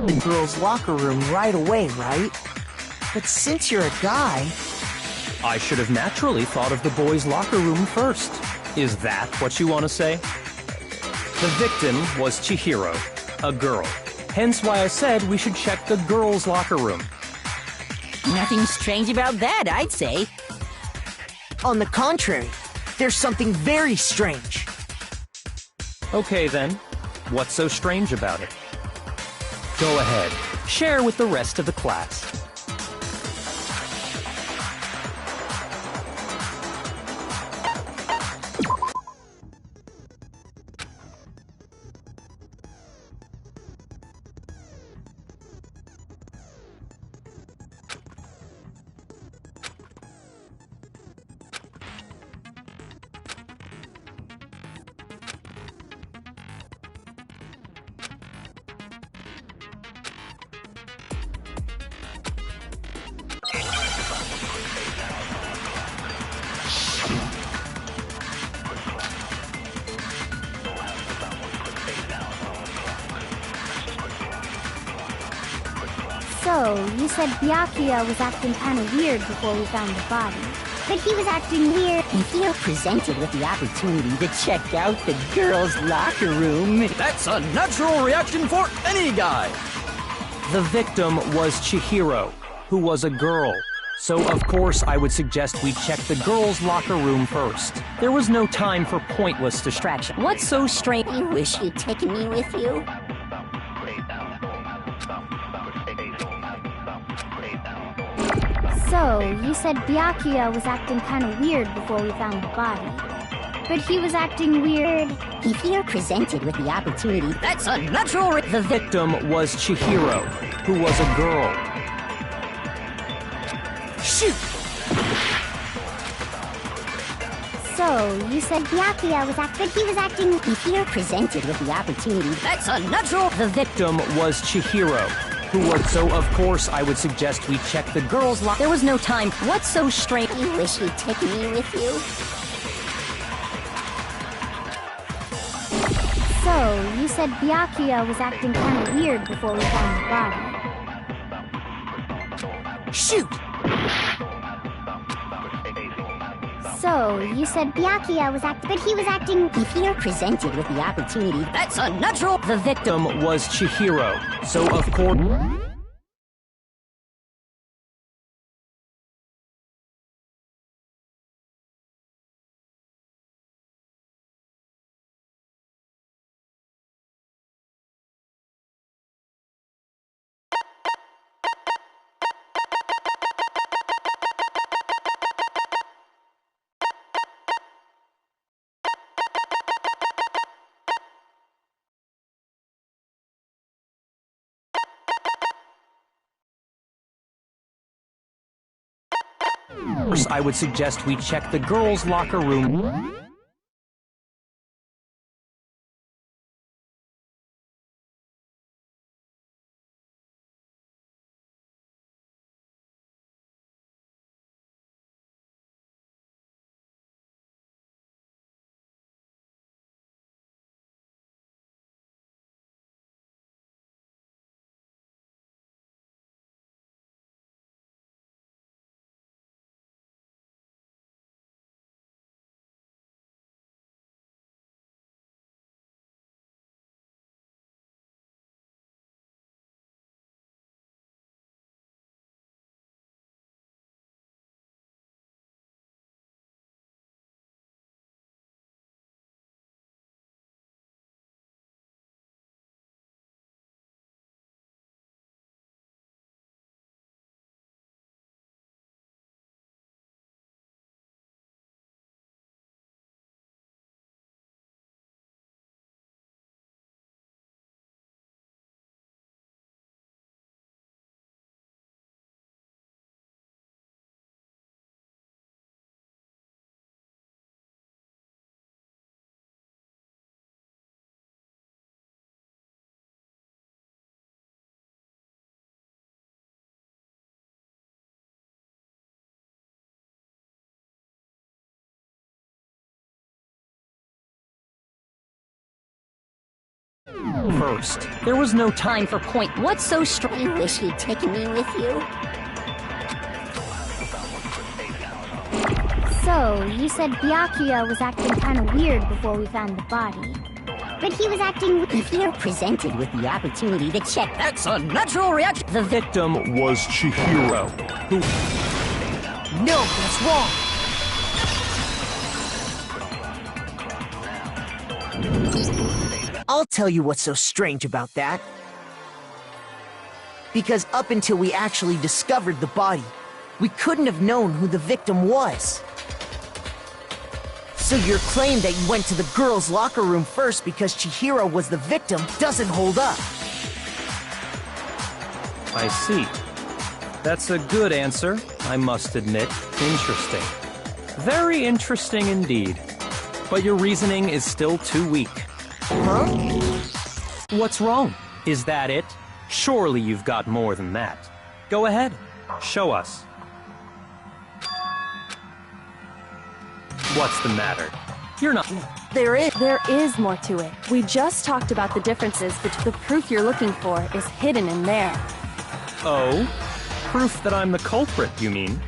the girls' locker room right away, right? But since you're a guy... I should have naturally thought of the boys' locker room first. Is that what you want to say? The victim was Chihiro, a girl. Hence why I said we should check the girls' locker room. Nothing strange about that, I'd say. On the contrary, there's something very strange. Okay then, what's so strange about it? Go ahead, share with the rest of the class. So, you said Byakuya was acting kind of weird before we found the body. But he was acting weird. If you're presented with the opportunity to check out the girls' locker room... That's a natural reaction for any guy! The victim was Chihiro, who was a girl. So of course I would suggest we check the girls' locker room first. There was no time for pointless distraction. What's so strange? You wish you'd taken me with you? So, you said Byakuya was acting kind of weird before we found the body. But he was acting weird. If you're presented with the opportunity, that's a natural... The victim was Chihiro, who was a girl. Shoot! So, you said Byakuya was acting... But he was acting... If you're presented with the opportunity, that's a natural... The victim was Chihiro, who was... So of course I would suggest we check the girls' locker... There was no time. What's so strange? You wish you'd taken me with you? So, you said Byakuya was acting kind of weird before we found the body. Shoot! So, you said Byakuya was acting... But he was acting... If you're presented with the opportunity, that's a natural... The victim was Chihiro, so of course... I would suggest we check the girls' locker room. first. There was no time for point. What's so strange? You wish you'd taken me with you? So, you said Byakuya was acting kind of weird before we found the body. But he was acting... If you're presented with the opportunity to check, that's a natural reaction. The victim was Chihiro, who... No, that's wrong! I'll tell you what's so strange about that. Because up until we actually discovered the body, we couldn't have known who the victim was. So your claim that you went to the girls' locker room first because Chihiro was the victim doesn't hold up. I see. That's a good answer, I must admit. Interesting. Very interesting indeed. But your reasoning is still too weak. Huh? What's wrong? Is that it? Surely you've got more than that. Go ahead. Show us. What's the matter? You're not... There is more to it. We just talked about the differences, but the proof you're looking for is hidden in there. Oh? Proof that I'm the culprit, you mean?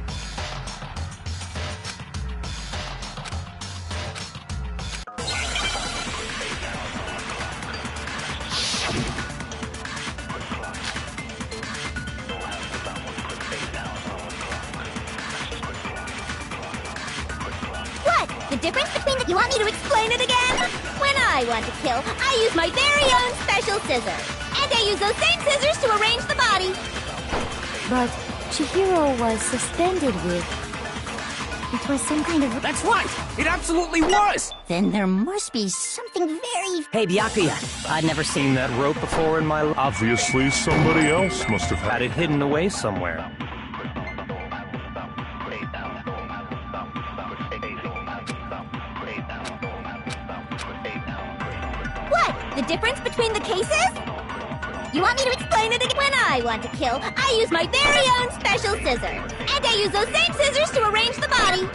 The difference between the... You want me to explain it again? When I want to kill, I use my very own special scissors. And I use those same scissors to arrange the body. But Chihiro was suspended with... It was some kind of... That's right! It absolutely was! Then there must be something very... Hey, Byakuya, I'd never Seen that rope before in my life. Obviously, somebody else must have Had it hidden away somewhere. The difference between the cases? You want me to explain it again? When I want to kill, I use my very own special scissors. And I use those same scissors to arrange the body.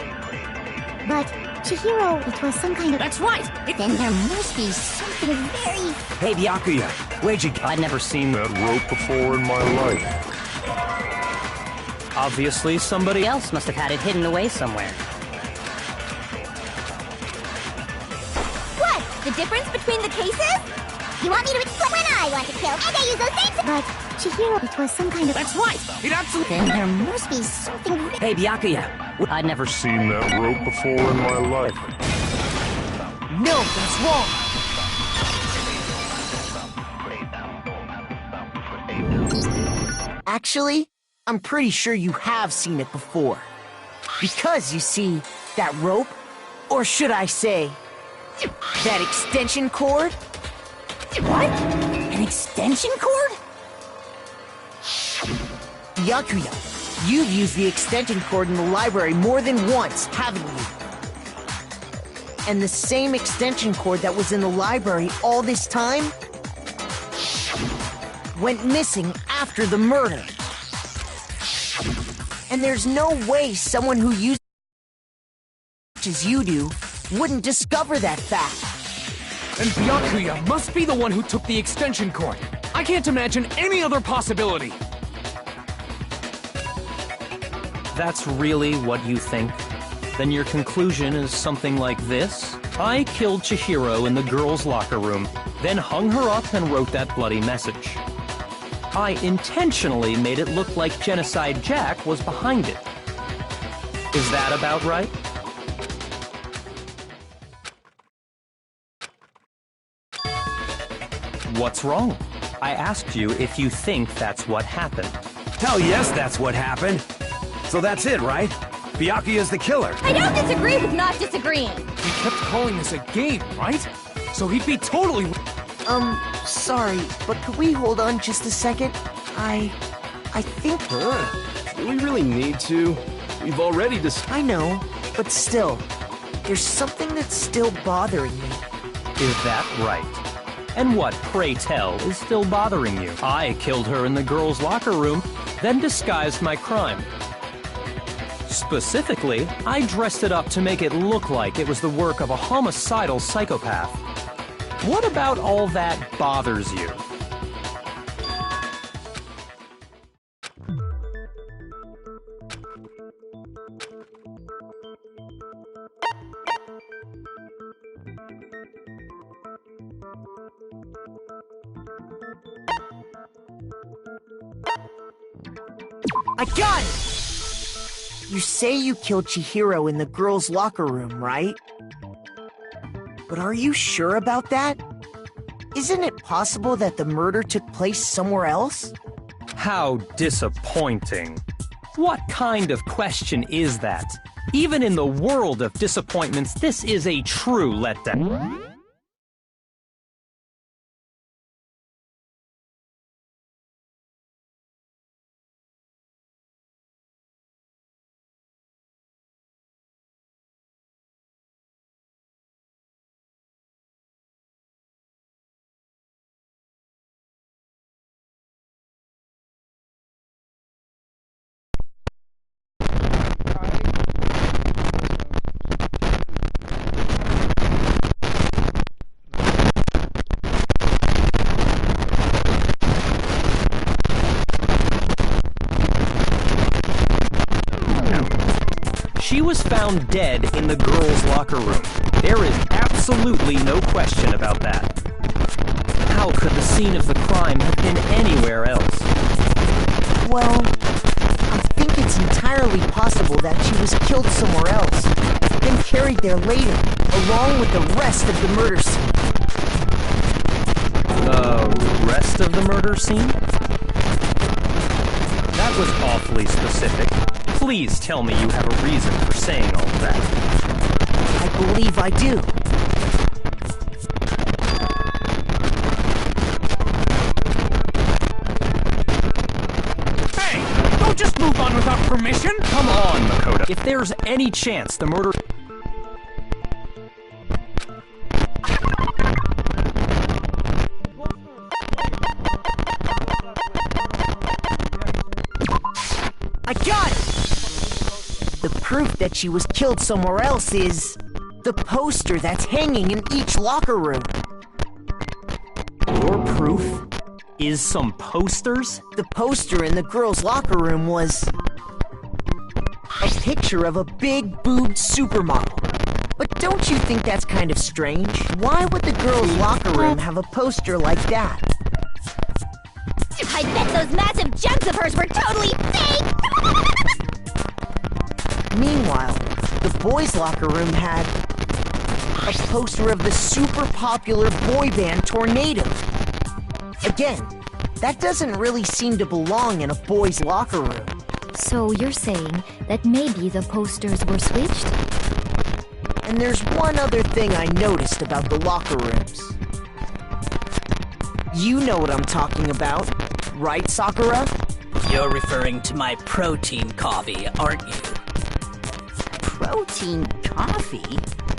But Chihiro, it was some kind of... That's right! Then there must be something very... Hey, Byakuya, where'd you... I'd never seen that rope before in my life. Obviously, somebody else must have had it hidden away somewhere. What? The difference between the cases? You want me to explain? When I want to kill, and I use those same... But Chihiro, it was some kind of... That's right! It absolutely... Then there must be something... Hey, Byakuya, I'd never seen that rope before in my life. No, that's wrong! Actually, I'm pretty sure you have seen it before. Because, you see, that rope, or should I say, that extension cord? What? An extension cord? Byakuya, you've used the extension cord in the library more than once, haven't you? And the same extension cord that was in the library all this time went missing after the murder. And there's no way someone who uses it as you do wouldn't discover that fact. And Byakuya must be the one who took the extension cord. I can't imagine any other possibility. That's really what you think? Then your conclusion is something like this? I killed Chihiro in the girls' locker room, then hung her up and wrote that bloody message. I intentionally made it look like Genocide Jack was behind it. Is that about right? What's wrong? I asked you if you think that's what happened. Hell yes, that's what happened. So that's it, right? Byakuya's the killer. I don't disagree with not disagreeing. He kept calling this a game, right? So he'd be totally... Sorry, but could we hold on just a second? I think... Do we really need to? We've already I know, but still, there's something that's still bothering me. Is that right? And what, pray tell, is still bothering you? I killed her in the girls' locker room, then disguised my crime. Specifically, I dressed it up to make it look like it was the work of a homicidal psychopath. What about all that bothers you? I got it! You say you killed Chihiro in the girls' locker room, right? But are you sure about that? Isn't it possible that the murder took place somewhere else? How disappointing. What kind of question is that? Even in the world of disappointments, this is a true letdown. She was found dead in the girls' locker room. There is absolutely no question about that. How could the scene of the crime have been anywhere else? Well, I think it's entirely possible that she was killed somewhere else, then carried there later, along with the rest of the murder scene. The rest of the murder scene? That was awfully specific. Please tell me you have a reason for saying all that. I believe I do. Hey! Don't just move on without permission! Come on, Makoto. If there's any chance the murder... I got it! The proof that she was killed somewhere else is the poster that's hanging in each locker room. Your proof is some posters? The poster in the girls' locker room was a picture of a big boobed supermodel. But don't you think that's kind of strange? Why would the girls' locker room have a poster like that? I bet those massive jugs of hers were totally fake! Meanwhile, the boys' locker room had a poster of the super popular boy band Tornado. Again, that doesn't really seem to belong in a boys' locker room. So you're saying that maybe the posters were switched? And there's one other thing I noticed about the locker rooms. You know what I'm talking about, right, Sakura? You're referring to my protein coffee, aren't you? Protein coffee?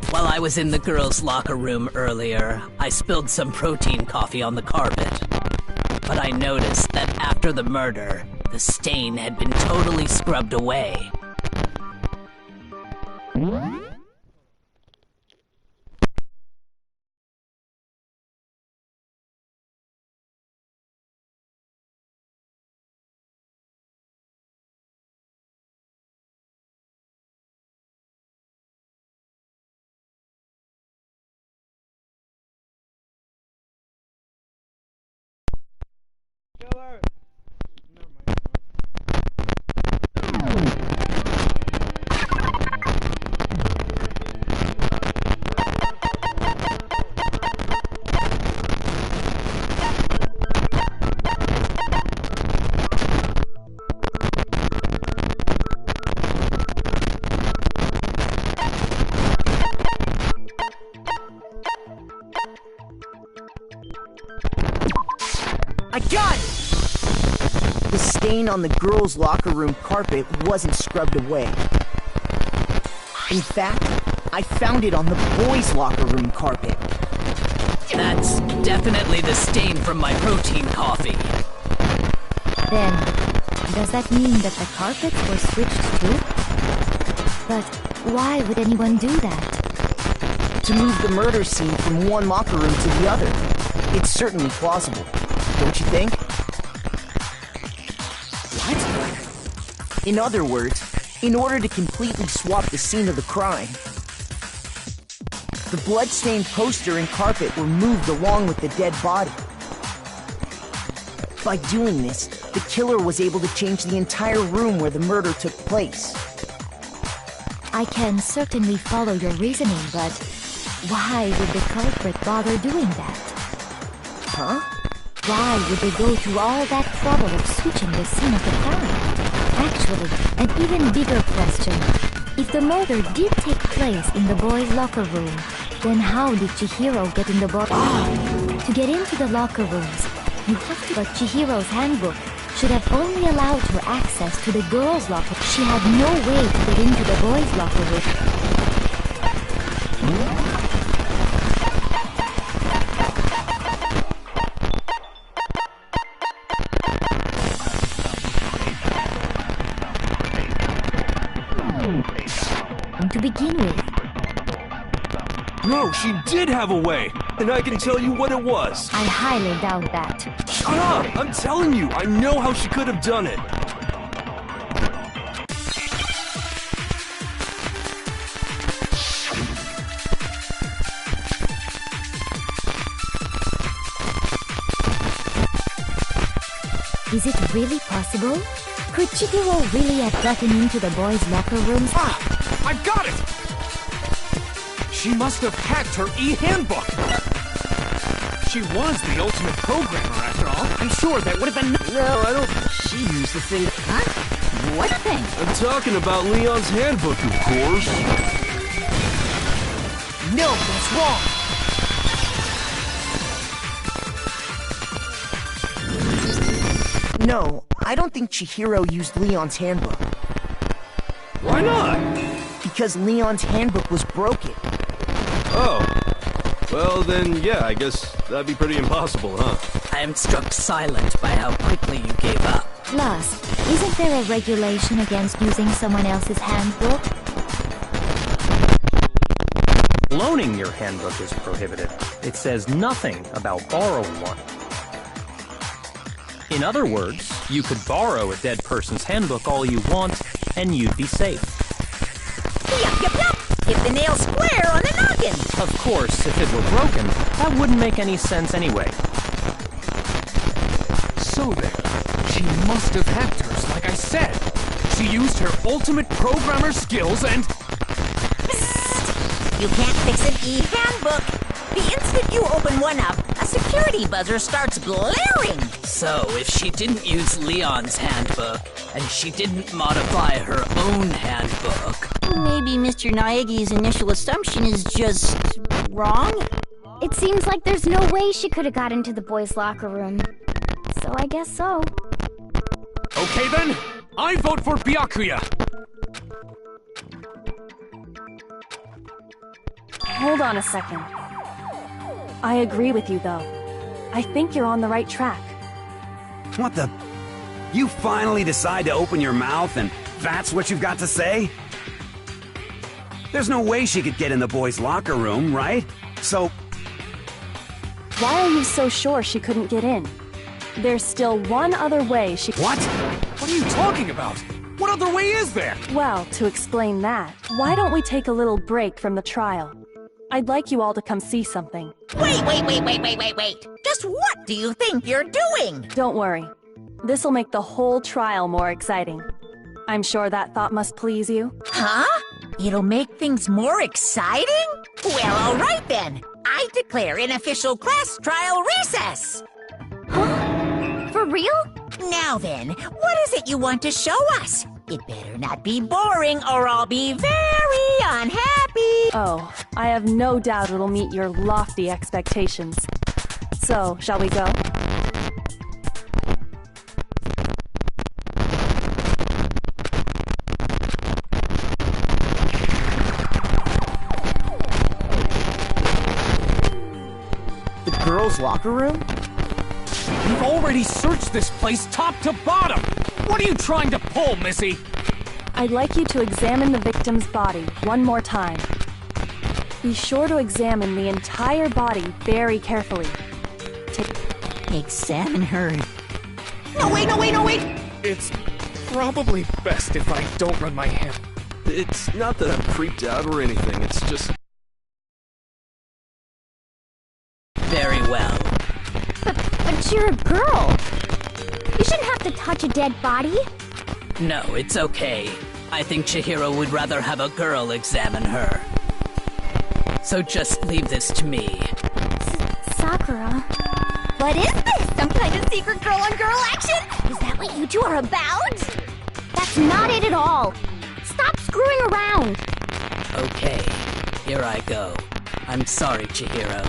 While I was in the girls' locker room earlier, I spilled some protein coffee on the carpet. But I noticed that after the murder, the stain had been totally scrubbed away. Killer! I got it! The stain on the girls' locker room carpet wasn't scrubbed away. In fact, I found it on the boys' locker room carpet. That's definitely the stain from my protein coffee. Then, does that mean that the carpets were switched too? But why would anyone do that? to move the murder scene from one locker room to the other. It's certainly plausible, don't you think? What? In other words, in order to completely swap the scene of the crime, the blood-stained poster and carpet were moved along with the dead body. By doing this, the killer was able to change the entire room where the murder took place. I can certainly follow your reasoning, but why would the culprit bother doing that? Huh? Why would they go through all that trouble of switching the scene of the crime? Actually, an even bigger question. If the murder did take place in the boys' locker room, then how did Chihiro get in the boy? To get into the locker rooms, you have to. But Chihiro's handbook should have only allowed her access to the girls' locker. She had no way to get into the boys' locker room. To begin with. No, she did have a way, and I can tell you what it was. I highly doubt that. Shut up! I'm telling you, I know how she could have done it. Is it really possible? Could Chihiro really have gotten into the boys' locker rooms? Ah! I've got it! She must have hacked her e-handbook! She was the ultimate programmer, after all. I'm sure that would have been... No, I don't... She used the thing... Huh? What thing? I'm talking about Leon's handbook, of course. No, that's wrong! No, I don't think Chihiro used Leon's handbook. Why not? Because Leon's handbook was broken. Oh. Well, then, yeah, I guess that'd be pretty impossible, huh? I am struck silent by how quickly you gave up. Plus, isn't there a regulation against using someone else's handbook? Loaning your handbook is prohibited. It says nothing about borrowing one. In other words, you could borrow a dead person's handbook all you want, and you'd be safe. Yup, yup, yup! Hit the nail square on the noggin! Of course, if it were broken, that wouldn't make any sense anyway. So then, she must have hacked hers, like I said. She used her ultimate programmer skills and... Psst! You can't fix an e-handbook! The instant you open one up, a security buzzer starts blaring! So, if she didn't use Leon's handbook, and she didn't modify her own handbook... Maybe Mr. Naegi's initial assumption is just... wrong? It seems like there's no way she could have got into the boys' locker room. So I guess so. Okay then, I vote for Byakuya! Hold on a second. I agree with you, though. I think you're on the right track. What the... You finally decide to open your mouth and that's what you've got to say? There's no way she could get in the boys' locker room, right? So... Why are you so sure she couldn't get in? There's still one other way she... What? What are you talking about? What other way is there? Well, to explain that, why don't we take a little break from the trial? I'd like you all to come see something. Wait! Just what do you think you're doing? Don't worry. This'll make the whole trial more exciting. I'm sure that thought must please you. Huh? It'll make things more exciting? Well, all right then. I declare an official class trial recess. Huh? For real? Now then, what is it you want to show us? It better not be boring or I'll be very unhappy. Oh, I have no doubt it'll meet your lofty expectations. So, shall we go? The girls' locker room? We've already searched this place top to bottom! What are you trying to pull, Missy? I'd like you to examine the victim's body one more time. Be sure to examine the entire body very carefully. Examine her. No, wait! It's probably best if I don't run my hand. It's not that I'm creeped out or anything, it's just... Very well. But you're a girl. You shouldn't have to touch a dead body. No, it's okay. I think Chihiro would rather have a girl examine her. So just leave this to me. Sakura. What is this? Some kind of secret girl-on-girl action? Is that what you two are about? That's not it at all. Stop screwing around. Okay, here I go. I'm sorry, Chihiro.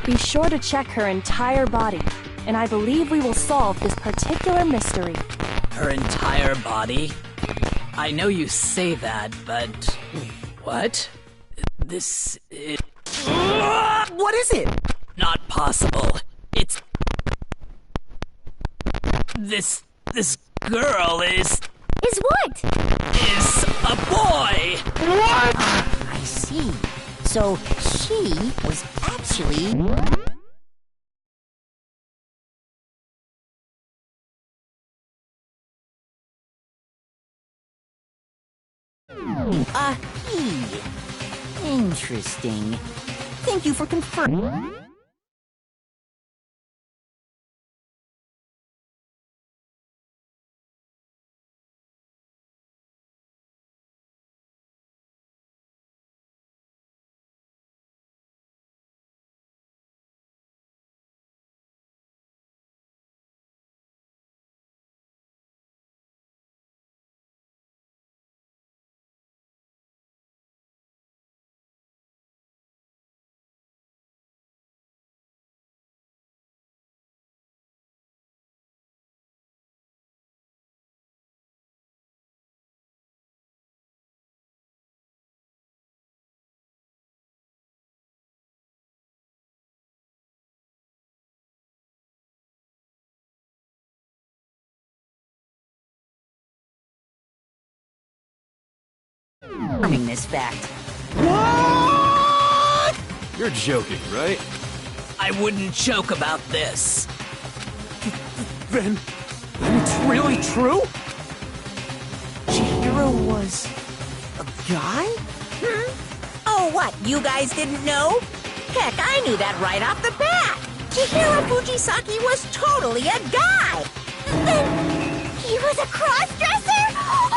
Be sure to check her entire body, and I believe we will solve this particular mystery. Her entire body? I know you say that, but... What? This is... What is it? Not possible. It's... This girl is... Is what? Is a boy! What? I see. So she was actually... he. Interesting. Thank you for confirming. This fact. What? You're joking, right? I wouldn't joke about this. Then it's really true? Chihiro was... a guy? Oh, what? You guys didn't know? Heck, I knew that right off the bat. Chihiro Fujisaki was totally a guy. He was a cross-dresser? Oh,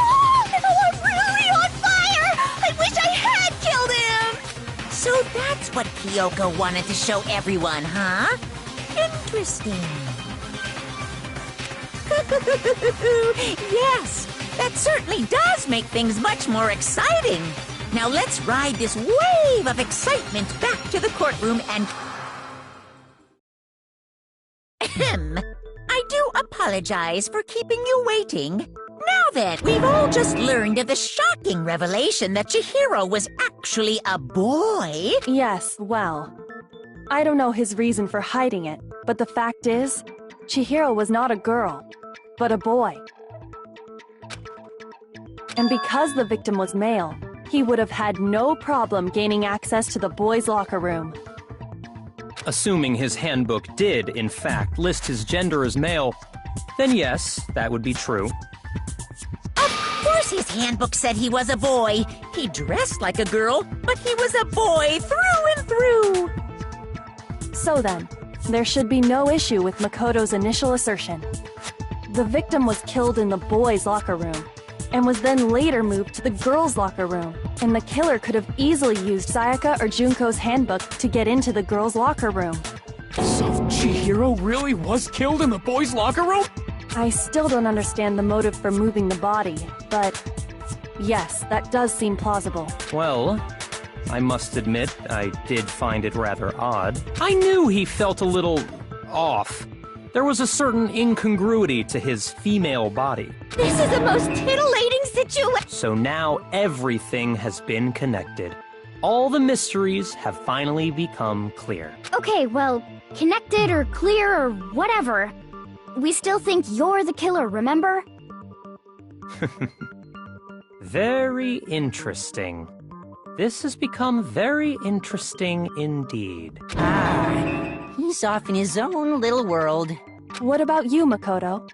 I'm really on fire! I wish I had killed him! So that's what Kyoko wanted to show everyone, huh? Interesting. Yes, that certainly does make things much more exciting. Now let's ride this wave of excitement back to the courtroom and... I do apologize for keeping you waiting. Now then, we've all just learned of the shocking revelation that Chihiro was actually a boy. Yes, well, I don't know his reason for hiding it, but the fact is, Chihiro was not a girl, but a boy. And because the victim was male, he would have had no problem gaining access to the boys' locker room. Assuming his handbook did, in fact, list his gender as male, then yes, that would be true. Of course his handbook said he was a boy. He dressed like a girl, but he was a boy through and through. So then, there should be no issue with Makoto's initial assertion. The victim was killed in the boys' locker room, and was then later moved to the girls' locker room, and the killer could have easily used Sayaka or Junko's handbook to get into the girls' locker room. So Chihiro really was killed in the boys' locker room? I still don't understand the motive for moving the body, but yes, that does seem plausible. Well, I must admit, I did find it rather odd. I knew he felt a little off. There was a certain incongruity to his female body. This is the most titillating situation. So now everything has been connected. All the mysteries have finally become clear. Okay, well, connected or clear or whatever. We still think you're the killer, remember? Very interesting. This has become very interesting indeed. He's off in his own little world. What about you, Makoto?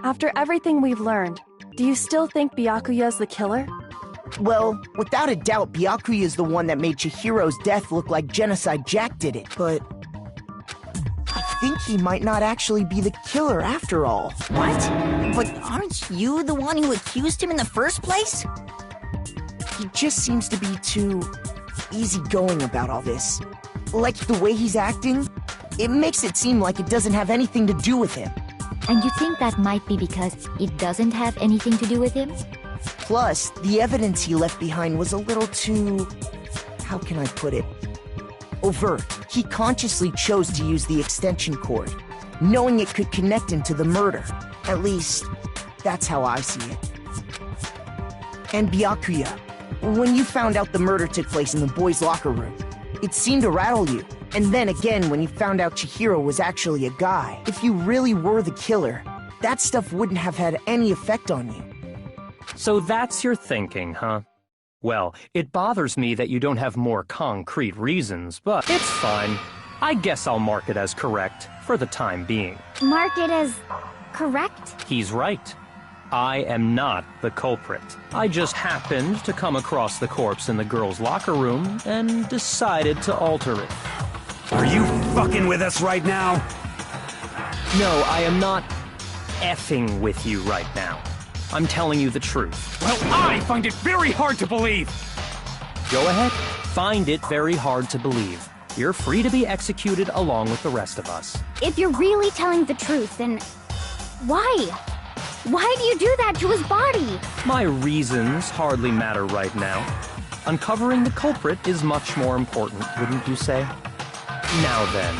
After everything we've learned, do you still think Byakuya's the killer? Well, without a doubt, Byakuya is the one that made Chihiro's death look like Genocide Jack did it, but I think he might not actually be the killer after all. What? But aren't you the one who accused him in the first place? He just seems to be too easygoing about all this. Like the way he's acting, it makes it seem like it doesn't have anything to do with him. And you think that might be because it doesn't have anything to do with him? Plus, the evidence he left behind was a little too... how can I put it? Overt. He consciously chose to use the extension cord, knowing it could connect him to the murder. At least, that's how I see it. And Byakuya, when you found out the murder took place in the boys' locker room, it seemed to rattle you. And then again, when you found out Chihiro was actually a guy, if you really were the killer, that stuff wouldn't have had any effect on you. So that's your thinking, huh? Well, it bothers me that you don't have more concrete reasons, but it's fine. I guess I'll mark it as correct for the time being. Mark it as correct? He's right. I am not the culprit. I just happened to come across the corpse in the girls' locker room and decided to alter it. Are you fucking with us right now? No, I am not effing with you right now. I'm telling you the truth. Well, I find it very hard to believe! Go ahead. Find it very hard to believe. You're free to be executed along with the rest of us. If you're really telling the truth, then why? Why do you do that to his body? My reasons hardly matter right now. Uncovering the culprit is much more important, wouldn't you say? Now then,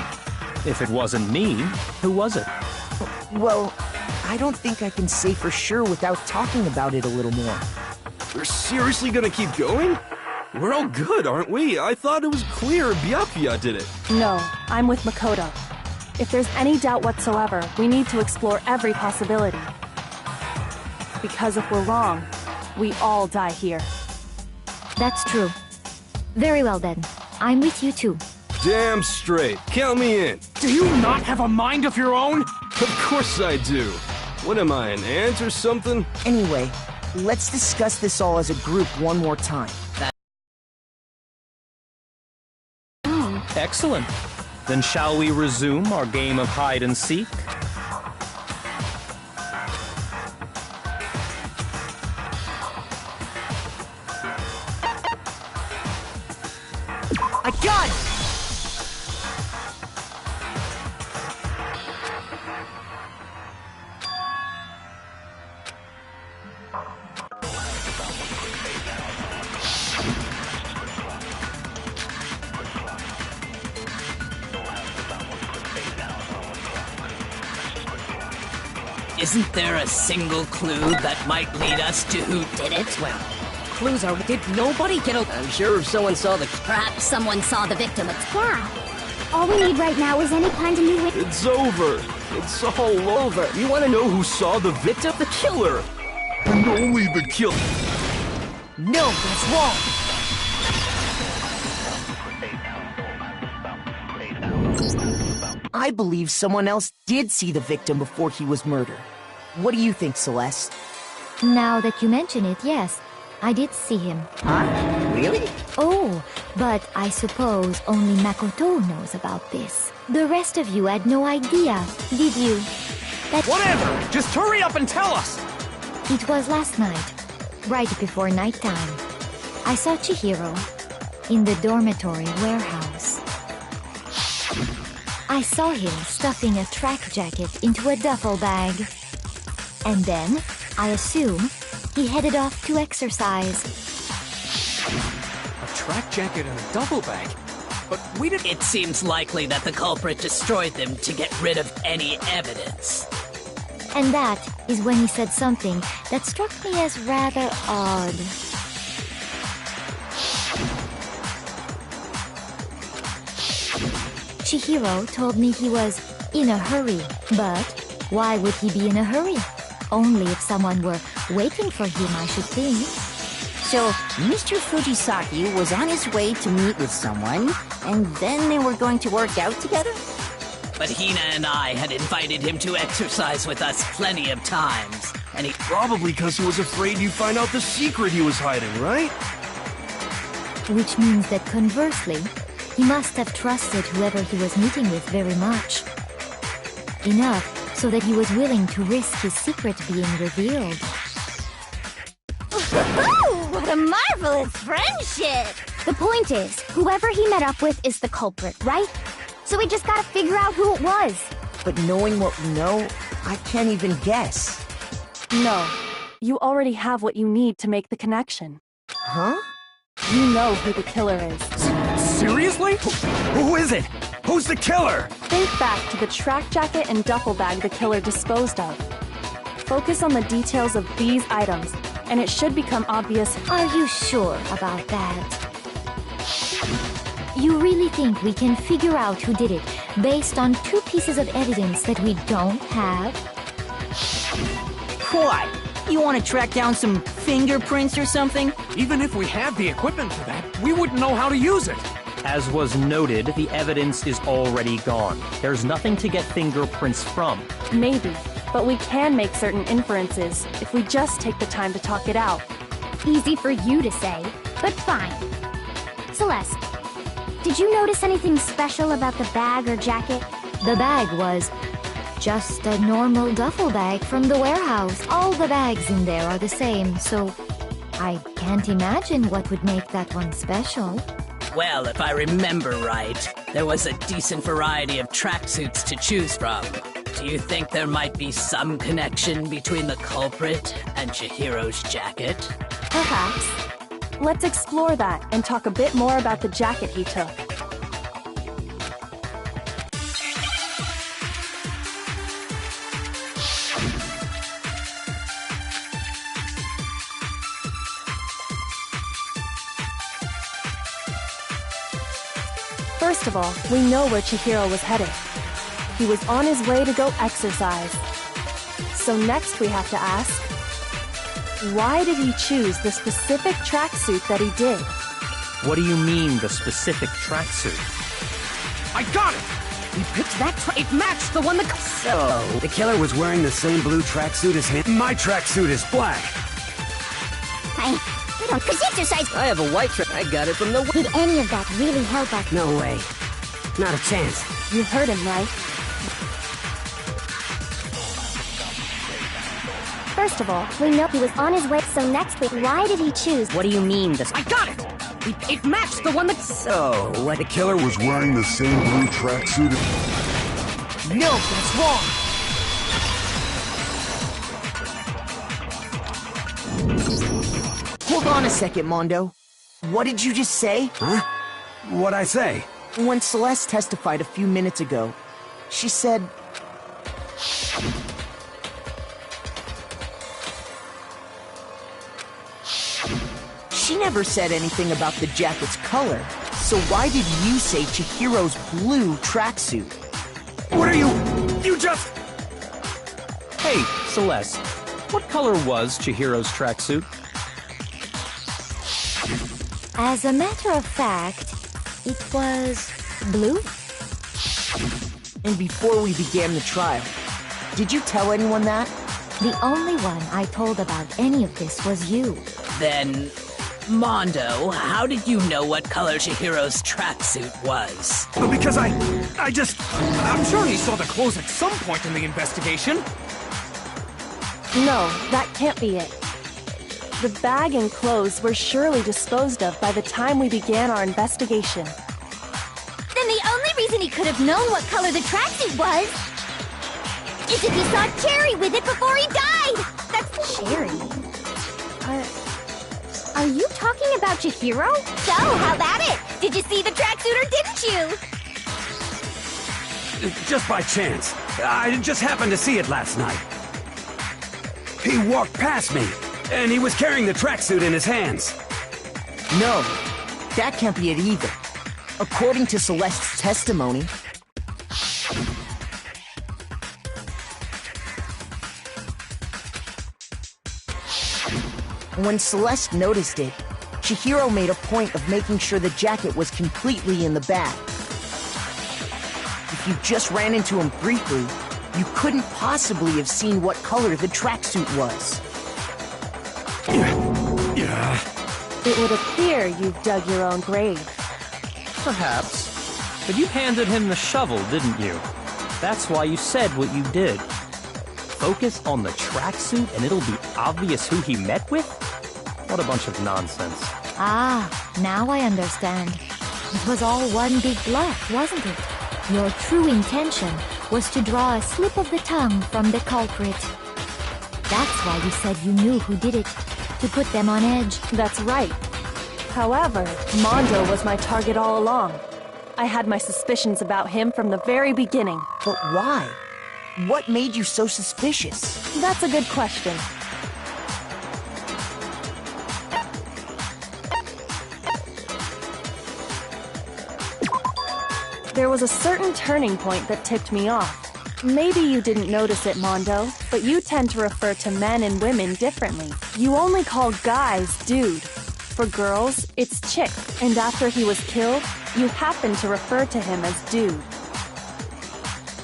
if it wasn't me, who was it? Well, I don't think I can say for sure without talking about it a little more. We're seriously gonna keep going? We're all good, aren't we? I thought it was clear Byakuya did it. No, I'm with Makoto. If there's any doubt whatsoever, we need to explore every possibility. Because if we're wrong, we all die here. That's true. Very well then. I'm with you too. Damn straight. Count me in. Do you not have a mind of your own? Of course I do. What am I, an ant or something? Anyway, let's discuss this all as a group one more time. Excellent. Then shall we resume our game of hide and seek? I got it! Isn't there a single clue that might lead us to who did it? Well, clues are... Did nobody get a... I'm sure someone saw the... Perhaps someone saw the victim. Yeah. All we need right now is any kind of new... It's over. It's all over. You want to know who saw the victim? The killer. And only the killer. No, that's wrong. I believe someone else did see the victim before he was murdered. What do you think, Celeste? Now that you mention it, yes. I did see him. Huh? Really? Oh, but I suppose only Makoto knows about this. The rest of you had no idea, did you? That Whatever! Just hurry up and tell us! It was last night, right before nighttime. I saw Chihiro in the dormitory warehouse. I saw him stuffing a track jacket into a duffel bag. And then, I assume, he headed off to exercise. A track jacket and a duffel bag? But we didn't... It seems likely that the culprit destroyed them to get rid of any evidence. And that is when he said something that struck me as rather odd. Chihiro told me he was in a hurry, but why would he be in a hurry? Only if someone were waiting for him, I should think. So, Mr. Fujisaki was on his way to meet with someone, and then they were going to work out together? But Hina and I had invited him to exercise with us plenty of times, and he... Probably because he was afraid you'd find out the secret he was hiding, right? Which means that conversely, he must have trusted whoever he was meeting with very much. Enough so that he was willing to risk his secret being revealed. Ooh, what a marvelous friendship! The point is, whoever he met up with is the culprit, right? So we just gotta figure out who it was. But knowing what we know, I can't even guess. No. You already have what you need to make the connection. Huh? You know who the killer is. Seriously? Who is it? Who's the killer? Think back to the track jacket and duffel bag the killer disposed of. Focus on the details of these items, and it should become obvious. Are you sure about that? You really think we can figure out who did it based on 2 pieces of evidence that we don't have? What? You want to track down some fingerprints or something? Even if we had the equipment for that, we wouldn't know how to use it. As was noted, the evidence is already gone. There's nothing to get fingerprints from. Maybe, but we can make certain inferences if we just take the time to talk it out. Easy for you to say, but fine. Celeste, did you notice anything special about the bag or jacket? The bag was just a normal duffel bag from the warehouse. All the bags in there are the same, so I can't imagine what would make that one special. Well, if I remember right, there was a decent variety of tracksuits to choose from. Do you think there might be some connection between the culprit and Chihiro's jacket? Perhaps. Let's explore that and talk a bit more about the jacket he took. First of all, we know where Chihiro was headed. He was on his way to go exercise. So next we have to ask, why did he choose the specific tracksuit that he did? What do you mean, the specific tracksuit? I got it! He picked that it matched the one that... So, the killer was wearing the same blue tracksuit as him? My tracksuit is black. We don't exercise. I have a white track. I got it from the... Did any of that really help us? No way. Not a chance. You heard him, right? First of all, we know he was on his way, so next week, why did he choose? What do you mean, this... I got it! It matched the one that... So, what... The killer was wearing the same blue tracksuit. No, that's wrong! Hold on a second, Mondo. What did you just say? Huh? What'd I say? When Celeste testified a few minutes ago, she said... She never said anything about the jacket's color. So why did you say Chihiro's blue tracksuit? What are you... You just... Hey, Celeste. What color was Chihiro's tracksuit? As a matter of fact, it was blue. And before we began the trial, did you tell anyone that? The only one I told about any of this was you. Then, Mondo, how did you know what color Chihiro's tracksuit was? Because I'm sure he saw the clothes at some point in the investigation. No, that can't be it. The bag and clothes were surely disposed of by the time we began our investigation. Then the only reason he could have known what color the tracksuit was is if he saw Cherry with it before he died! That's Cherry. Are you talking about Chihiro? So, how about it? Did you see the tracksuit or didn't you? Just by chance. I just happened to see it last night. He walked past me, and he was carrying the tracksuit in his hands. No, that can't be it either. According to Celeste's testimony... When Celeste noticed it, Chihiro made a point of making sure the jacket was completely in the bag. If you just ran into him briefly, you couldn't possibly have seen what color the tracksuit was. It would appear you've dug your own grave. Perhaps. But you handed him the shovel, didn't you? That's why you said what you did. Focus on the tracksuit and it'll be obvious who he met with? What a bunch of nonsense. Ah, now I understand. It was all one big bluff, wasn't it? Your true intention was to draw a slip of the tongue from the culprit. That's why you said you knew who did it, to put them on edge. That's right. However, Mondo was my target all along. I had my suspicions about him from the very beginning. But why? What made you so suspicious? That's a good question. There was a certain turning point that tipped me off. Maybe you didn't notice it, Mondo, but you tend to refer to men and women differently. You only call guys dude. For girls, it's chick, and after he was killed, you happen to refer to him as dude.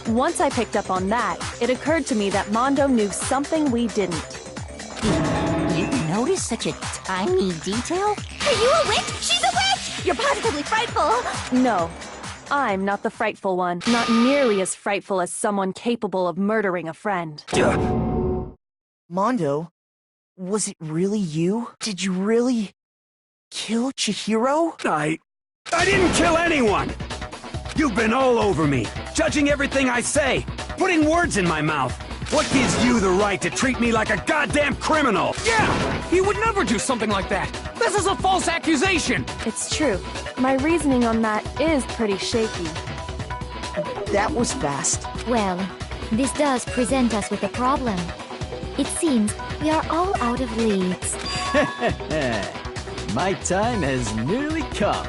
Once I picked up on that, it occurred to me that Mondo knew something we didn't. You noticed such a tiny detail? Are you a witch? She's a witch! You're positively frightful! No. I'm not the frightful one. Not nearly as frightful as someone capable of murdering a friend. Mondo, was it really you? Did you really kill Chihiro? I didn't kill anyone! You've been all over me, judging everything I say, putting words in my mouth. What gives you the right to treat me like a goddamn criminal? Yeah! He would never do something like that! This is a false accusation! It's true. My reasoning on that is pretty shaky. That was fast. Well, this does present us with a problem. It seems we are all out of leads. My time has nearly come.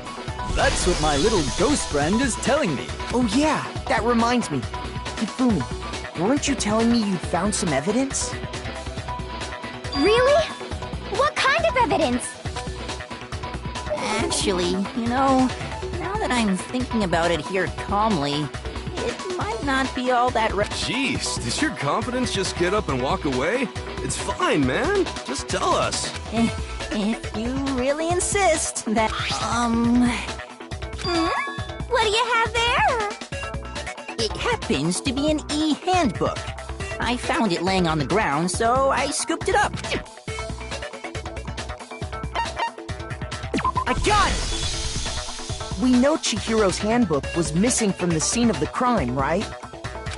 That's what my little ghost friend is telling me. Oh yeah, that reminds me. Hifumi, weren't you telling me you'd found some evidence? Really? What kind of evidence? Actually, you know, now that I'm thinking about it here calmly, it might not be all that Jeez, does your confidence just get up and walk away? It's fine, man. Just tell us. If you really insist that, What do you have there? It happens to be an e-handbook. I found it laying on the ground, so I scooped it up. I got it! We know Chihiro's handbook was missing from the scene of the crime, right?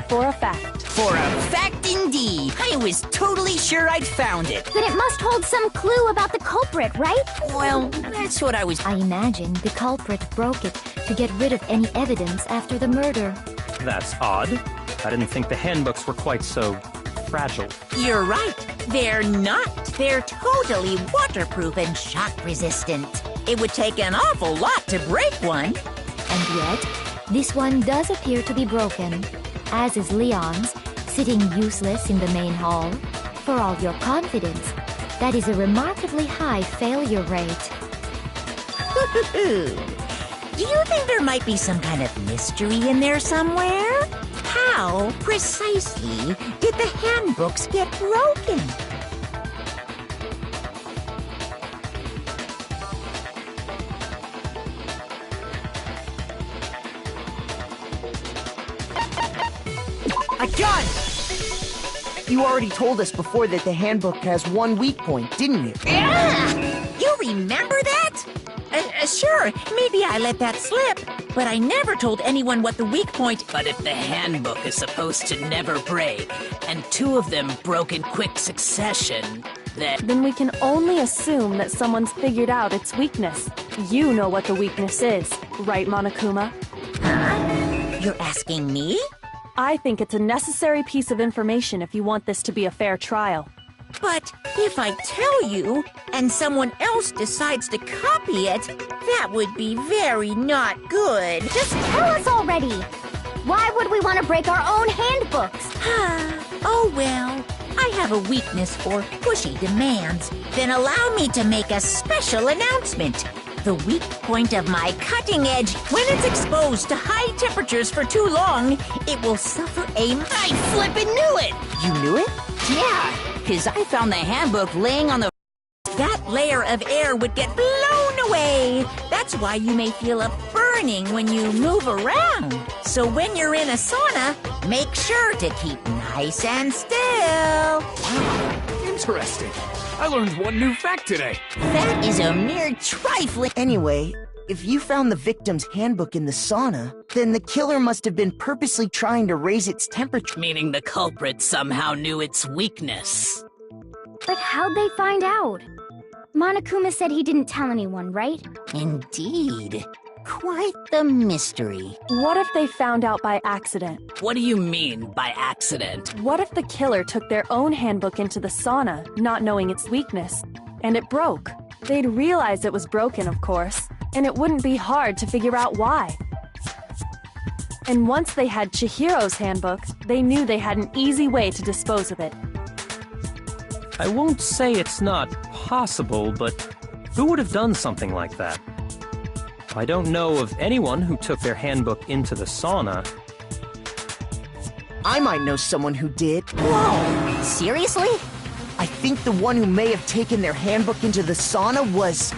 For a fact. For a fact indeed. I was totally sure I'd found it. Then it must hold some clue about the culprit, right? Well, that's what I was... I imagine the culprit broke it to get rid of any evidence after the murder. That's odd. I didn't think the handbooks were quite so fragile. You're right. They're not. They're totally waterproof and shock resistant. It would take an awful lot to break one. And yet, this one does appear to be broken, as is Leon's, sitting useless in the main hall. For all your confidence, that is a remarkably high failure rate. Do you think there might be some kind of mystery in there somewhere? How precisely did the handbooks get broken? I got it! You already told us before that the handbook has one weak point, didn't you? Yeah! You remember that? Sure, maybe I let that slip, but I never told anyone what the weak point... But if the handbook is supposed to never break, and two of them broke in quick succession, then we can only assume that someone's figured out its weakness. You know what the weakness is, right, Monokuma? Huh? You're asking me? I think it's a necessary piece of information if you want this to be a fair trial. But if I tell you, and someone else decides to copy it, that would be very not good. Just tell us already! Why would we want to break our own handbooks? Oh well, I have a weakness for pushy demands. Then allow me to make a special announcement. The weak point of my cutting edge, when it's exposed to high temperatures for too long, it will suffer a... I flippin' knew it! You knew it? Yeah, because I found the handbook laying on the... That layer of air would get blown away. That's why you may feel a burning when you move around. So when you're in a sauna, make sure to keep nice and still. Wow, interesting. I learned one new fact today. That is a mere trifling... Anyway, if you found the victim's handbook in the sauna, then the killer must have been purposely trying to raise its temperature. Meaning the culprit somehow knew its weakness. But how'd they find out? Monokuma said he didn't tell anyone, right? Indeed. Quite the mystery. What if they found out by accident? What do you mean by accident? What if the killer took their own handbook into the sauna, not knowing its weakness, and it broke? They'd realize it was broken, of course, and it wouldn't be hard to figure out why. And once they had Chihiro's handbook, they knew they had an easy way to dispose of it. I won't say it's not possible, but who would have done something like that? I don't know of anyone who took their handbook into the sauna. I might know someone who did. Whoa! Seriously? I think the one who may have taken their handbook into the sauna was...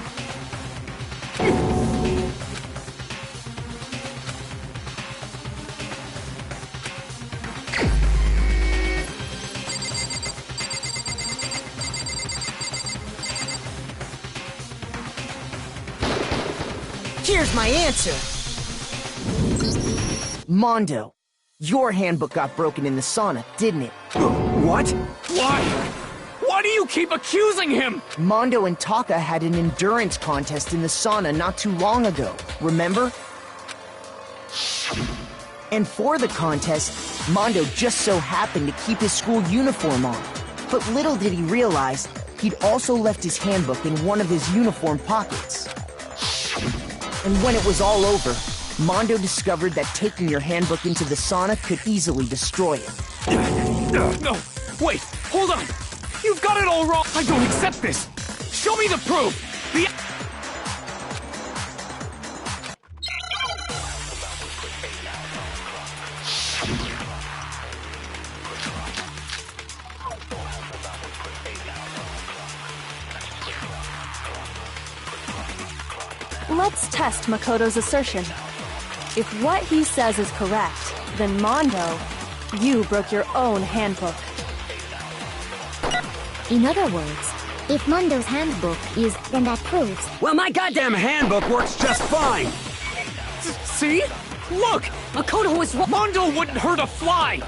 Here's my answer. Mondo, your handbook got broken in the sauna, didn't it? What? Why? Why do you keep accusing him? Mondo and Taka had an endurance contest in the sauna not too long ago, remember? And for the contest, Mondo just so happened to keep his school uniform on. But little did he realize, he'd also left his handbook in one of his uniform pockets. And when it was all over, Mondo discovered that taking your handbook into the sauna could easily destroy it. No, wait, hold on. You've got it all wrong. I don't accept this. Show me the proof. Let's test Makoto's assertion. If what he says is correct, then Mondo, you broke your own handbook. In other words, if Mondo's handbook is, then that proves... Well, my goddamn handbook works just fine! See? Look! Makoto was wrong! Mondo wouldn't hurt a fly!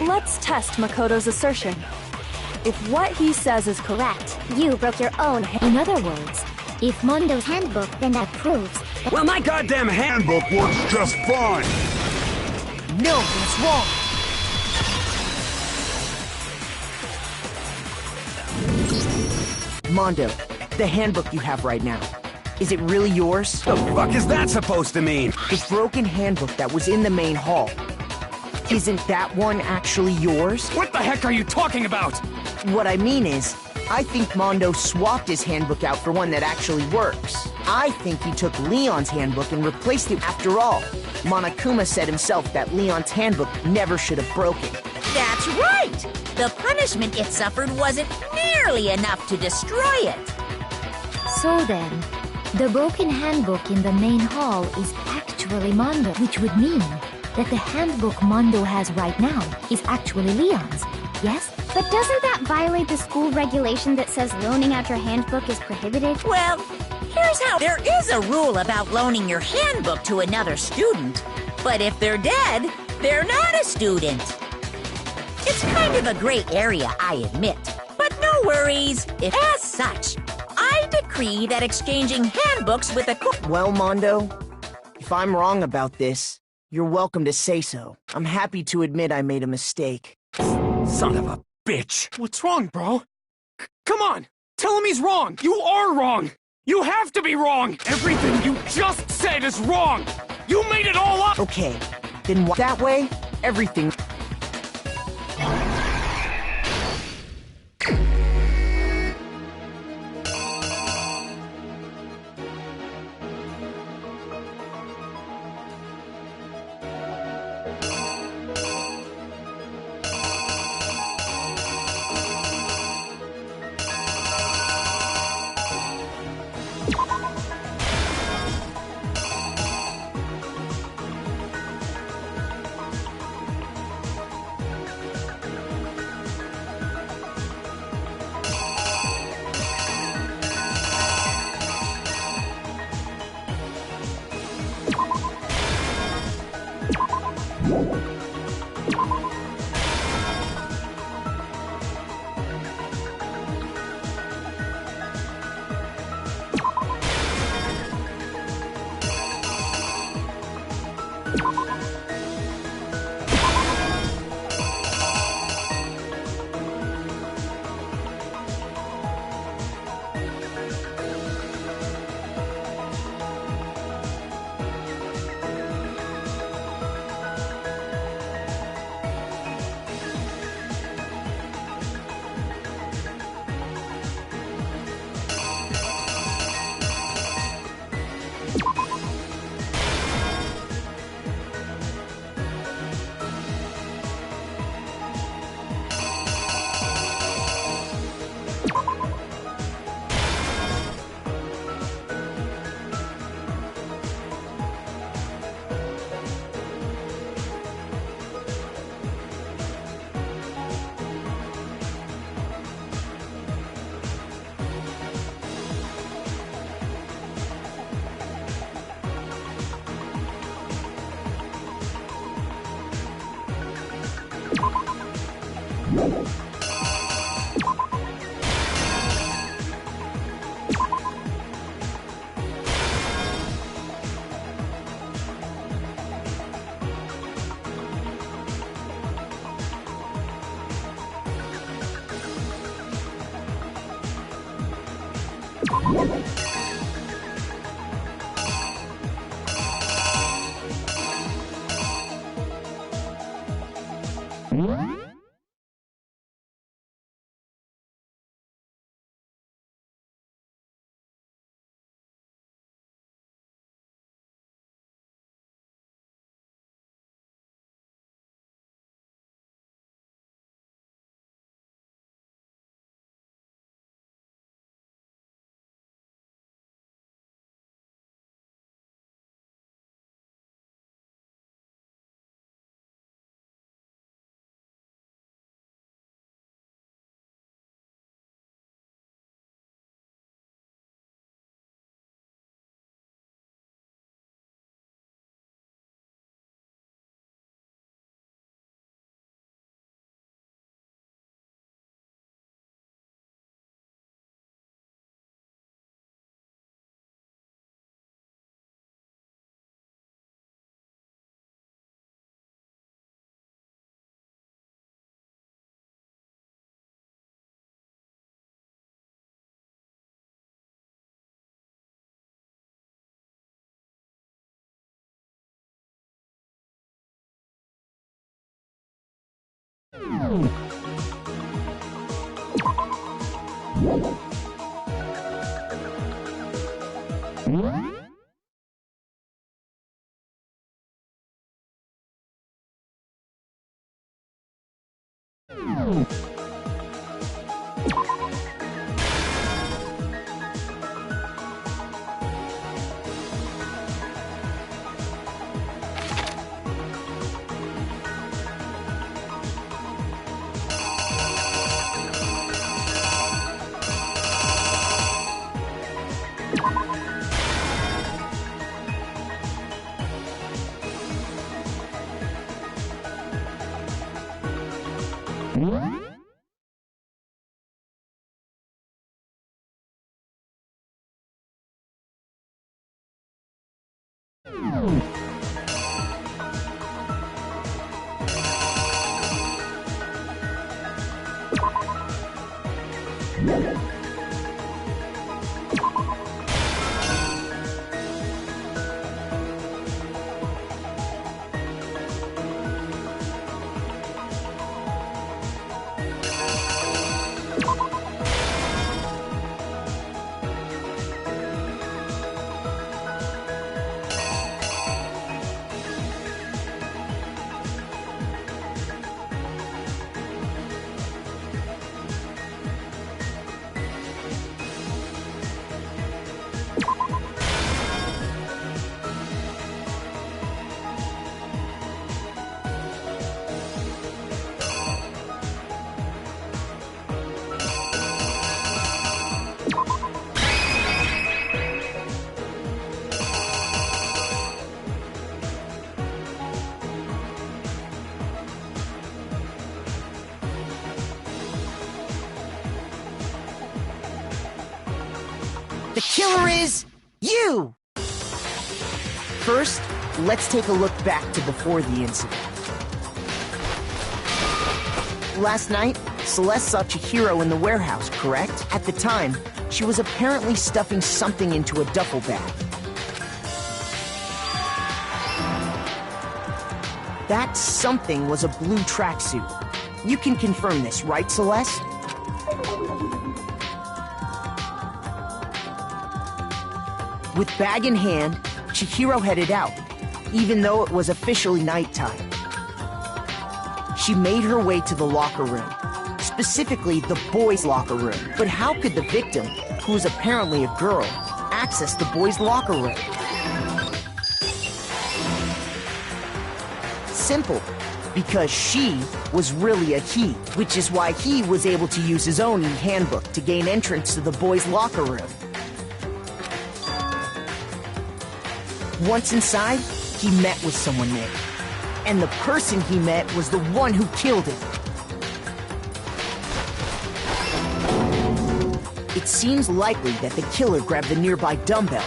Let's test Makoto's assertion. If what he says is correct, you broke your own In other words, if Mondo's handbook, then that proves... Well, my goddamn handbook works just fine! No, that's wrong! Mondo, the handbook you have right now, is it really yours? The fuck is that supposed to mean? The broken handbook that was in the main hall. Isn't that one actually yours? What the heck are you talking about? What I mean is, I think Mondo swapped his handbook out for one that actually works. I think he took Leon's handbook and replaced it after all. Monokuma said himself that Leon's handbook never should have broken. That's right! The punishment it suffered wasn't nearly enough to destroy it. So then, the broken handbook in the main hall is actually Mondo, which would mean that the handbook Mondo has right now is actually Leon's, yes? But doesn't that violate the school regulation that says loaning out your handbook is prohibited? Well, here's how. There is a rule about loaning your handbook to another student. But if they're dead, they're not a student. It's kind of a gray area, I admit. But no worries. If as such, I decree that exchanging handbooks with a... Well, Mondo, if I'm wrong about this, you're welcome to say so. I'm happy to admit I made a mistake. Son of a bitch. What's wrong, bro? Come on! Tell him he's wrong! You are wrong! You have to be wrong! Everything you just said is wrong! You made it all up! Okay, Then that way, everything... The killer is you! First, let's take a look back to before the incident. Last night, Celeste saw Chihiro in the warehouse, correct? At the time, she was apparently stuffing something into a duffel bag. That something was a blue tracksuit. You can confirm this, right, Celeste? With bag in hand, Chihiro headed out, even though it was officially nighttime. She made her way to the locker room, specifically the boys' locker room. But how could the victim, who was apparently a girl, access the boys' locker room? Simple, because she was really a he, which is why he was able to use his own e-handbook to gain entrance to the boys' locker room. Once inside, he met with someone there. And the person he met was the one who killed him. It seems likely that the killer grabbed the nearby dumbbell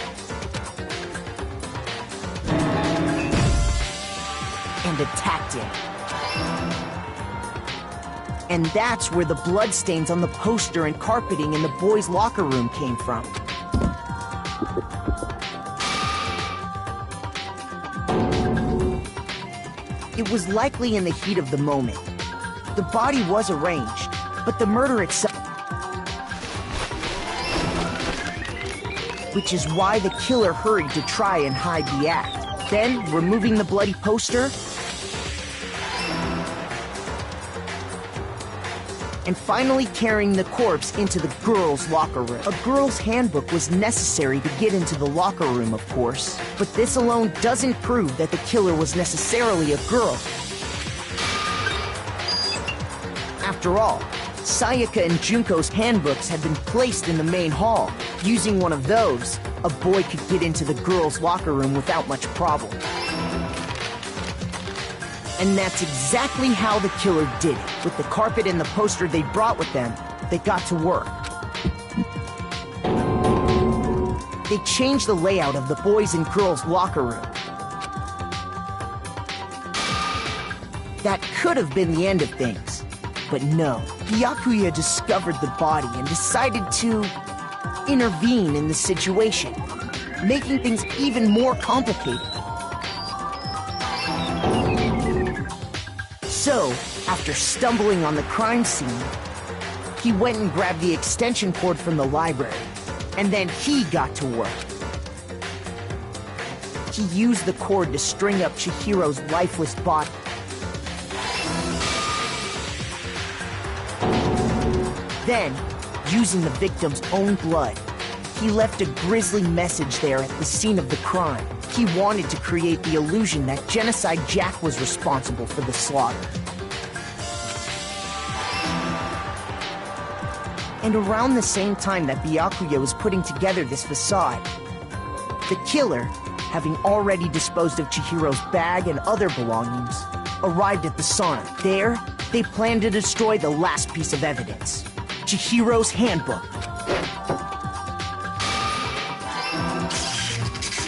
and attacked him. And that's where the bloodstains on the poster and carpeting in the boys' locker room came from. It was likely in the heat of the moment. The body was arranged, but the murder itself... Which is why the killer hurried to try and hide the act. Then, removing the bloody poster... and finally carrying the corpse into the girls' locker room. A girl's handbook was necessary to get into the locker room, of course. But this alone doesn't prove that the killer was necessarily a girl. After all, Sayaka and Junko's handbooks had been placed in the main hall. Using one of those, a boy could get into the girls' locker room without much problem. And that's exactly how the killer did it. With the carpet and the poster they brought with them, they got to work. They changed the layout of the boys' and girls' locker room. That could have been the end of things. But no, Byakuya discovered the body and decided to intervene in the situation, making things even more complicated. So, after stumbling on the crime scene, he went and grabbed the extension cord from the library, and then he got to work. He used the cord to string up Chihiro's lifeless body. Then, using the victim's own blood, he left a grisly message there at the scene of the crime. He wanted to create the illusion that Genocide Jack was responsible for the slaughter. And around the same time that Byakuya was putting together this facade, the killer, having already disposed of Chihiro's bag and other belongings, arrived at the sauna. There, they planned to destroy the last piece of evidence, Chihiro's handbook.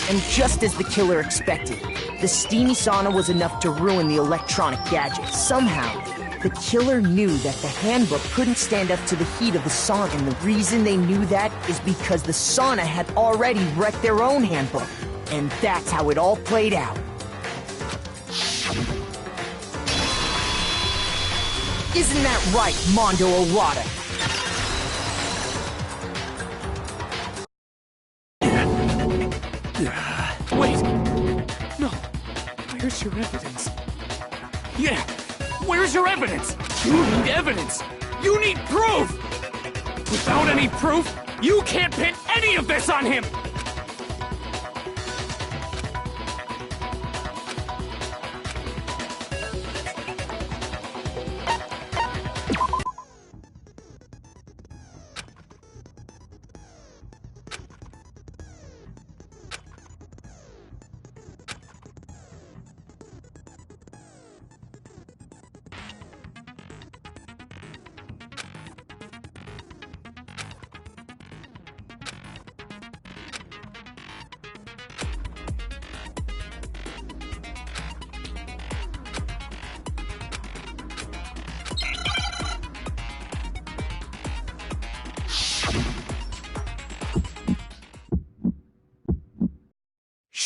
And just as the killer expected, the steamy sauna was enough to ruin the electronic gadget. Somehow, the killer knew that the handbook couldn't stand up to the heat of the sauna. And the reason they knew that is because the sauna had already wrecked their own handbook. And that's how it all played out. Isn't that right, Mondo Owada? Wait! No! Where's your evidence? Yeah! Where's your evidence? You need evidence! You need proof! Without any proof, you can't pin any of this on him!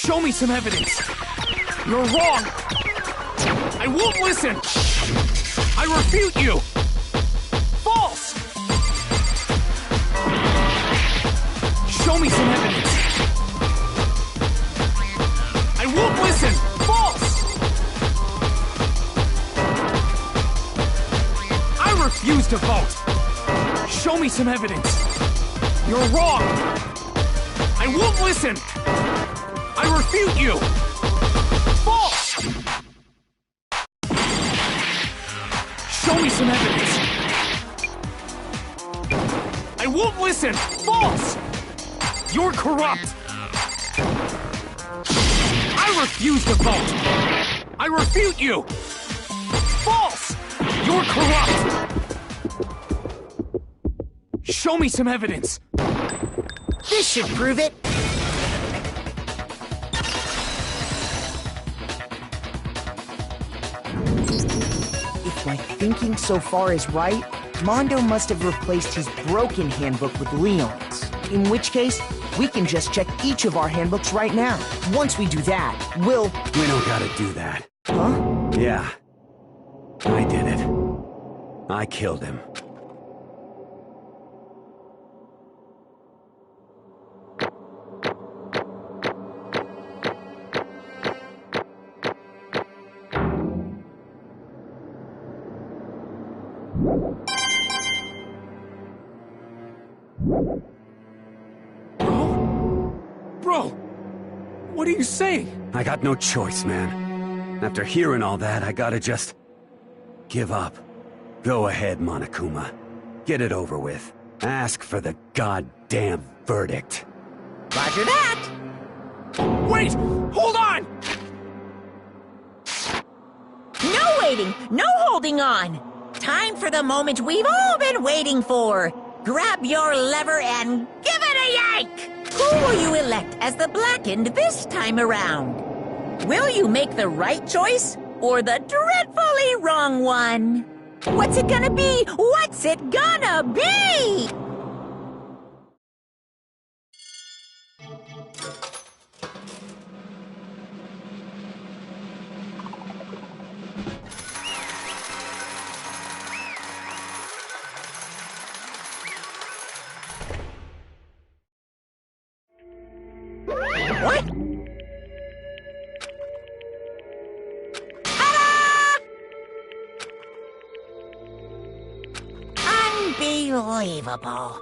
Show me some evidence! You're wrong! I won't listen! I refute you! False! Show me some evidence! I won't listen! False! I refuse to vote! Show me some evidence! You're wrong! I won't listen! I refute you! False! Show me some evidence! I won't listen! False! You're corrupt! I refuse to vote! I refute you! False! You're corrupt! Show me some evidence! This should prove it! If my thinking so far is right, Mondo must have replaced his broken handbook with Leon's. In which case, we can just check each of our handbooks right now. Once we do that, we'll... We don't gotta do that. Huh? Yeah. I did it. I killed him. Bro! What are you saying? I got no choice, man. After hearing all that, I gotta just... give up. Go ahead, Monokuma. Get it over with. Ask for the goddamn verdict. Roger that! Wait! Hold on! No waiting! No holding on! Time for the moment we've all been waiting for! Grab your lever and give it a yank! Who will you elect as the Blackened this time around? Will you make the right choice or the dreadfully wrong one? What's it gonna be? What's it gonna be? What? Unbelievable.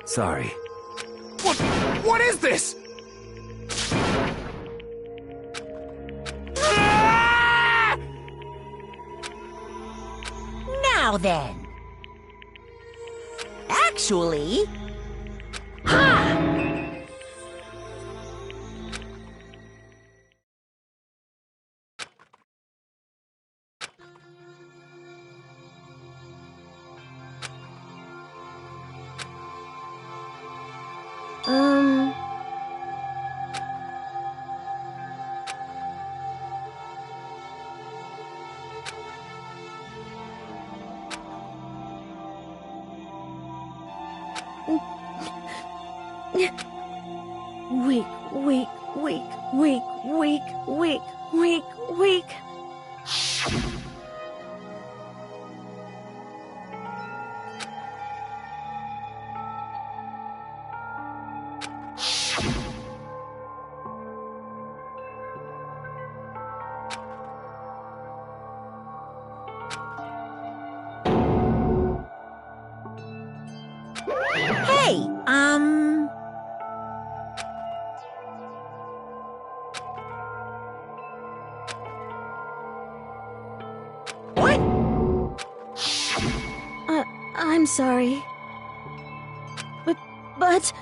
Sorry. What is this? Now then. Actually... Ha! Weak, weak, weak, weak, weak, weak, weak, weak. Hey, What? I'm sorry. But...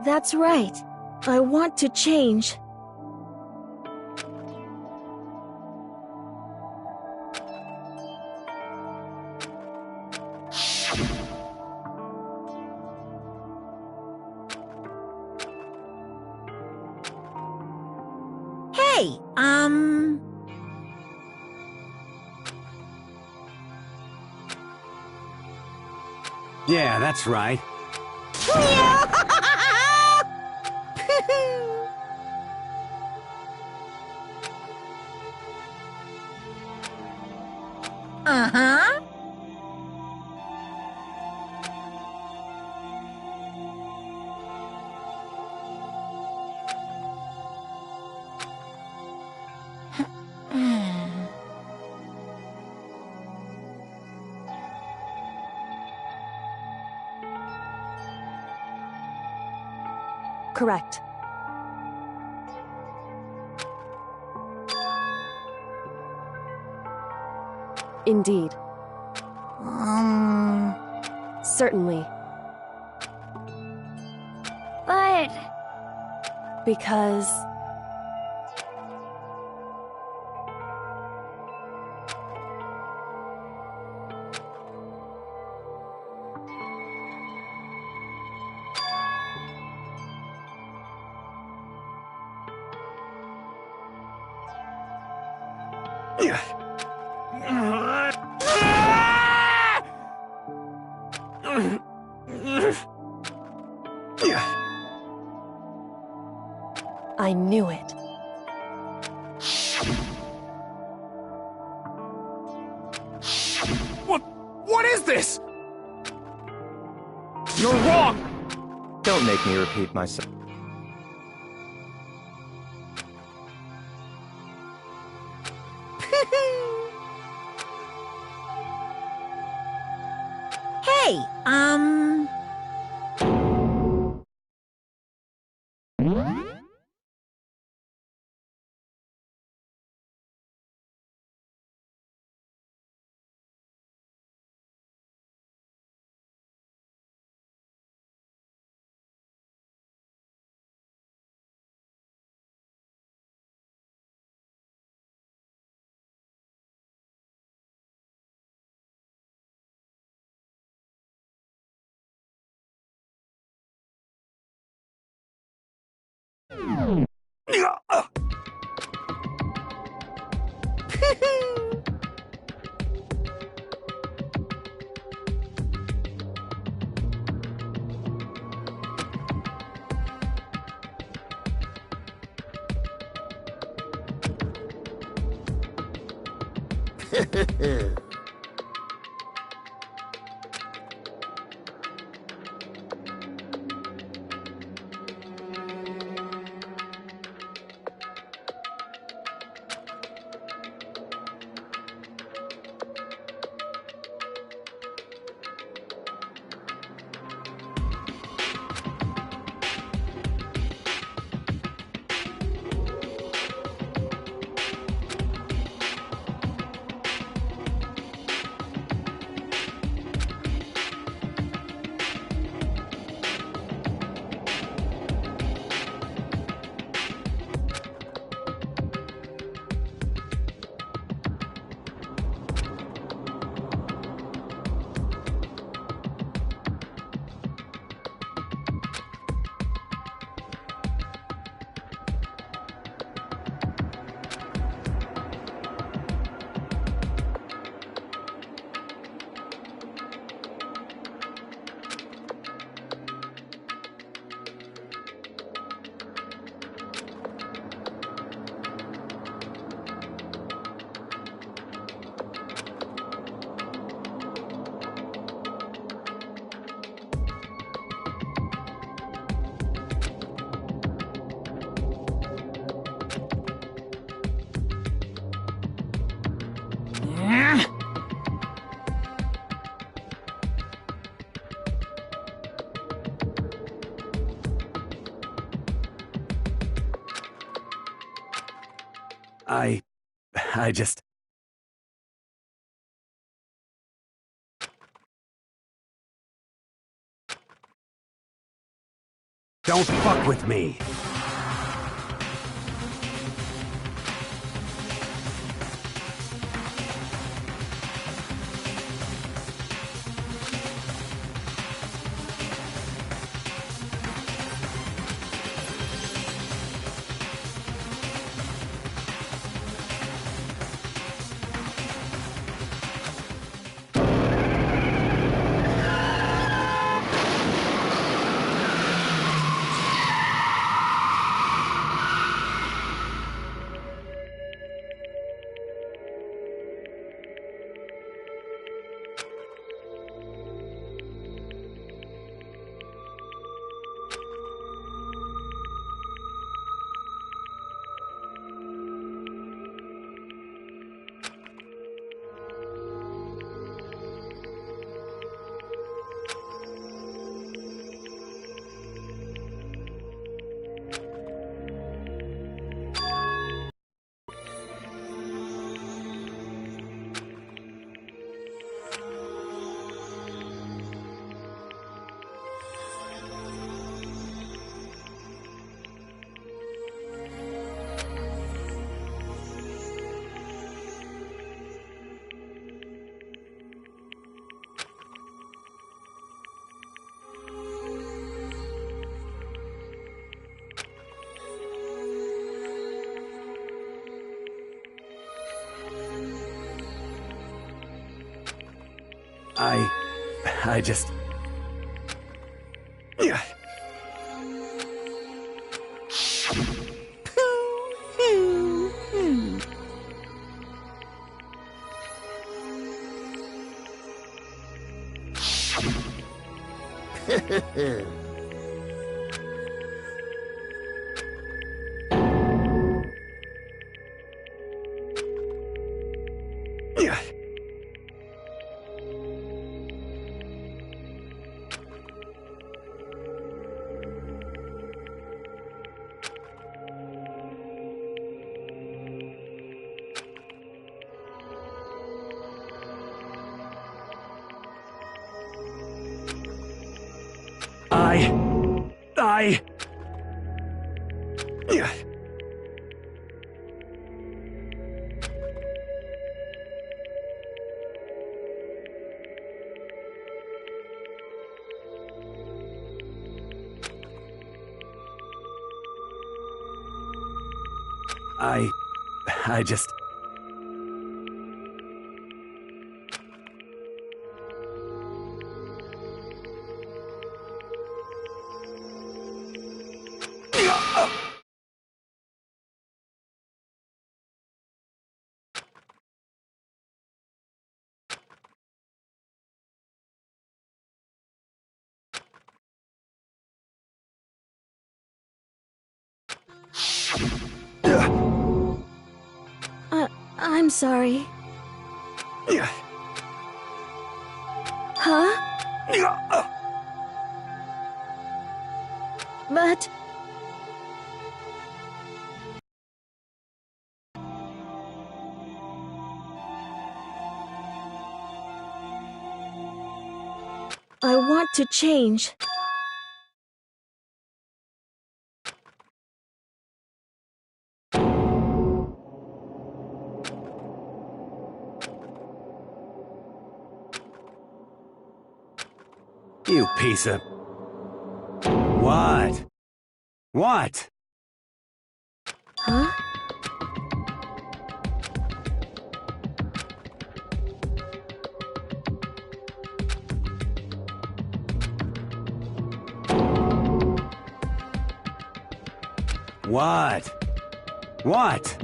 That's right. I want to change. Hey, Yeah, that's right. Uh-huh. Correct. Indeed. Certainly. But... Because... I knew it. What is this? You're wrong! Don't make me repeat myself. Hey, I just... Don't fuck with me! I just... Yeah. I just... I'm sorry. Huh? But... I want to change. You piece of... What? What? Huh? What? What?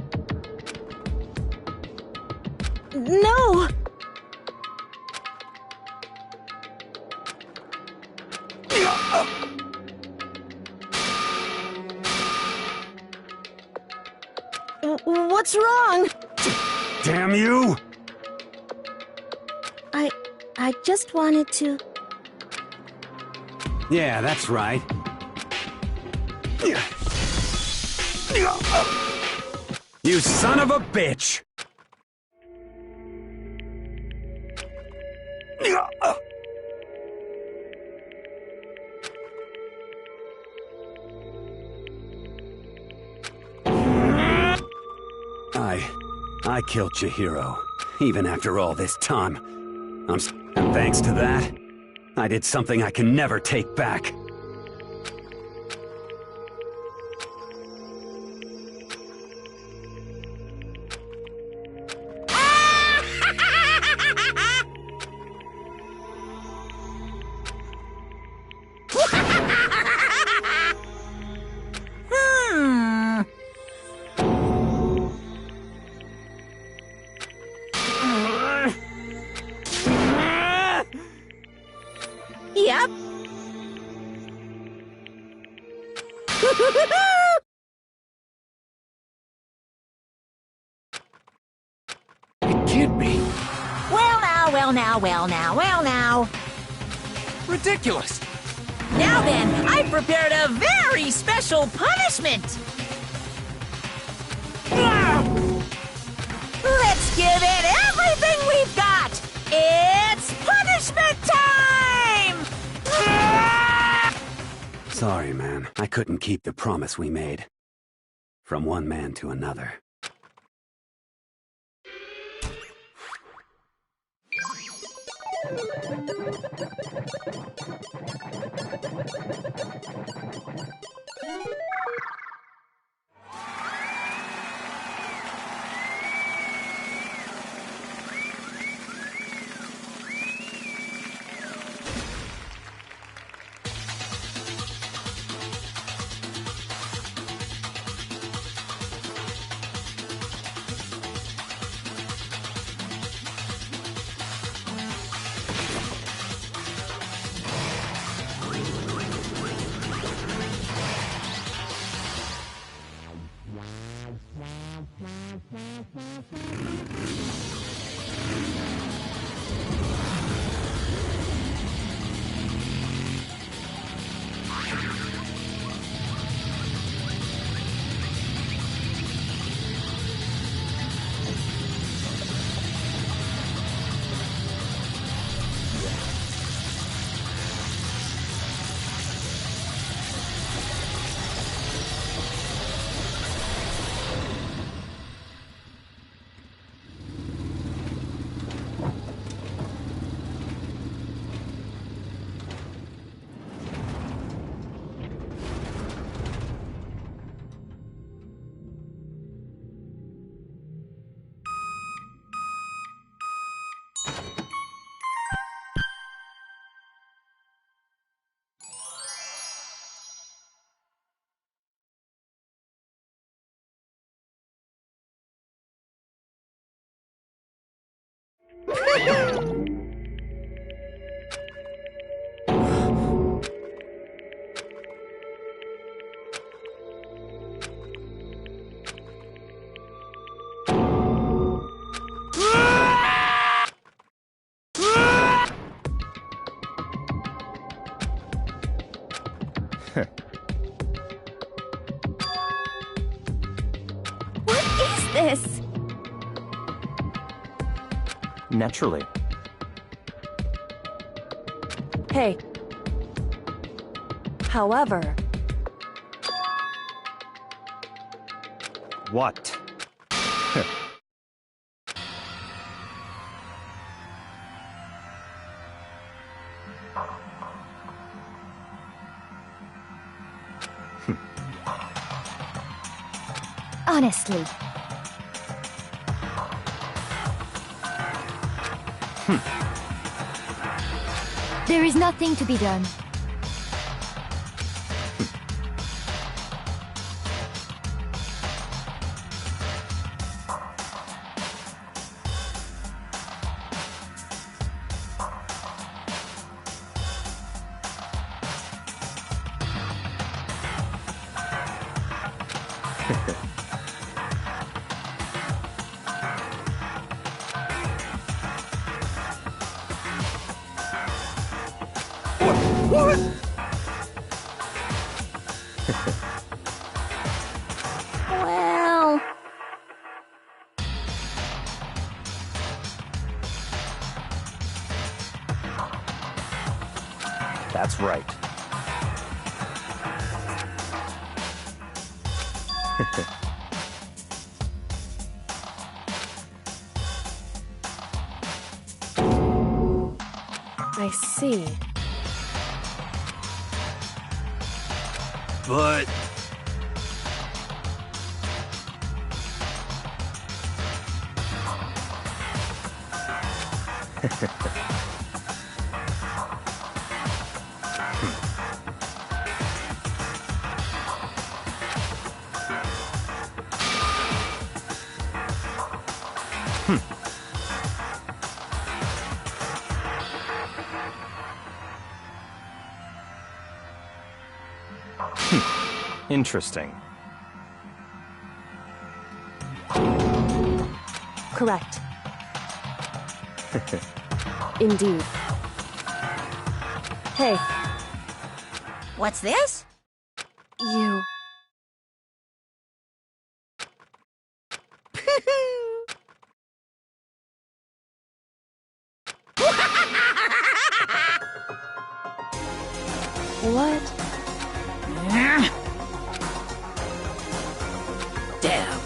No! What's wrong? Damn you! I just wanted to... Yeah, that's right. You son of a bitch! I killed Chihiro, even after all this time. And thanks to that, I did something I can never take back. Yep. It can't be. Well now. Ridiculous. Now then, I've prepared a very special punishment. Let's give it everything we've got. It's punishment time! Sorry, man. I couldn't keep the promise we made. From one man to another. What is this? Naturally. Hey. However, What? Honestly. There is nothing to be done. Well... That's right. I see. But... Interesting. Correct. Indeed. Hey, What's this? you... What? Damn.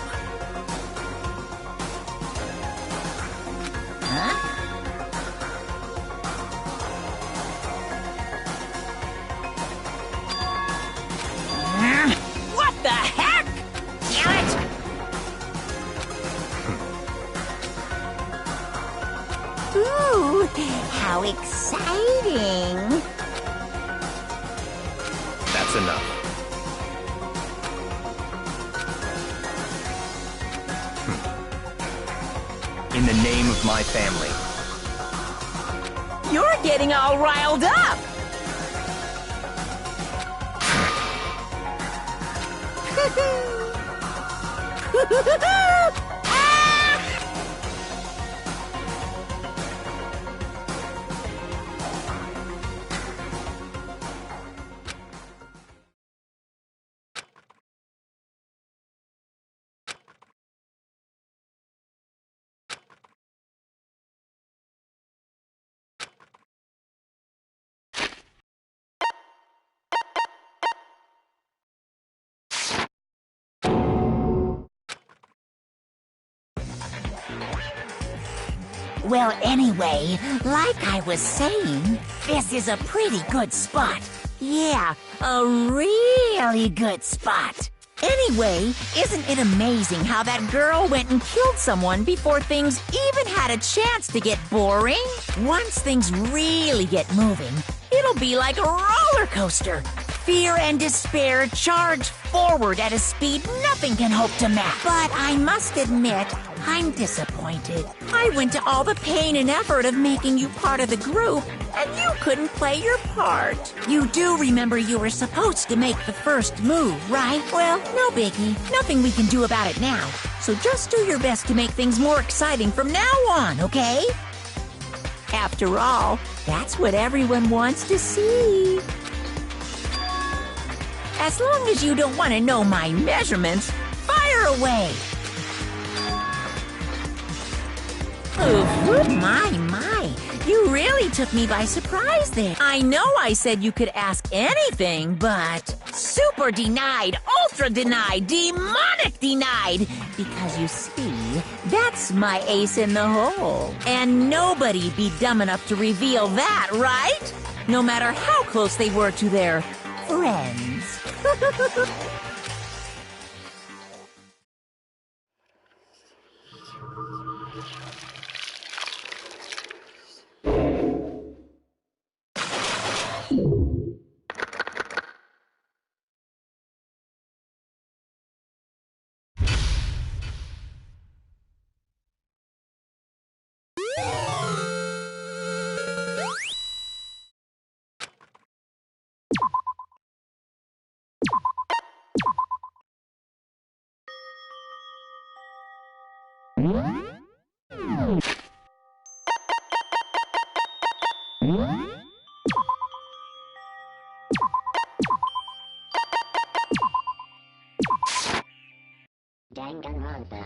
What the heck? Damn it! Ooh, how exciting! That's enough. In the name of my family. You're getting all riled up! Well, anyway, like I was saying, this is a pretty good spot. Yeah, a really good spot. Anyway, isn't it amazing how that girl went and killed someone before things even had a chance to get boring? Once things really get moving, it'll be like a roller coaster. Fear and despair charge forward at a speed nothing can hope to match. But I must admit, I'm disappointed. I went to all the pain and effort of making you part of the group, and you couldn't play your part. You do remember you were supposed to make the first move, right? Well, no biggie. Nothing we can do about it now. So just do your best to make things more exciting from now on, okay? After all, that's what everyone wants to see. As long as you don't want to know my measurements, fire away! Oof, my. You really took me by surprise there. I know I said you could ask anything, but super denied, ultra denied, demonic denied. Because you see, that's my ace in the hole. And nobody be dumb enough to reveal that, right? No matter how close they were to their friends. Danganronpa.